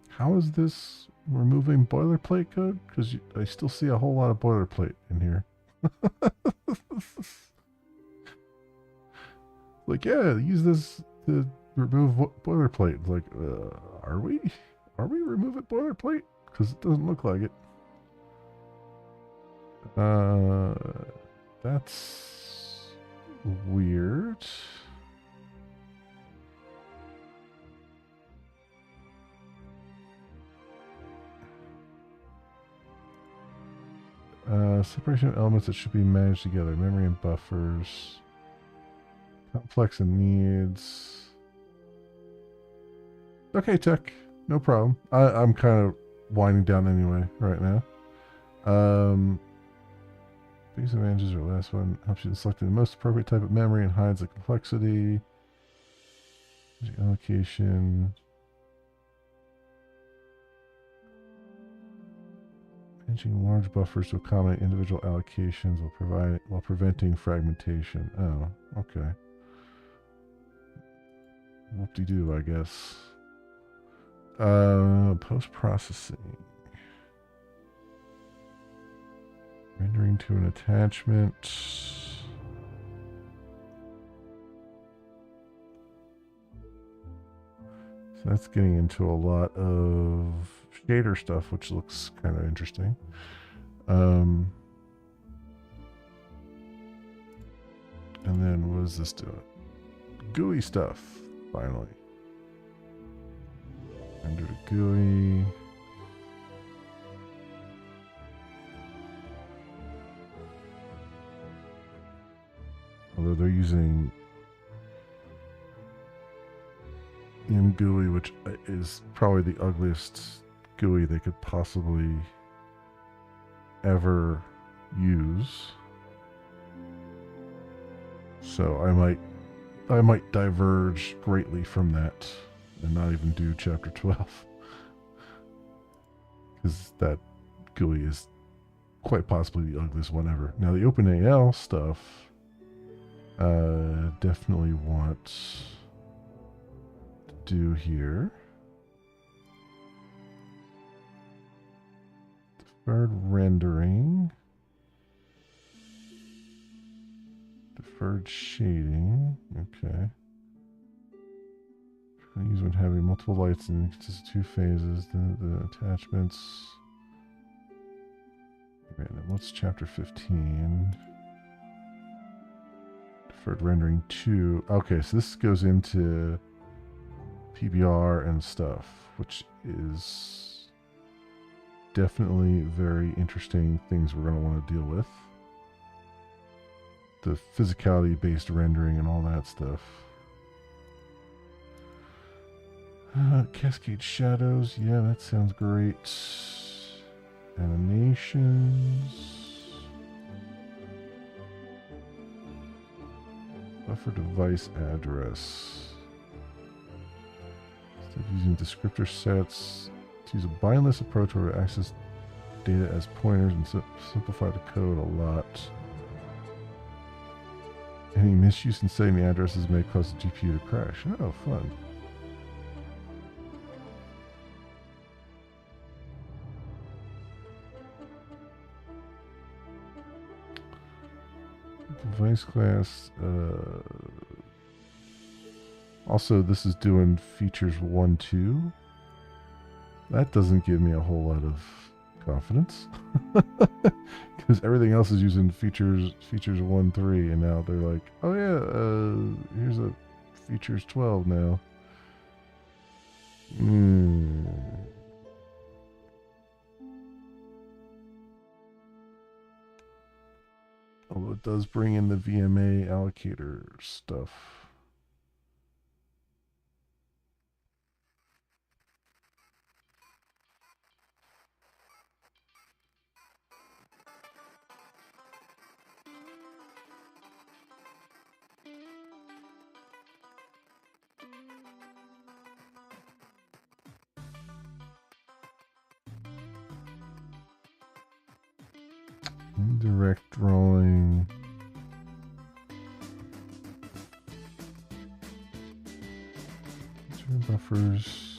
How is this removing boilerplate code? Because I still see a whole lot of boilerplate in here. Like, yeah, use this to remove boilerplate. Like, are we? Are we removing boilerplate? Because it doesn't look like it. That's weird. Separation of elements that should be managed together. Memory and buffers. Complex and needs. Okay, tech. No problem. I'm kind of winding down anyway right now. Biggest advantages are the last one. Helps you in selecting the most appropriate type of memory and hides the complexity. Allocation. Managing large buffers to accommodate individual allocations while preventing fragmentation. Oh, okay. Whoop-de-doo, I guess. Post-processing. Rendering to an attachment. So that's getting into a lot of shader stuff, which looks kind of interesting. And then what is this doing? GUI stuff, finally. Render to GUI. Although they're using GUI, which is probably the ugliest GUI they could possibly ever use. So I might diverge greatly from that and not even do chapter 12. Because that GUI is quite possibly the ugliest one ever. Now the OpenAL stuff, definitely want to do here. Deferred rendering. Deferred shading. Okay. Use when having multiple lights in just 2 phases. The attachments. Random. What's chapter 15? Deferred rendering 2. Okay, so this goes into PBR and stuff, which is definitely very interesting things we're going to want to deal with. The physicality-based rendering and all that stuff. Cascade shadows, yeah, that sounds great. Animations. Buffer device address. Instead of using descriptor sets, to use a bindless approach where we access data as pointers and simplify the code a lot. Any misuse in setting the addresses may cause the GPU to crash. Oh, fun. Device class. Also, this is doing features 1, 2. That doesn't give me a whole lot of confidence. Because everything else is using features 1, 3, and now they're like, oh yeah, here's a features 12 now. Although it does bring in the VMA allocator stuff. Indirect drawing. Buffers.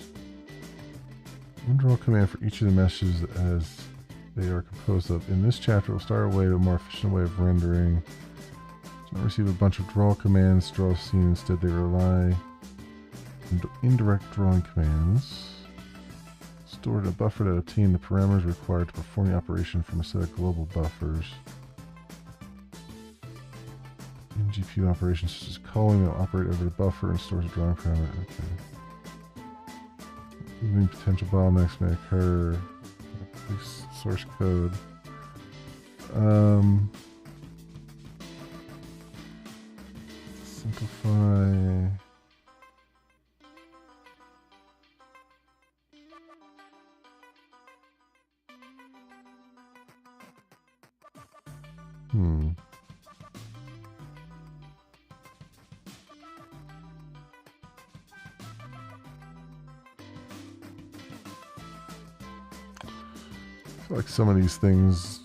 One draw command for each of the meshes as they are composed of. In this chapter, we'll start away with a more efficient way of rendering. So not receive a bunch of draw commands, draw a scene. Instead, they rely on indirect drawing commands. stored a buffer to obtain the parameters required to perform the operation from a set of global buffers. In GPU operations such as calling will operate over the buffer and stores a drawing parameter. Okay. Moving potential bottlenecks may occur. Please source code. Simplify. I feel like some of these things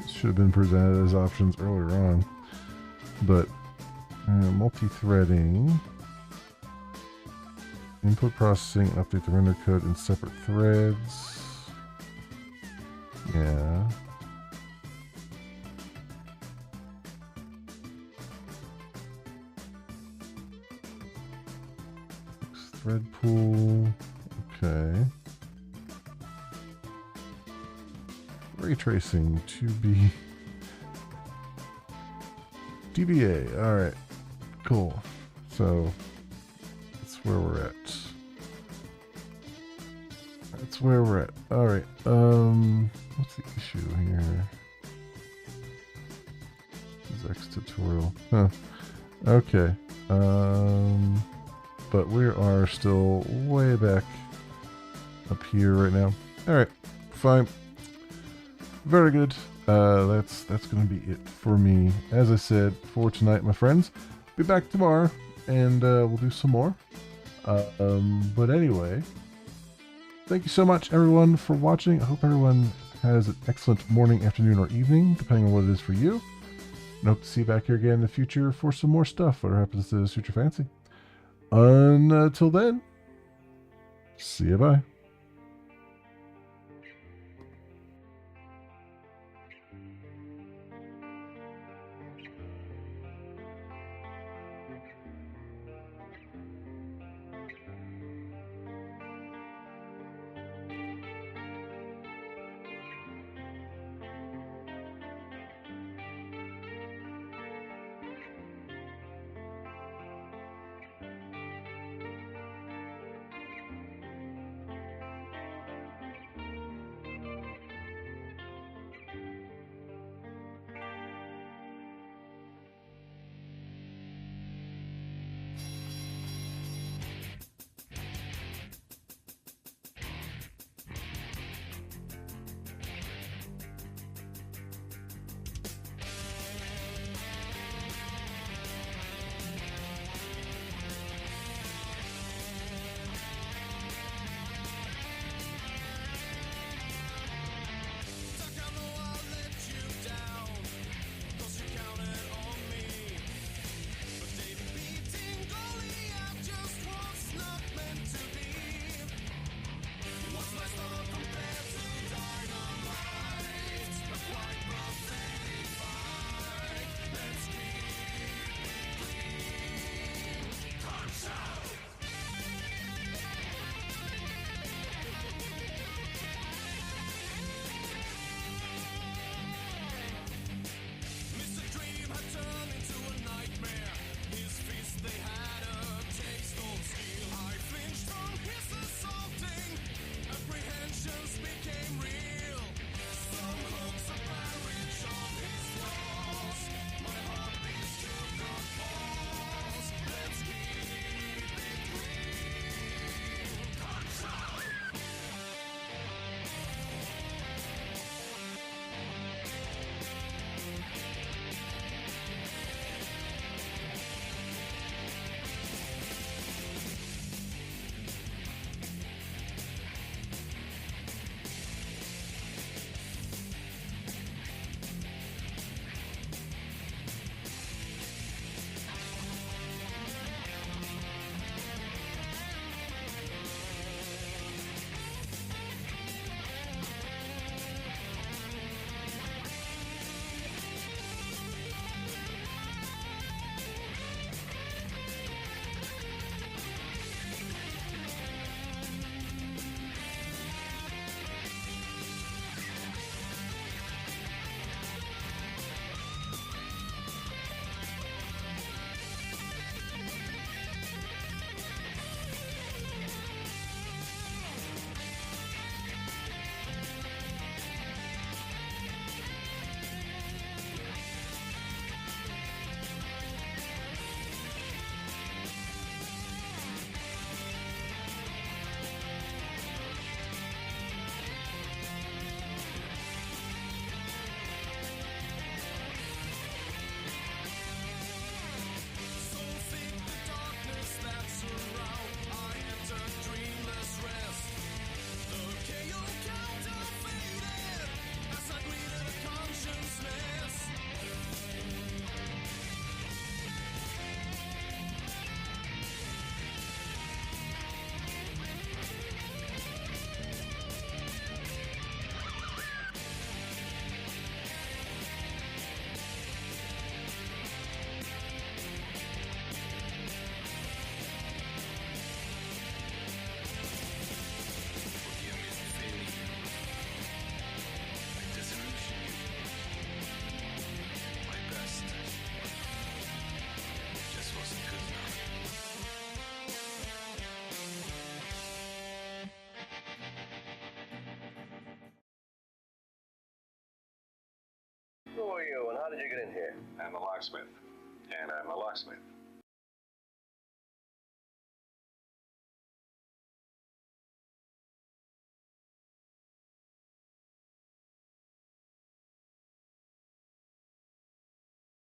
should have been presented as options earlier on, but multi-threading, input processing, update the render code in separate threads. Yeah. Thread pool. Okay. Ray tracing to be DBA. All right, cool. So that's where we're at. That's where we're at. All right. What's the issue here? This is X tutorial. Huh. Okay. But we are still way back up here right now. All right. Fine. Very good. That's going to be it for me. As I said, for tonight, my friends. Be back tomorrow, and we'll do some more. But anyway, thank you so much, everyone, for watching. I hope everyone has an excellent morning, afternoon, or evening, depending on what it is for you. And hope to see you back here again in the future for some more stuff, whatever happens to suit your fancy. Until then, see you, bye. I'm a locksmith. And I'm a locksmith.